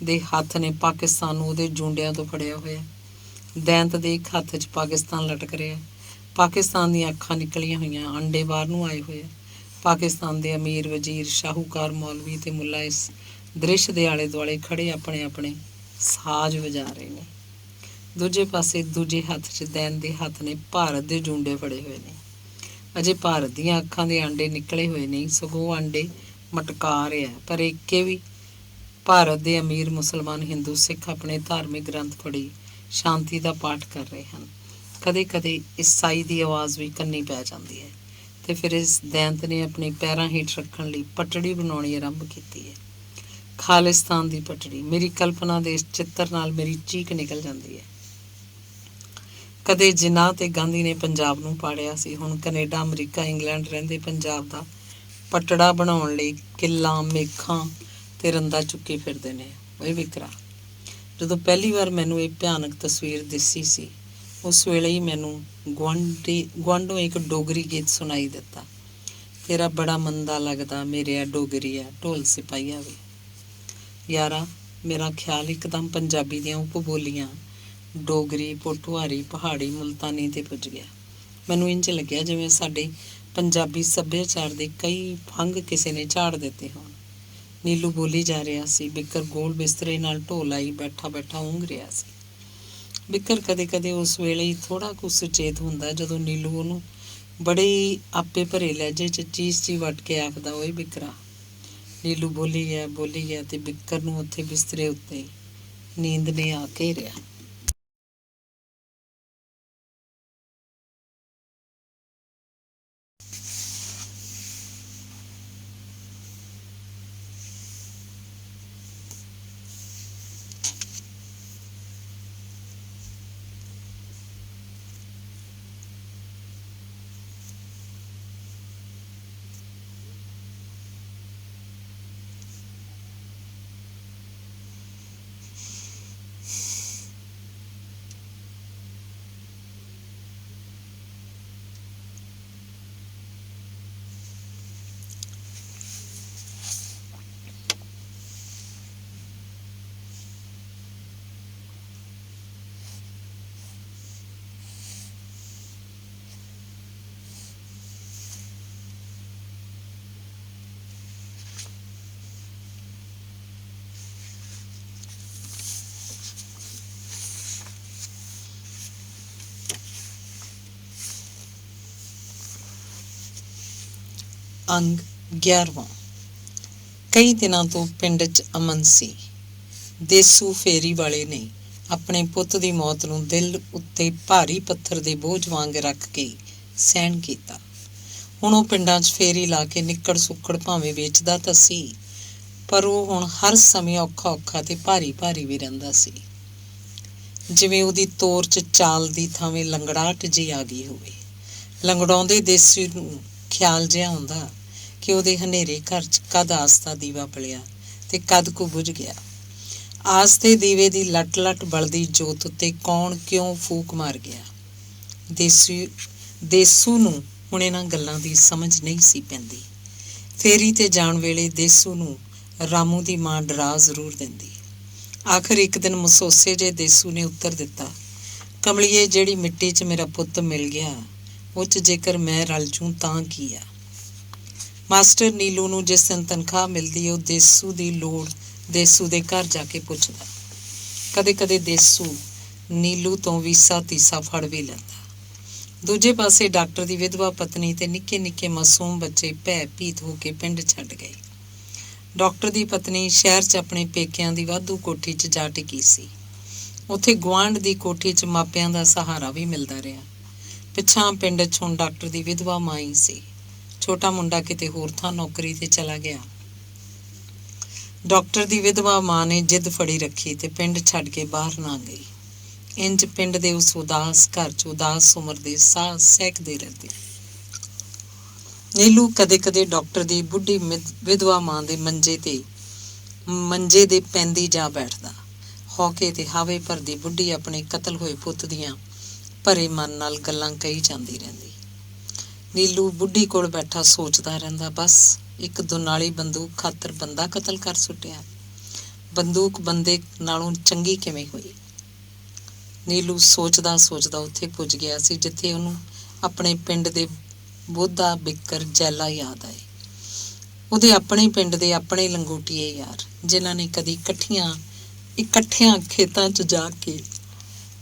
ਦੇ ਹੱਥ ਨੇ ਪਾਕਿਸਤਾਨ ਨੂੰ ਉਹਦੇ ਜੂੰਡਿਆਂ ਤੋਂ ਫੜਿਆ ਹੋਇਆ। ਦੈਂਤ ਦੇ ਇੱਕ ਹੱਥ 'ਚ ਪਾਕਿਸਤਾਨ ਲਟਕ ਰਿਹਾ। ਪਾਕਿਸਤਾਨ ਦੀਆਂ ਅੱਖਾਂ ਨਿਕਲੀਆਂ ਹੋਈਆਂ, ਅੰਡੇ ਬਾਹਰ ਨੂੰ ਆਏ ਹੋਏ। ਪਾਕਿਸਤਾਨ ਦੇ ਅਮੀਰ, ਵਜ਼ੀਰ, ਸ਼ਾਹੂਕਾਰ, ਮੌਲਵੀ ਤੇ ਮੁੱਲਾ ਇਸ ਦ੍ਰਿਸ਼ ਦੇ ਆਲੇ ਦੁਆਲੇ ਖੜੇ ਆਪਣੇ ਆਪਣੇ ਸਾਜ਼ ਵਜਾ ਰਹੇ ਨੇ। ਦੂਜੇ ਪਾਸੇ ਦੂਜੇ ਹੱਥ 'ਚ ਦੈਨ ਦੇ ਹੱਥ ਨੇ ਭਾਰਤ ਦੇ ਜੂੰਡੇ ਫੜੇ ਹੋਏ ਨੇ। ਅਜੇ ਭਾਰਤ ਦੀਆਂ ਅੱਖਾਂ ਦੇ ਆਂਡੇ ਨਿਕਲੇ ਹੋਏ ਨਹੀਂ, ਸਗੋਂ ਆਂਡੇ ਮਟਕਾ ਰਿਹਾ। ਪਰ ਇੱਕੇ ਵੀ ਭਾਰਤ ਦੇ ਅਮੀਰ ਮੁਸਲਮਾਨ, ਹਿੰਦੂ, ਸਿੱਖ ਆਪਣੇ ਧਾਰਮਿਕ ਗ੍ਰੰਥ ਫੜੀ ਸ਼ਾਂਤੀ ਦਾ ਪਾਠ ਕਰ ਰਹੇ ਹਨ। ਕਦੇ ਕਦੇ ਈਸਾਈ ਦੀ ਆਵਾਜ਼ ਵੀ ਕੰਨੀ ਪੈ ਜਾਂਦੀ ਹੈ ਤੇ ਫਿਰ ਇਸ ਦੈਂਤ ਨੇ ਆਪਣੇ ਪੈਰਾਂ ਹੇਠ ਰੱਖਣ ਲਈ ਪਟੜੀ ਬਣਾਉਣੀ ਆਰੰਭ ਕੀਤੀ ਹੈ। ਖਾਲਿਸਤਾਨ ਦੀ ਪਟੜੀ। ਮੇਰੀ ਕਲਪਨਾ ਦੇ ਇਸ ਚਿੱਤਰ ਨਾਲ ਮੇਰੀ ਚੀਕ ਨਿਕਲ ਜਾਂਦੀ ਹੈ। ਕਦੇ ਜਿਨਾਹ ਤੇ ਗਾਂਧੀ ਨੇ ਪੰਜਾਬ ਨੂੰ ਪਾੜਿਆ ਸੀ, ਹੁਣ ਕੈਨੇਡਾ, ਅਮਰੀਕਾ, ਇੰਗਲੈਂਡ ਰਹਿੰਦੇ ਪੰਜਾਬ ਦਾ ਪਟੜਾ ਬਣਾਉਣ ਲਈ ਕਿੱਲਾਂ, ਮੇਖਾਂ ਤੇ ਰੰਦਾ ਚੁੱਕੀ ਫਿਰਦੇ ਨੇ। ਓਏ ਵਿਕਰਾ, ਜਦੋਂ ਪਹਿਲੀ ਵਾਰ ਮੈਨੂੰ ਇਹ ਭਿਆਨਕ ਤਸਵੀਰ ਦਿਸੀ ਸੀ, ਉਸ ਵੇਲੇ ਹੀ ਮੈਨੂੰ ਗੁਆਂਢੋਂ ਇੱਕ ਡੋਗਰੀ ਗੀਤ ਸੁਣਾਈ ਦਿੱਤਾ। ਤੇਰਾ ਬੜਾ ਮੰਦਾ ਲੱਗਦਾ ਮੇਰਿਆ ਡੋਗਰੀਆ, ਢੋਲ ਸਿਪਾਹੀਆ ਵੇ। ਯਾਰਾ, ਮੇਰਾ ਖਿਆਲ ਇੱਕਦਮ ਪੰਜਾਬੀ ਦੀਆਂ ਉਪਬੋਲੀਆਂ ਡੋਗਰੀ, ਪੋਠੋਹਾਰੀ, ਪਹਾੜੀ, ਮੁਲਤਾਨੀ 'ਤੇ ਪੁੱਜ ਗਿਆ। ਮੈਨੂੰ ਇੰਝ ਲੱਗਿਆ ਜਿਵੇਂ ਸਾਡੇ ਪੰਜਾਬੀ ਸੱਭਿਆਚਾਰ ਦੇ ਕਈ ਫੰਗ ਕਿਸੇ ਨੇ ਝਾੜ ਦਿੱਤੇ ਹੋਣ। ਨੀਲੂ ਬੋਲੀ ਜਾ ਰਿਹਾ ਸੀ। ਬਿੱਕਰ ਗੋਲ ਬਿਸਤਰੇ ਨਾਲ ਢੋ ਲਾਈ ਬੈਠਾ ਬੈਠਾ ਉਂਘ ਰਿਹਾ ਸੀ। ਬਿੱਕਰ ਕਦੇ ਕਦੇ ਉਸ ਵੇਲੇ ਹੀ ਥੋੜ੍ਹਾ ਕੁ ਸੁਚੇਤ ਹੁੰਦਾ ਜਦੋਂ ਨੀਲੂ ਉਹਨੂੰ ਬੜੇ ਹੀ ਆਪੇ ਭਰੇ ਲਹਿਜੇ 'ਚ ਚੀਸ ਚੀ ਵੱਟ ਕੇ ਆਖਦਾ, ਓਏ ਬਿੱਕਰਾ। ਨੀਲੂ ਬੋਲੀ ਗਿਆ ਤੇ ਬਿੱਕਰ ਨੂੰ ਉੱਥੇ ਬਿਸਤਰੇ ਉੱਤੇ ਨੀਂਦ ਨੇ ਆ ਘੇਰਿਆ। ਅੰਗ 11ਵਾਂ। ਕਈ ਦਿਨਾਂ ਤੋਂ ਪਿੰਡ 'ਚ ਅਮਨ ਸੀ। ਦੇਸੂ ਫੇਰੀ ਵਾਲੇ ਨੇ ਆਪਣੇ ਪੁੱਤ ਦੀ ਮੌਤ ਨੂੰ ਦਿਲ ਉੱਤੇ ਭਾਰੀ ਪੱਥਰ ਦੇ ਬੋਝ ਵਾਂਗ ਰੱਖ ਕੇ ਸਹਿਣ ਕੀਤਾ। ਹੁਣ ਉਹ ਪਿੰਡਾਂ 'ਚ ਫੇਰੀ ਲਾ ਕੇ ਨਿੱਕੜ ਸੁੱਕੜ ਭਾਵੇਂ ਵੇਚਦਾ ਤਾਂ ਸੀ, ਪਰ ਉਹ ਹੁਣ ਹਰ ਸਮੇਂ ਔਖਾ ਔਖਾ ਤੇ ਭਾਰੀ ਭਾਰੀ ਵੀ ਰਹਿੰਦਾ ਸੀ। ਜਿਵੇਂ ਉਹਦੀ ਤੋਰ 'ਚ ਚਾਲ ਦੀ ਥਾਵੇਂ ਲੰਗੜਾਹਟ ਜਿਹੀ ਆ ਗਈ ਹੋਵੇ। ਲੰਗੜਾਉਂਦੇ ਦੇਸੀ ਨੂੰ ਖਿਆਲ ਜਿਹਾ ਆਉਂਦਾ ਕਿ ਉਹਦੇ ਹਨੇਰੇ ਘਰ 'ਚ ਕਦ ਆਸ ਦਾ ਦੀਵਾ ਬਲਿਆ ਤੇ ਕਦ ਕੁ ਬੁਝ ਗਿਆ। ਆਸ ਦੇ ਦੀਵੇ ਦੀ ਲੱਟ ਲੱਟ ਬਲਦੀ ਜੋਤ ਉੱਤੇ ਕੌਣ ਕਿਉਂ ਫੂਕ ਮਾਰ ਗਿਆ। ਦੇਸੂ ਨੂੰ ਹੁਣ ਇਹਨਾਂ ਗੱਲਾਂ ਦੀ ਸਮਝ ਨਹੀਂ ਸੀ ਪੈਂਦੀ। ਫੇਰੀ ਤੇ ਜਾਣ ਵੇਲੇ ਦੇਸੂ ਨੂੰ ਰਾਮੂ ਦੀ ਮਾਂ ਡਰਾ ਜ਼ਰੂਰ ਦਿੰਦੀ। ਆਖਰ ਇੱਕ ਦਿਨ ਮਸੋਸੇ ਜੇ ਦੇਸੂ ਨੇ ਉੱਤਰ ਦਿੱਤਾ, ਕਮਲੀਏ, ਜਿਹੜੀ ਮਿੱਟੀ 'ਚ ਮੇਰਾ ਪੁੱਤ ਮਿਲ ਗਿਆ, ਉਹ 'ਚ ਜੇਕਰ ਮੈਂ ਰਲ ਜੂੰ ਤਾਂ ਕੀ ਆ। ਮਾਸਟਰ ਨੀਲੂ ਨੂੰ ਜਿਸ ਦਿਨ ਤਨਖਾਹ ਮਿਲਦੀ, ਉਹ ਦੇਸੂ ਦੀ ਲੋੜ ਦੇਸੂ ਦੇ ਘਰ ਜਾ ਕੇ ਪੁੱਛਦਾ। ਕਦੇ ਕਦੇ ਦੇਸੂ ਨੀਲੂ ਤੋਂ ਵੀਸਾ ਤੀਸਾ ਫੜ ਵੀ ਲੈਂਦਾ। ਦੂਜੇ ਪਾਸੇ ਡਾਕਟਰ ਦੀ ਵਿਧਵਾ ਪਤਨੀ ਤੇ ਨਿੱਕੇ ਨਿੱਕੇ ਮਾਸੂਮ ਬੱਚੇ ਭੈ ਭੀਤ ਹੋ ਕੇ ਪਿੰਡ ਛੱਡ ਗਏ। ਡਾਕਟਰ ਦੀ ਪਤਨੀ ਸ਼ਹਿਰ 'ਚ ਆਪਣੇ ਪੇਕਿਆਂ ਦੀ ਵਾਧੂ ਕੋਠੀ 'ਚ ਜਾ ਟਿਕੀ ਸੀ। ਉੱਥੇ ਗੁਆਂਢ ਦੀ ਕੋਠੀ 'ਚ ਮਾਪਿਆਂ ਦਾ ਸਹਾਰਾ ਵੀ ਮਿਲਦਾ ਰਿਹਾ। ਪਿੱਛਾਂ ਪਿੰਡ 'ਚ ਹੁਣ ਡਾਕਟਰ ਦੀ ਵਿਧਵਾ ਮਾਂ ਹੀ ਸੀ। ਛੋਟਾ ਮੁੰਡਾ ਕਿਤੇ ਹੋਰ ਥਾਂ ਨੌਕਰੀ ਤੇ ਚਲਾ ਗਿਆ। ਡਾਕਟਰ ਦੀ ਵਿਧਵਾ ਮਾਂ ਨੇ ਜਿੱਦ ਫੜੀ ਰੱਖੀ ਤੇ ਪਿੰਡ ਛੱਡ ਕੇ ਬਾਹਰ ਨਾ ਗਈ। ਇੰਜ ਪਿੰਡ ਦੇ ਉਸ ਉਦਾਸ ਘਰ 'ਚ ਉਦਾਸ ਉਮਰ ਦੇ ਸਾਹ ਸਹਿਕਦੇ ਰਹਿੰਦੇ। ਨੀਲੂ ਕਦੇ ਕਦੇ ਡਾਕਟਰ ਦੀ ਬੁੱਢੀ ਵਿਧਵਾ ਮਾਂ ਦੇ ਮੰਜੇ ਦੇ ਪੈਂਦੀ ਜਾ ਬੈਠਦਾ। ਹੌਕੇ ਤੇ ਹਾਵੇ ਭਰਦੀ ਬੁੱਢੀ ਆਪਣੇ ਕਤਲ ਹੋਏ ਪੁੱਤ ਦੀਆਂ ਭਰੇ ਮਨ ਨਾਲ ਗੱਲਾਂ ਕਹੀ ਜਾਂਦੀ ਰਹਿੰਦੀ। ਨੀਲੂ ਬੁੱਢੀ ਕੋਲ ਬੈਠਾ ਸੋਚਦਾ ਰਹਿੰਦਾ, ਬਸ ਇੱਕ ਦੁਨਾਲੀ ਬੰਦੂਕ ਖਾਤਰ ਬੰਦਾ ਕਤਲ ਕਰ ਸੁੱਟਿਆ। ਬੰਦੂਕ ਬੰਦੇ ਨਾਲੋਂ ਚੰਗੀ ਕਿਵੇਂ ਹੋਈ। ਨੀਲੂ ਸੋਚਦਾ ਸੋਚਦਾ ਉੱਥੇ ਪੁੱਜ ਗਿਆ ਸੀ ਜਿੱਥੇ ਉਹਨੂੰ ਆਪਣੇ ਪਿੰਡ ਦੇ ਬੋਧਾ, ਬਿੱਕਰ, ਜੈਲਾ ਯਾਦ ਆਏ। ਉਹਦੇ ਆਪਣੇ ਪਿੰਡ ਦੇ ਆਪਣੇ ਲੰਗੋਟੀਏ ਯਾਰ, ਜਿਨ੍ਹਾਂ ਨੇ ਕਦੀ ਇਕੱਠਿਆਂ ਖੇਤਾਂ 'ਚ ਜਾ ਕੇ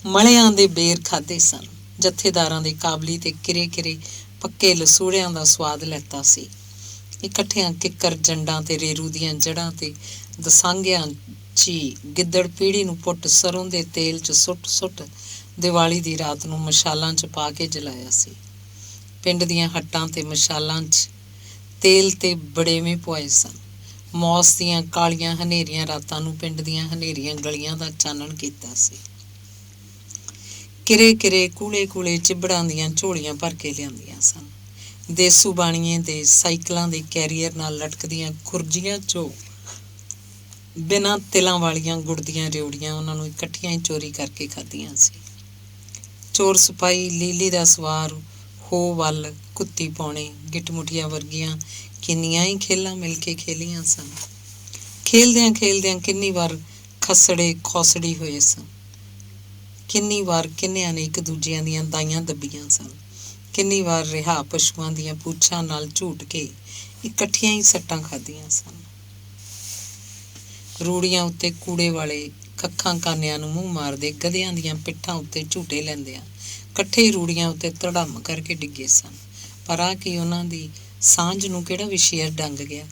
ਮਲਿਆਂ ਦੇ ਬੇਰ ਖਾਧੇ ਸਨ। ਜਥੇਦਾਰਾਂ ਦੇ ਕਾਬਲੀ ਤੇ ਕਿਰੇ ਪੱਕੇ ਲਸੂੜਿਆਂ ਦਾ ਸਵਾਦ ਲੈਤਾ ਸੀ। ਇਕੱਠਿਆਂ ਕਿੱਕਰ ਜੰਡਾਂ ਤੇ ਰੇਰੂ ਦੀਆਂ ਜੜ੍ਹਾਂ ਤੇ ਦਸਾਂਗਿਆਂ 'ਚ ਗਿੱਦੜ ਪੀੜੀ ਨੂੰ ਪੁੱਟ ਸਰੋਂ ਦੇ ਤੇਲ 'ਚ ਸੁੱਟ ਦੀਵਾਲੀ ਦੀ ਰਾਤ ਨੂੰ ਮਸ਼ਾਲਾਂ 'ਚ ਪਾ ਕੇ ਜਲਾਇਆ ਸੀ। ਪਿੰਡ ਦੀਆਂ ਹੱਟਾਂ ਤੇ ਮਸ਼ਾਲਾਂ 'ਚ ਤੇਲ ਤੇ ਬੜੇਵੇਂ ਪੁਆਏ ਸਨ। ਮੌਸ ਦੀਆਂ ਕਾਲੀਆਂ ਹਨੇਰੀਆਂ ਰਾਤਾਂ ਨੂੰ ਪਿੰਡ ਦੀਆਂ ਹਨੇਰੀਆਂ ਗਲੀਆਂ ਦਾ ਚਾਨਣ ਕੀਤਾ ਸੀ। ਕਿਰੇ ਕੂਲੇ ਚਿਬੜਾਂ ਦੀਆਂ ਝੋਲੀਆਂ ਭਰ ਕੇ ਲਿਆਂਦੀਆਂ ਸਨ। ਦੇਸੂ ਬਾਣੀਏ ਦੇ ਸਾਈਕਲਾਂ ਦੇ ਕੈਰੀਅਰ ਨਾਲ ਲਟਕਦੀਆਂ ਖੁਰਜੀਆਂ 'ਚੋਂ ਬਿਨਾਂ ਤਿਲਾਂ ਵਾਲੀਆਂ ਗੁੜ ਦੀਆਂ ਰਿਉੜੀਆਂ ਉਹਨਾਂ ਨੂੰ ਇਕੱਠੀਆਂ ਹੀ ਚੋਰੀ ਕਰਕੇ ਖਾਧੀਆਂ ਸੀ। ਚੋਰ ਸਿਪਾਹੀ, ਲੀਲੀ ਦਾ ਸਵਾਰ, ਹੋ ਵੱਲ, ਕੁੱਤੀ ਪਾਉਣੇ, ਗਿੱਟ ਮੁਠੀਆਂ ਵਰਗੀਆਂ ਕਿੰਨੀਆਂ ਹੀ ਖੇਲਾਂ ਮਿਲ ਕੇ ਖੇਲੀਆਂ ਸਨ। ਖੇਲਦਿਆਂ ਕਿੰਨੀ ਵਾਰ ਖਸੜੇ ਖੌਸੜੀ ਹੋਏ ਸਨ। ਕਿੰਨੀ ਵਾਰ ਕਿੰਨਿਆਂ ਨੇ ਇੱਕ ਦੂਜਿਆਂ ਦੀਆਂ ਦਾਈਆਂ ਦੱਬੀਆਂ ਸਨ। ਕਿੰਨੀ ਵਾਰ ਰਿਹਾ ਪਸ਼ੂਆਂ ਦੀਆਂ ਪੂਛਾਂ ਨਾਲ ਝੂਟ ਕੇ ਇਕੱਠੀਆਂ ਹੀ ਸੱਟਾਂ ਖਾਧੀਆਂ ਸਨ। ਰੂੜੀਆਂ ਉੱਤੇ ਕੂੜੇ ਵਾਲੇ ਕੱਖਾਂ ਕਾਨਿਆਂ ਨੂੰ ਮੂੰਹ ਮਾਰਦੇ ਗਧਿਆਂ ਦੀਆਂ ਪਿੱਠਾਂ ਉੱਤੇ ਝੂਟੇ ਲੈਂਦਿਆਂ ਇਕੱਠੇ ਰੂੜੀਆਂ ਉੱਤੇ ਧੜਮ ਕਰਕੇ ਡਿੱਗੇ ਸਨ। ਪਰ ਆ ਕਿ ਉਹਨਾਂ ਦੀ ਸਾਂਝ ਨੂੰ ਕਿਹੜਾ ਵਿਸ਼ੇਰ ਡੰਗ ਗਿਆ।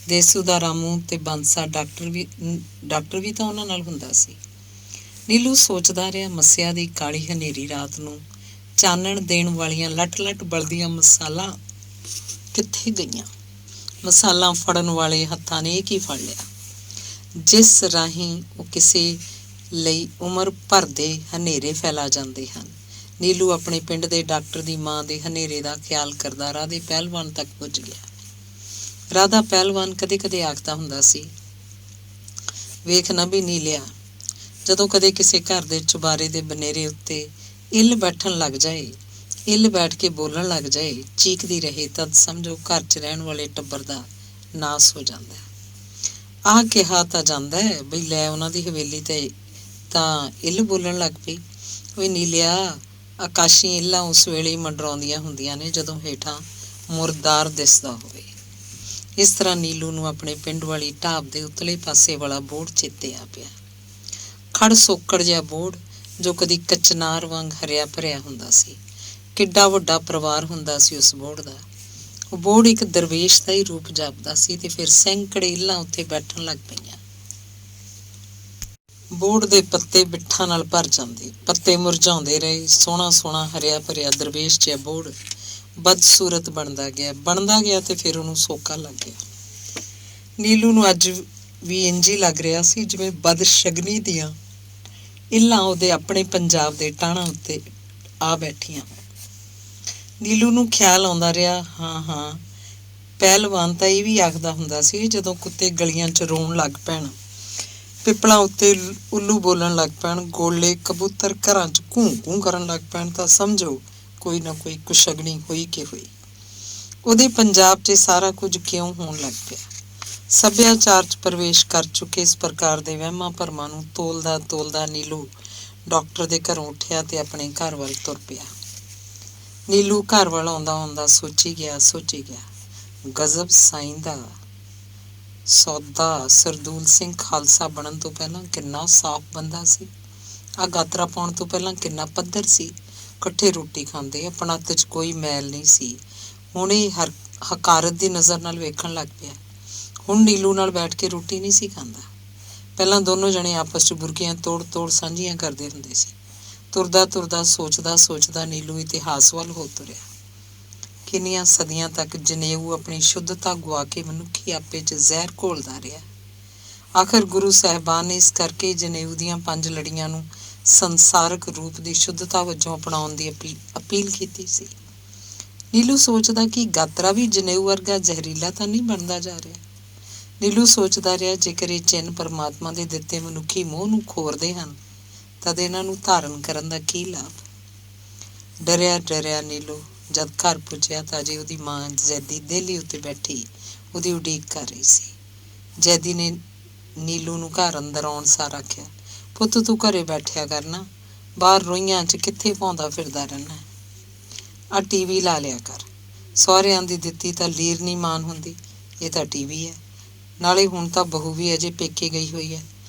ਦੇਸੂ ਦਾ ਰਾਮੂ ਤੇ ਬੰਸਾ ਡਾਕਟਰ ਵੀ ਤਾਂ ਉਹਨਾਂ ਨਾਲ ਹੁੰਦਾ ਸੀ। ਨੀਲੂ ਸੋਚਦਾ ਰਿਹਾ, ਮੱਸਿਆ ਦੀ ਕਾਲੀ ਹਨੇਰੀ ਰਾਤ ਨੂੰ ਚਾਨਣ ਦੇਣ ਵਾਲੀਆਂ ਲੱਟ ਲੱਟ ਬਲਦੀਆਂ ਮਸਾਲਾਂ ਕਿੱਥੇ ਗਈਆਂ। ਮਸਾਲਾਂ ਫੜਨ ਵਾਲੇ ਹੱਥਾਂ ਨੇ ਇਹ ਕੀ ਫੜ ਲਿਆ ਜਿਸ ਰਾਹੀਂ ਉਹ ਕਿਸੇ ਲਈ ਉਮਰ ਭਰ ਦੇ ਹਨੇਰੇ ਫੈਲਾ ਜਾਂਦੇ ਹਨ। ਨੀਲੂ ਆਪਣੇ ਪਿੰਡ ਦੇ ਡਾਕਟਰ ਦੀ ਮਾਂ ਦੇ ਹਨੇਰੇ ਦਾ ਖਿਆਲ ਕਰਦਾ ਰਾਧੇ ਪਹਿਲਵਾਨ ਤੱਕ ਪੁੱਜ ਗਿਆ। ਰਾਧਾ ਪਹਿਲਵਾਨ ਕਦੇ ਕਦੇ ਆਖਦਾ ਹੁੰਦਾ ਸੀ, ਵੇਖ ਨਾ ਵੀ ਨੀਲਿਆ, ਜਦੋਂ ਕਦੇ ਕਿਸੇ ਘਰ ਦੇ ਚੁਬਾਰੇ ਦੇ ਬਨੇਰੇ ਉੱਤੇ ਇੱਲ ਬੈਠਣ ਲੱਗ ਜਾਏ, ਇੱਲ ਬੈਠ ਕੇ ਬੋਲਣ ਲੱਗ ਜਾਏ, ਚੀਕਦੀ ਰਹੇ, ਤਦ ਸਮਝੋ ਘਰ 'ਚ ਰਹਿਣ ਵਾਲੇ ਟੱਬਰ ਦਾ ਨਾਸ ਹੋ ਜਾਂਦਾ। ਆਹ ਕਿਹਾ ਤਾਂ ਜਾਂਦਾ ਹੈ ਬਈ ਲੈ ਉਹਨਾਂ ਦੀ ਹਵੇਲੀ ਤੇ ਤਾਂ ਇੱਲ ਬੋਲਣ ਲੱਗ ਪਈ। ਓਏ ਨੀਲਿਆ, ਆਕਾਸ਼ੀ ਇੱਲਾਂ ਉਸ ਵੇਲੇ ਮੰਡਰਾਉਂਦੀਆਂ ਹੁੰਦੀਆਂ ਨੇ ਜਦੋਂ ਹੇਠਾਂ ਮੁਰਦਾਰ ਦਿਸਦਾ ਹੋਵੇ। ਇਸ ਤਰ੍ਹਾਂ ਨੀਲੂ ਨੂੰ ਆਪਣੇ ਪਿੰਡ ਵਾਲੀ ਢਾਬ ਦੇ ਉਤਲੇ ਪਾਸੇ ਵਾਲਾ ਬੋਰਡ ਚੇਤੇ ਆ ਪਿਆ। ਖੜ ਸੋਕੜ ਜਿਹਾ ਬੋਰਡ ਜੋ ਕਦੀ ਕਚਨਾਰ ਵਾਂਗ ਹਰਿਆ ਭਰਿਆ ਹੁੰਦਾ ਸੀ। ਕਿੱਡਾ ਵੱਡਾ ਪਰਿਵਾਰ ਹੁੰਦਾ ਸੀ ਉਸ ਬੋਰਡ ਦਾ। ਉਹ ਬੋਰਡ ਇੱਕ ਦਰਵੇਸ਼ ਦਾ ਹੀ ਰੂਪ ਜਾਪਦਾ ਸੀ ਤੇ ਫਿਰ ਸੈਂਕੜੇ ਇੱਲਾਂ ਉੱਥੇ ਬੈਠਣ ਲੱਗ ਪਈਆਂ। ਬੋਰਡ ਦੇ ਪੱਤੇ ਬਿੱਠਾਂ ਨਾਲ ਭਰ ਜਾਂਦੇ, ਪੱਤੇ ਮੁਰਝਾਉਂਦੇ ਰਹੇ। ਸੋਹਣਾ ਸੋਹਣਾ ਹਰਿਆ ਭਰਿਆ ਦਰਵੇਸ਼ ਜਿਹਾ ਬੋਰਡ ਬਦਸੂਰਤ ਬਣਦਾ ਗਿਆ ਤੇ ਫਿਰ ਉਹਨੂੰ ਸੋਕਾ ਲੱਗ ਗਿਆ। ਨੀਲੂ ਨੂੰ ਅੱਜ ਵੀ ਇੰਝ ਹੀ ਲੱਗ ਰਿਹਾ ਸੀ ਜਿਵੇਂ ਬਦਸ਼ਗਨੀ ਦੀਆਂ ਇੱਲਾਂ ਉਹਦੇ ਆਪਣੇ ਪੰਜਾਬ ਦੇ ਟਾਹਣਾ ਉੱਤੇ ਆ ਬੈਠੀਆਂ। ਨੀਲੂ ਨੂੰ ਖਿਆਲ ਆਉਂਦਾ ਰਿਹਾ, ਹਾਂ ਪਹਿਲਵਾਨ ਤਾਂ ਇਹ ਵੀ ਆਖਦਾ ਹੁੰਦਾ ਸੀ, ਜਦੋਂ ਕੁੱਤੇ ਗਲੀਆਂ 'ਚ ਰੋਣ ਲੱਗ ਪੈਣ, ਪਿੱਪਲਾਂ ਉੱਤੇ ਉੱਲੂ ਬੋਲਣ ਲੱਗ ਪੈਣ, ਗੋਲੇ ਕਬੂਤਰ ਘਰਾਂ 'ਚ ਘੂੰ ਘੂੰ ਕਰਨ ਲੱਗ ਪੈਣ, ਤਾਂ ਸਮਝੋ ਕੋਈ ਨਾ ਕੋਈ ਕੁਸ਼ਗਨੀ ਹੋਈ ਕਿ ਹੋਈ। ਉਹਦੇ ਪੰਜਾਬ 'ਚ ਸਾਰਾ ਕੁਝ ਕਿਉਂ ਹੋਣ ਲੱਗ ਪਿਆ। ਸੱਭਿਆਚਾਰ 'ਚ ਪ੍ਰਵੇਸ਼ ਕਰ ਚੁੱਕੇ ਇਸ ਪ੍ਰਕਾਰ ਦੇ ਵਹਿਮਾਂ ਭਰਮਾਂ ਨੂੰ ਤੋਲਦਾ ਤੋਲਦਾ ਨੀਲੂ ਡਾਕਟਰ ਦੇ ਘਰੋਂ ਉੱਠਿਆ ਤੇ ਆਪਣੇ ਘਰ ਵੱਲ ਤੁਰ ਪਿਆ। ਨੀਲੂ ਘਰ ਵੱਲ ਆਉਂਦਾ ਸੋਚੀ ਗਿਆ ਗਜ਼ਬ ਸਾਈਂ ਦਾ ਸੌਦਾ। ਸਰਦੂਲ ਸਿੰਘ ਖਾਲਸਾ ਬਣਨ ਤੋਂ ਪਹਿਲਾਂ ਕਿੰਨਾ ਸਾਫ਼ ਬੰਦਾ ਸੀ। ਆਹ ਗਾਤਰਾ ਪਾਉਣ ਤੋਂ ਪਹਿਲਾਂ ਕਿੰਨਾ ਪੱਧਰ ਸੀ। ਇਕੱਠੇ ਰੋਟੀ ਖਾਂਦੇ, ਆਪਣਾ 'ਚ ਕੋਈ ਮੈਲ ਨਹੀਂ ਸੀ। ਹੁਣ ਇਹ ਹਕਾਰਤ ਦੀ ਨਜ਼ਰ ਨਾਲ ਵੇਖਣ ਲੱਗ ਪਿਆ। ਹੁਣ ਨੀਲੂ ਨਾਲ ਬੈਠ ਕੇ ਰੋਟੀ ਨਹੀਂ ਸੀ ਖਾਂਦਾ। ਪਹਿਲਾਂ ਦੋਨੋਂ ਜਣੇ ਆਪਸ 'ਚ ਬੁਰਕੀਆਂ ਤੋੜ ਸਾਂਝੀਆਂ ਕਰਦੇ ਹੁੰਦੇ ਸੀ। ਤੁਰਦਾ ਸੋਚਦਾ ਨੀਲੂ ਇਤਿਹਾਸ ਵੱਲ ਹੋ ਤੁਰਿਆ। ਕਿੰਨੀਆਂ ਸਦੀਆਂ ਤੱਕ ਜਨੇਊ ਆਪਣੀ ਸ਼ੁੱਧਤਾ ਗੁਆ ਕੇ ਮਨੁੱਖੀ ਆਪੇ 'ਚ ਜ਼ਹਿਰ ਘੋਲਦਾ ਰਿਹਾ। ਆਖਰ ਗੁਰੂ ਸਾਹਿਬਾਨ ਨੇ ਇਸ ਕਰਕੇ ਜਨੇਊ ਦੀਆਂ 5 ਲੜੀਆਂ ਨੂੰ ਸੰਸਾਰਕ ਰੂਪ ਦੀ ਸ਼ੁੱਧਤਾ ਵਜੋਂ ਅਪਣਾਉਣ ਦੀ ਅਪੀਲ ਕੀਤੀ ਸੀ। ਨੀਲੂ ਸੋਚਦਾ ਕਿ ਗਾਤਰਾ ਵੀ ਜਨੇਊ ਵਰਗਾ ਜ਼ਹਿਰੀਲਾ ਤਾਂ ਨਹੀਂ ਬਣਦਾ ਜਾ ਰਿਹਾ। ਨੀਲੂ ਸੋਚਦਾ ਰਿਹਾ, ਜੇਕਰ ਇਹ ਚਿੰਨ੍ਹ ਪਰਮਾਤਮਾ ਦੇ ਦਿੱਤੇ ਮਨੁੱਖੀ ਮੋਹ ਨੂੰ ਖੋਰਦੇ ਹਨ ਤਦ ਇਹਨਾਂ ਨੂੰ ਧਾਰਨ ਕਰਨ ਦਾ ਕੀ ਲਾਭ। ਡਰਿਆ ਨੀਲੂ ਜਦ ਘਰ ਪੁੱਜਿਆ ਤਾਂ ਅਜੇ ਉਹਦੀ ਮਾਂ ਜ਼ੈਦੀ ਦੇਹਲੀ ਉੱਤੇ ਬੈਠੀ ਉਹਦੀ ਉਡੀਕ ਕਰ ਰਹੀ ਸੀ। ਜ਼ੈਦੀ ਨੇ ਨੀਲੂ ਨੂੰ ਘਰ ਅੰਦਰ ਆਉਣ ਸਾਰ ਆਖਿਆ, ਪੁੱਤ ਤੂੰ ਘਰੇ ਬੈਠਿਆ ਕਰਨਾ, ਬਾਹਰ ਰੋਈਆਂ 'ਚ ਕਿੱਥੇ ਭੌਂਦਾ ਫਿਰਦਾ ਰਹਿਣਾ। ਆਹ ਟੀਵੀ ਲਾ ਲਿਆ ਕਰ। ਸਹੁਰਿਆਂ ਦੀ ਦਿੱਤੀ ਤਾਂ ਲੀਰ ਨਹੀਂ ਮਾਨ ਹੁੰਦੀ, ਇਹ ਤਾਂ ਟੀਵੀ ਹੈ। ਨਾਲੇ ਹੁਣ ਤਾਂ ਬਹੂ ਵੀ ਅਜੇ ਪੇਕੇ ਗਈ ਹੋਈ ਹੈ।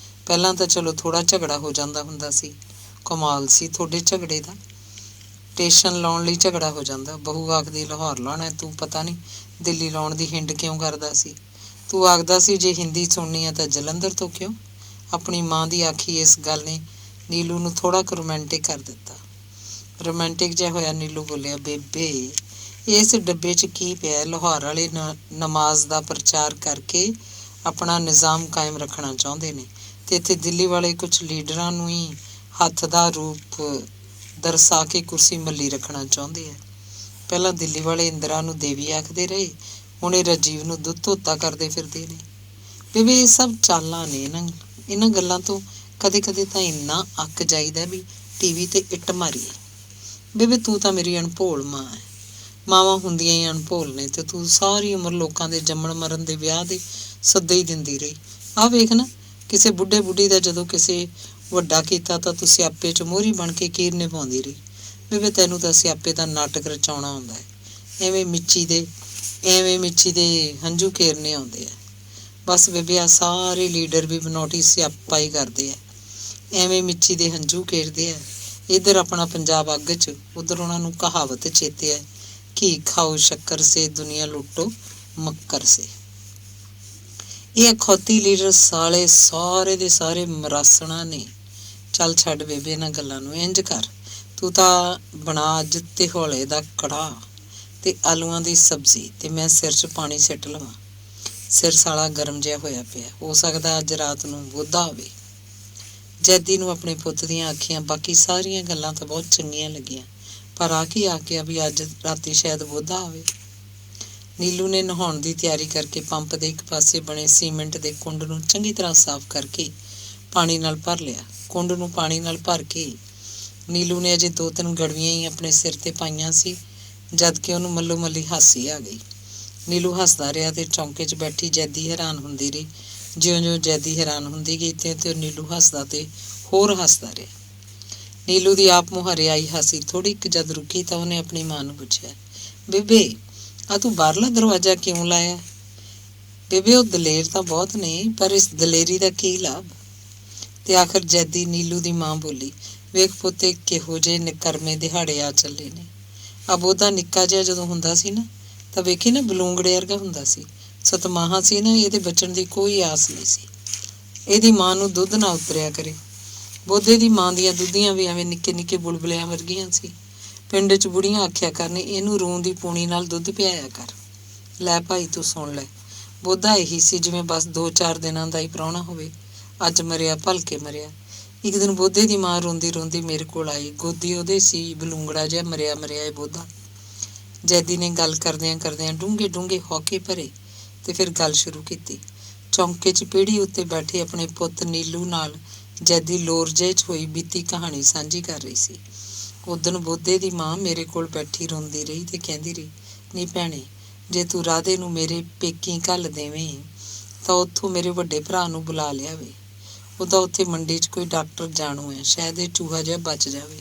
ਪਹਿਲਾਂ ਤਾਂ ਚਲੋ ਥੋੜ੍ਹਾ ਝਗੜਾ ਹੋ ਜਾਂਦਾ ਹੁੰਦਾ ਸੀ। ਕਮਾਲ ਸੀ ਤੁਹਾਡੇ ਝਗੜੇ ਦਾ। ਸਟੇਸ਼ਨ ਲਾਉਣ ਲਈ ਝਗੜਾ ਹੋ ਜਾਂਦਾ। ਬਹੂ ਆਖਦੀ ਲਾਹੌਰ ਲਾਉਣਾ, ਤੂੰ ਪਤਾ ਨਹੀਂ ਦਿੱਲੀ ਲਾਉਣ ਦੀ ਹਿੰਡ ਕਿਉਂ ਕਰਦਾ ਸੀ। ਤੂੰ ਆਖਦਾ ਸੀ ਜੇ ਹਿੰਦੀ ਸੁਣਨੀ ਆ ਤਾਂ ਜਲੰਧਰ ਤੋਂ ਕਿਉਂ। ਆਪਣੀ ਮਾਂ ਦੀ ਆਖੀ ਇਸ ਗੱਲ ਨੇ ਨੀਲੂ ਨੂੰ ਥੋੜ੍ਹਾ ਕੁ ਰੋਮਾਂਟਿਕ ਕਰ ਦਿੱਤਾ। ਰੋਮਾਂਟਿਕ ਜਿਹਾ ਹੋਇਆ ਨੀਲੂ ਬੋਲਿਆ, ਬੇਬੇ ਇਸ ਡੱਬੇ 'ਚ ਕੀ ਪਿਆ। ਲਾਹੌਰ ਵਾਲੇ ਨਮਾਜ਼ ਦਾ ਪ੍ਰਚਾਰ ਕਰਕੇ ਆਪਣਾ ਨਿਜ਼ਾਮ ਕਾਇਮ ਰੱਖਣਾ ਚਾਹੁੰਦੇ ਨੇ ਤੇ ਇੱਥੇ ਦਿੱਲੀ ਵਾਲੇ ਕੁਛ ਲੀਡਰਾਂ ਨੂੰ ਹੀ ਹੱਥ ਦਾ ਰੂਪ ਦਰਸਾ ਕੇ ਕੁਰਸੀ ਮੱਲੀ ਰੱਖਣਾ ਚਾਹੁੰਦੇ ਆ। ਪਹਿਲਾਂ ਦਿੱਲੀ ਵਾਲੇ ਇੰਦਰਾ ਨੂੰ ਦੇਵੀ ਆਖਦੇ ਰਹੇ, ਹੁਣ ਇਹ ਰਾਜੀਵ ਨੂੰ ਦੁੱਧ ਧੋਤਾ ਕਰਦੇ ਫਿਰਦੇ ਨੇ। ਬੇਬੇ ਇਹ ਸਭ ਚਾਲਾਂ ਨੇ। ਇਹਨਾਂ ਗੱਲਾਂ ਤੋਂ ਕਦੇ ਕਦੇ ਤਾਂ ਇੰਨਾ ਅੱਕ ਜਾਈਦਾ ਵੀ ਟੀਵੀ ਤੇ ਇੱਟ ਮਾਰੀਏ। ਬੇਬੇ ਤੂੰ ਤਾਂ ਮੇਰੀ ਅਣਭੋਲ ਮਾਂ ਹੈ। ਮਾਵਾਂ ਹੁੰਦੀਆਂ ਹੀ ਅਣਭੋਲ ਨੇ ਤੇ ਤੂੰ ਸਾਰੀ ਉਮਰ ਲੋਕਾਂ ਦੇ ਜੰਮਣ ਮਰਨ ਦੇ ਵਿਆਹ ਦੇ ਸੱਦੇ ਹੀ ਦਿੰਦੀ ਰਹੀ। ਆਹ ਵੇਖ ਨਾ, ਕਿਸੇ ਬੁੱਢੇ ਬੁੱਢੀ ਦਾ ਜਦੋਂ ਕਿਸੇ ਵੱਡਾ ਕੀਤਾ ਤਾਂ ਤੂੰ ਸਿਆਪੇ 'ਚ ਮੋਹਰੀ ਬਣ ਕੇ ਕੀਰਨੇ ਪਾਉਂਦੀ ਰਹੀ। ਬੇਬੇ ਤੈਨੂੰ ਤਾਂ ਸਿਆਪੇ ਦਾ ਨਾਟਕ ਰਚਾਉਣਾ ਆਉਂਦਾ ਹੈ। ਐਵੇਂ ਮਿੱਚੀ ਦੇ ਹੰਝੂ ਕੇਰਨੇ ਆਉਂਦੇ ਆ। ਬਸ ਬੇਬੇ, ਆ ਸਾਰੇ ਲੀਡਰ ਵੀ ਬਨੌਟੀ ਸਿਆਪਾ ਹੀ ਕਰਦੇ ਆ। ਐਵੇਂ ਮਿੱਚੀ ਦੇ ਹੰਝੂ ਕੇਰਦੇ ਆ। ਇੱਧਰ ਆਪਣਾ ਪੰਜਾਬ ਅੱਗ 'ਚ, ਉੱਧਰ ਉਹਨਾਂ ਨੂੰ ਕਹਾਵਤ ਚੇਤੇ ਹੈ, ਘੀ ਖਾਓ ਸ਼ੱਕਰ ਸੇ ਦੁਨੀਆ ਲੁੱਟੋ ਮੱਕਰ ਸੇ। ਇਹ ਅਖੌਤੀ ਲੀਡਰ ਸਾਲੇ ਸਾਰੇ ਦੇ ਸਾਰੇ ਮਰਾਸਣਾ ਨੇ। ਚੱਲ ਛੱਡ ਬੇਬੇ ਇਹਨਾਂ ਗੱਲਾਂ ਨੂੰ। ਇੰਝ ਕਰ, ਤੂੰ ਤਾਂ ਬਣਾ ਅੱਜ ਤਿਹੌਲੇ ਦਾ ਕੜਾਹ ਤੇ ਆਲੂਆਂ ਦੀ ਸਬਜ਼ੀ, ਤੇ ਮੈਂ ਸਿਰ 'ਚ ਪਾਣੀ ਸਿੱਟ ਲਵਾਂ। ਸਿਰ ਸਾਲਾ ਗਰਮ ਜਿਹਾ ਹੋਇਆ ਪਿਆ। ਹੋ ਸਕਦਾ ਅੱਜ ਰਾਤ ਨੂੰ ਬੋਧਾ ਹੋਵੇ। ਜੈਦੀ ਨੂੰ ਆਪਣੇ ਪੁੱਤ ਦੀਆਂ ਆਖੀਆਂ ਬਾਕੀ ਸਾਰੀਆਂ ਗੱਲਾਂ ਤਾਂ ਬਹੁਤ ਚੰਗੀਆਂ ਲੱਗੀਆਂ, ਪਰ ਆ ਗਿਆ ਵੀ ਅੱਜ ਰਾਤੀ ਸ਼ਾਇਦ ਬੋਧਾ ਆਵੇ। ਨੀਲੂ ਨੇ ਨਹਾਉਣ ਦੀ ਤਿਆਰੀ ਕਰਕੇ ਪੰਪ ਦੇ ਇੱਕ ਪਾਸੇ ਬਣੇ ਸੀਮੈਂਟ ਦੇ ਕੁੰਡ ਨੂੰ ਚੰਗੀ ਤਰ੍ਹਾਂ ਸਾਫ਼ ਕਰਕੇ ਪਾਣੀ ਨਾਲ ਭਰ ਲਿਆ। ਕੁੰਡ ਨੂੰ ਪਾਣੀ ਨਾਲ ਭਰ ਕੇ ਨੀਲੂ ਨੇ ਅਜੇ 2-3 ਗੜਵੀਆਂ ਹੀ ਆਪਣੇ ਸਿਰ ਤੇ ਪਾਈਆਂ ਸੀ, ਜਦ ਕਿ ਉਹਨੂੰ ਮੱਲੋ ਮੱਲੀ ਹਾਸੀ ਆ ਗਈ। ਨੀਲੂ ਹੱਸਦਾ ਰਿਹਾ ਤੇ ਚੌਂਕੇ 'ਚ ਬੈਠੀ ਜੈਦੀ ਹੈਰਾਨ ਹੁੰਦੀ ਰਹੀ। ਜਿਉਂ-ਜਿਉਂ ਜੈਦੀ ਹੈਰਾਨ ਹੁੰਦੀ ਗਈ ਤੇ ਨੀਲੂ ਹੱਸਦਾ ਤੇ ਹੋਰ ਹੱਸਦਾ ਰਿਹਾ। ਨੀਲੂ ਦੀ ਆਪ ਮੁਹਾਰੇ ਆਈ ਹਾਸੀ ਥੋੜ੍ਹੀ ਕੁ ਜਦ ਰੁਕੀ ਤਾਂ ਉਹਨੇ ਆਪਣੀ ਮਾਂ ਨੂੰ ਪੁੱਛਿਆ, ਬੇਬੇ ਆ ਤੂੰ ਬਾਹਰਲਾ ਦਰਵਾਜ਼ਾ ਕਿਉਂ ਲਾਇਆ? ਬੇਬੇ, ਉਹ ਦਲੇਰ ਤਾਂ ਬਹੁਤ ਨੇ, ਪਰ ਇਸ ਦਲੇਰੀ ਦਾ ਕੀ ਲਾਭ? ਤੇ ਆਖਰ ਜੈਦੀ ਨੀਲੂ ਦੀ ਮਾਂ ਬੋਲੀ, ਵੇਖ ਪੁੱਤੇ ਕਿਹੋ ਜਿਹੇ ਨਿਕਰਮੇ ਦਿਹਾੜੇ ਆ ਚੱਲੇ ਨੇ। ਅਬੋਧਾ ਨਿੱਕਾ ਜਿਹਾ ਜਦੋਂ ਹੁੰਦਾ ਸੀ ਨਾ, ਤਾਂ ਵੇਖੀ ਨਾ ਬਲੂੰਗੜੇ ਵਰਗਾ ਹੁੰਦਾ ਸੀ। ਸਤਮਾਹਾਂ ਸੀ ਨਾ, ਇਹਦੇ ਬਚਣ ਦੀ ਕੋਈ ਆਸ ਨਹੀਂ ਸੀ। ਇਹਦੀ ਮਾਂ ਨੂੰ ਦੁੱਧ ਨਾ ਉਤਰਿਆ ਕਰੇ। ਬੋਧੇ ਦੀ ਮਾਂ ਦੀਆਂ ਦੁੱਧੀਆਂ ਵੀ ਐਵੇਂ ਨਿੱਕੇ ਨਿੱਕੇ ਬੁਲਬੁਲਿਆਂ ਵਰਗੀਆਂ ਸੀ। ਪਿੰਡ 'ਚ ਬੁੜੀਆਂ ਆਖਿਆ ਕਰਨ, ਇਹਨੂੰ ਰੂੰ ਦੀ ਪੂਣੀ ਨਾਲ ਦੁੱਧ ਪਿਆਇਆ ਕਰ। ਲੈ ਭਾਈ ਤੂੰ ਸੁਣ ਲੈ। ਬੋਧਾ ਇਹੀ ਸੀ ਜਿਵੇਂ ਬਸ 2-4 ਦਿਨਾਂ ਦਾ ਹੀ ਪ੍ਰਾਹੁਣਾ ਹੋਵੇ। ਅੱਜ ਮਰਿਆ ਭਲਕੇ ਮਰਿਆ। ਇੱਕ ਦਿਨ ਬੋਧੇ ਦੀ ਮਾਂ ਰੋਂਦੀ ਰੋਂਦੀ ਮੇਰੇ ਕੋਲ ਆਈ। ਗੋਦੀ ਉਹਦੇ ਸੀ ਬਲੂੰਗੜਾ ਜਿਹਾ ਮਰਿਆ ਇਹ ਬੋਧਾ। ਜੈਦੀ ਨੇ ਗੱਲ ਕਰਦਿਆਂ ਡੂੰਘੇ ਡੂੰਘੇ ਹੌਕੇ ਭਰੇ ਤੇ ਫਿਰ ਗੱਲ ਸ਼ੁਰੂ ਕੀਤੀ। ਚੌਂਕੇ 'ਚ ਪੀੜ੍ਹੀ ਉੱਤੇ ਬੈਠੇ ਆਪਣੇ ਪੁੱਤ ਨੀਲੂ ਨਾਲ ਜੈਦੀ ਲੋਰਜੇ 'ਚ ਹੋਈ ਬੀਤੀ ਕਹਾਣੀ ਸਾਂਝੀ ਕਰ ਰਹੀ ਸੀ। ਉਦਣ ਬੋਧੇ ਦੀ ਮਾਂ ਮੇਰੇ ਕੋਲ ਬੈਠੀ ਰੋਂਦੀ ਰਹੀ ਤੇ ਕਹਿੰਦੀ ਰਹੀ, ਨੀ ਭੈਣੇ, ਜੇ ਤੂੰ ਰਾਧੇ ਨੂੰ ਮੇਰੇ ਪੇਕੀ ਘੱਲ ਦੇਵੇਂ ਤਾਂ ਉੱਥੋਂ ਮੇਰੇ ਵੱਡੇ ਭਰਾ ਨੂੰ ਬੁਲਾ ਲਿਆਵੇ। ਉਹਦਾ ਉੱਥੇ ਮੰਡੀ 'ਚ ਕੋਈ ਡਾਕਟਰ ਜਾਣੂ ਹੈ, ਸ਼ਾਇਦ ਇਹ ਚੂਹਾ ਜਿਹਾ ਬਚ ਜਾਵੇ।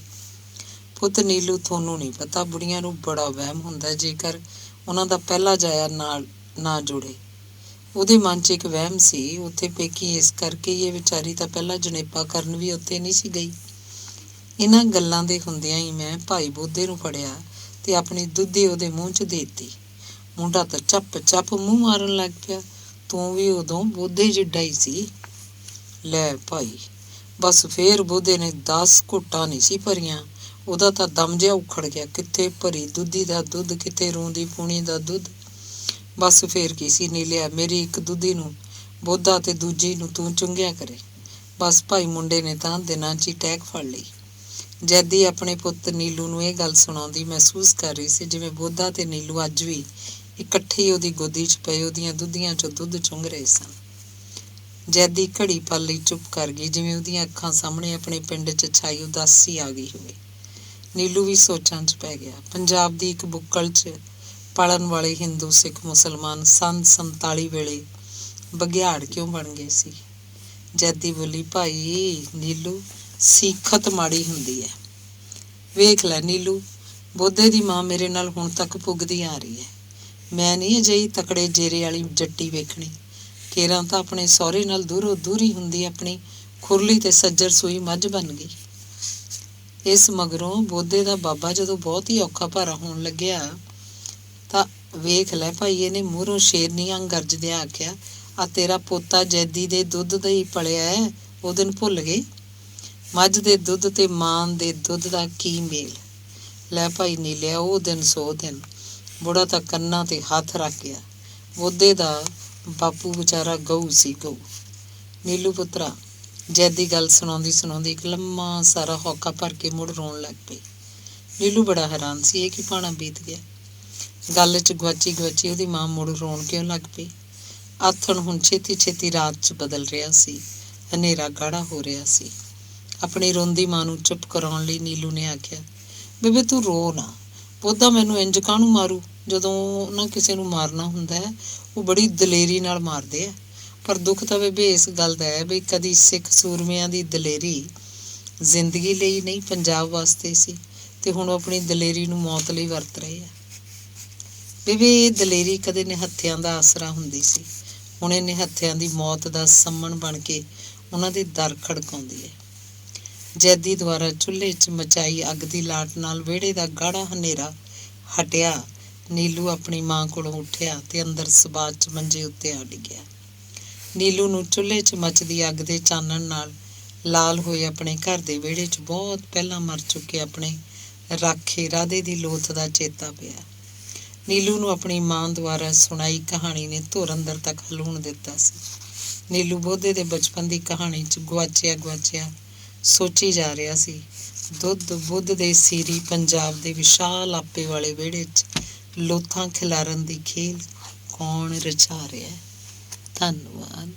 ਪੁੱਤ ਨੀਲੂ, ਤੁਹਾਨੂੰ ਨਹੀਂ ਪਤਾ, ਬੁੜੀਆਂ ਨੂੰ ਬੜਾ ਵਹਿਮ ਹੁੰਦਾ ਜੇਕਰ ਉਹਨਾਂ ਦਾ ਪਹਿਲਾ ਜਾਇਆ ਨਾਲ ਨਾ ਜੁੜੇ। ਉਹਦੇ ਮਨ 'ਚ ਇੱਕ ਵਹਿਮ ਸੀ, ਉੱਥੇ ਪੇਕੀ ਇਸ ਕਰਕੇ ਇਹ ਵਿਚਾਰੀ ਤਾਂ ਪਹਿਲਾਂ ਜਣੇਪਾ ਕਰਨ ਵੀ ਉੱਥੇ ਨਹੀਂ ਸੀ ਗਈ। ਇਹਨਾਂ ਗੱਲਾਂ ਦੇ ਹੁੰਦਿਆਂ ਹੀ ਮੈਂ ਭਾਈ ਬੋਧੇ ਨੂੰ ਫੜਿਆ ਤੇ ਆਪਣੀ ਦੁੱਧੀ ਉਹਦੇ ਮੂੰਹ 'ਚ ਦੇ ਦਿੱਤੀ। ਮੁੰਡਾ ਤਾਂ ਚੱਪ ਮੂੰਹ ਮਾਰਨ ਲੱਗ ਪਿਆ। ਤੂੰ ਵੀ ਉਦੋਂ ਬੋਧੇ ਜਿੱਡਾ ਹੀ ਸੀ। ਲੈ ਭਾਈ, ਬਸ ਫੇਰ ਬੋਧੇ ਨੇ 10 ਘੁੱਟਾਂ ਨਹੀਂ ਸੀ ਭਰੀਆਂ, ਉਹਦਾ ਤਾਂ ਦਮ ਜਿਹਾ ਉਖੜ ਗਿਆ। ਕਿੱਥੇ ਭਰੀ ਦੁੱਧੀ ਦਾ ਦੁੱਧ, ਕਿਤੇ ਰੂੰ ਦੀ ਪੂਣੀ ਦਾ ਦੁੱਧ। ਬਸ ਫੇਰ ਕੀ ਸੀ ਨੀਲਿਆ, ਮੇਰੀ ਇੱਕ ਦੁੱਧੀ ਨੂੰ ਬੋਧਾ ਤੇ ਦੂਜੀ ਨੂੰ ਤੂੰ ਚੁੰਗਿਆ ਕਰੇ। ਬਸ ਭਾਈ ਮੁੰਡੇ ਨੇ ਤਾਂ ਦਿਨਾਂ 'ਚ ਹੀ ਟੈਕ ਫੜ ਲਈ। ਜੈਦੀ ਆਪਣੇ ਪੁੱਤ ਨੀਲੂ ਨੂੰ ਇਹ ਗੱਲ ਸੁਣਾਉਂਦੀ ਮਹਿਸੂਸ ਕਰ ਰਹੀ ਸੀ ਜਿਵੇਂ ਬੋਧਾ ਤੇ ਨੀਲੂ ਅੱਜ ਵੀ ਇਕੱਠੇ ਉਹਦੀ ਗੋਦੀ 'ਚ ਪਏ ਉਹਦੀਆਂ ਦੁੱਧੀਆਂ 'ਚੋਂ ਦੁੱਧ ਚੁੰਗ ਰਹੇ ਸਨ। ਜੈਦੀ ਘੜੀ ਪਲ ਲਈ ਚੁੱਪ ਕਰ ਗਈ, ਜਿਵੇਂ ਉਹਦੀਆਂ ਅੱਖਾਂ ਸਾਹਮਣੇ ਆਪਣੇ ਪਿੰਡ 'ਚ ਛਾਈ ਉਦਾਸੀ ਆ ਗਈ ਹੋਵੇ। ਨੀਲੂ ਵੀ ਸੋਚਾਂ 'ਚ ਪੈ ਗਿਆ। ਪੰਜਾਬ ਦੀ ਇੱਕ ਬੁੱਕਲ 'ਚ ਪਲਣ ਵਾਲੇ ਹਿੰਦੂ ਸਿੱਖ ਮੁਸਲਮਾਨ ਸੰਨ 47 ਵੇਲੇ ਬਘਿਆੜ ਕਿਉਂ ਬਣ ਗਏ ਸੀ? ਜੈਦੀ ਬੋਲੀ, ਭਾਈ ਨੀਲੂ, ਸੀਖਤ ਮਾੜੀ ਹੁੰਦੀ ਹੈ। ਵੇਖ ਲੈ ਨੀਲੂ, ਬੋਧੇ ਦੀ ਮਾਂ ਮੇਰੇ ਨਾਲ ਹੁਣ ਤੱਕ ਪੁੱਗਦੀ ਆ ਰਹੀ ਹੈ। ਮੈਂ ਨਹੀਂ ਅਜਿਹੀ ਤਕੜੇ ਜੇਰੇ ਵਾਲੀ ਜੱਟੀ ਵੇਖਣੀ। ਕੇਰਾਂ ਤਾਂ ਆਪਣੇ ਸਹੁਰੇ ਨਾਲ ਦੂਰੋਂ ਦੂਰੀ ਹੁੰਦੀ ਆਪਣੀ ਖੁਰਲੀ ਤੇ ਸੱਜਰ ਸੂਈ ਮੱਝ ਬਣ ਗਈ। ਇਸ ਮਗਰੋਂ ਬੋਧੇ ਦਾ ਬਾਬਾ ਜਦੋਂ ਬਹੁਤ ਹੀ ਔਖਾ ਭਾਰਾ ਹੋਣ ਲੱਗਿਆ ਤਾਂ ਵੇਖ ਲੈ ਭਾਈ, ਇਹਨੇ ਮੂਹਰੋਂ ਸ਼ੇਰਨੀ ਵਾਂਗ ਗਰਜਦਿਆਂ ਆਖਿਆ, ਆ ਤੇਰਾ ਪੋਤਾ ਜੈਦੀ ਦੇ ਦੁੱਧ ਦਾ ਹੀ ਪਲਿਆ ਹੈ। ਉਹ ਦਿਨ ਭੁੱਲ ਗਏ? ਮੱਝ ਦੇ ਦੁੱਧ ਤੇ ਮਾਂ ਦੇ ਦੁੱਧ ਦਾ ਕੀ ਮੇਲ? ਲੈ ਭਾਈ ਨੀਲਿਆ, ਉਹ ਦਿਨ ਸੋ ਦਿਨ। ਬੁੜਾ ਤਾਂ ਕੰਨਾਂ ਤੇ ਹੱਥ ਰੱਖ ਗਿਆ। ਬੋਧੇ ਦਾ ਬਾਪੂ ਵਿਚਾਰਾ ਗਊ ਸੀ, ਗਊ। ਨੀਲੂ ਪੁੱਤਰਾ, ਜੈਦੀ ਗੱਲ ਸੁਣਾਉਂਦੀ ਇੱਕ ਲੰਮਾ ਸਾਰਾ ਹੌਕਾ ਭਰ ਕੇ ਮੁੜ ਰੋਣ ਲੱਗ ਪਈ। ਨੀਲੂ ਬੜਾ ਹੈਰਾਨ ਸੀ, ਇਹ ਕੀ ਭਾਣਾ ਬੀਤ ਗਿਆ। ਗੱਲ 'ਚ ਗਵਾਚੀ ਉਹਦੀ ਮਾਂ ਮੁੜ ਰੋਣ ਕਿਉਂ ਲੱਗ ਪਈ? ਆਥਣ ਹੁਣ ਛੇਤੀ ਛੇਤੀ ਰਾਤ 'ਚ ਬਦਲ ਰਿਹਾ ਸੀ, ਹਨੇਰਾ ਗਾੜਾ ਹੋ ਰਿਹਾ ਸੀ। ਆਪਣੀ ਰੋਂਦੀ ਮਾਂ ਨੂੰ ਚੁੱਪ ਕਰਾਉਣ ਲਈ ਨੀਲੂ ਨੇ ਆਖਿਆ, ਬੇਬੇ ਤੂੰ ਰੋ ਨਾ। ਬੋਧਾ ਮੈਨੂੰ ਇੰਝ ਕਾਹਨੂੰ ਮਾਰੂ? ਜਦੋਂ ਉਹਨਾਂ ਕਿਸੇ ਨੂੰ ਮਾਰਨਾ ਹੁੰਦਾ ਹੈ ਉਹ ਬੜੀ ਦਲੇਰੀ ਨਾਲ ਮਾਰਦੇ ਆ। ਪਰ ਦੁੱਖ ਤਾਂ ਬੇਬੇ ਇਸ ਗੱਲ ਦਾ ਹੈ ਵੀ ਕਦੀ ਸਿੱਖ ਸੂਰਮਿਆਂ ਦੀ ਦਲੇਰੀ ਜ਼ਿੰਦਗੀ ਲਈ ਨਹੀਂ, ਪੰਜਾਬ ਵਾਸਤੇ ਸੀ, ਤੇ ਹੁਣ ਉਹ ਆਪਣੀ ਦਲੇਰੀ ਨੂੰ ਮੌਤ ਲਈ ਵਰਤ ਰਹੇ ਆ। ਬੇਬੇ ਇਹ ਦਲੇਰੀ ਕਦੇ ਨਿਹੱਥਿਆਂ ਦਾ ਆਸਰਾ ਹੁੰਦੀ ਸੀ, ਹੁਣ ਇਹ ਨਿਹੱਥਿਆਂ ਦੀ ਮੌਤ ਦਾ ਸੰਮਣ ਬਣ ਕੇ ਉਹਨਾਂ ਦੇ ਦਰ ਖੜਕਾਉਂਦੀ ਹੈ। ਜੈਦੀ ਦੁਆਰਾ ਚੁੱਲ੍ਹੇ 'ਚ ਮਚਾਈ ਅੱਗ ਦੀ ਲਾਟ ਨਾਲ ਵਿਹੜੇ ਦਾ ਗਾੜਾ ਹਨੇਰਾ ਹਟਿਆ। ਨੀਲੂ ਆਪਣੀ ਮਾਂ ਕੋਲੋਂ ਉੱਠਿਆ ਤੇ ਅੰਦਰ ਸਬਾਤ 'ਚ ਮੰਜੇ ਉੱਤੇ ਆ ਡਿੱਗਿਆ। ਨੀਲੂ ਨੂੰ ਚੁੱਲ੍ਹੇ 'ਚ ਮੱਚਦੀ ਅੱਗ ਦੇ ਚਾਨਣ ਨਾਲ ਲਾਲ ਹੋਏ ਆਪਣੇ ਘਰ ਦੇ ਵਿਹੜੇ 'ਚ ਬਹੁਤ ਪਹਿਲਾਂ ਮਰ ਚੁੱਕੇ ਆਪਣੇ ਰਾਖੇ ਰਾਧੇ ਦੀ ਲੋਥ ਦਾ ਚੇਤਾ ਪਿਆ। ਨੀਲੂ ਨੂੰ ਆਪਣੀ ਮਾਂ ਦੁਆਰਾ ਸੁਣਾਈ ਕਹਾਣੀ ਨੇ ਧੁਰ ਅੰਦਰ ਤੱਕ ਹਲੂਣ ਦਿੱਤਾ ਸੀ। ਨੀਲੂ ਬੋਧੇ ਦੇ ਬਚਪਨ ਦੀ ਕਹਾਣੀ 'ਚ ਗੁਆਚਿਆ ਸੋਚੀ ਜਾ ਰਿਹਾ ਸੀ। ਦੁੱਧ ਬੁੱਧ ਦੇ ਸੀਰੀ ਪੰਜਾਬ ਦੇ ਵਿਸ਼ਾਲ ਆਪੇ ਵਾਲੇ ਵਿਹੜੇ 'ਚ ਲੋਥਾਂ ਖਿਲਾਰਨ ਦੀ ਖੇਲ ਕੌਣ ਰਚਾ ਰਿਹਾ ਹੈ। ਧੰਨਵਾਦ।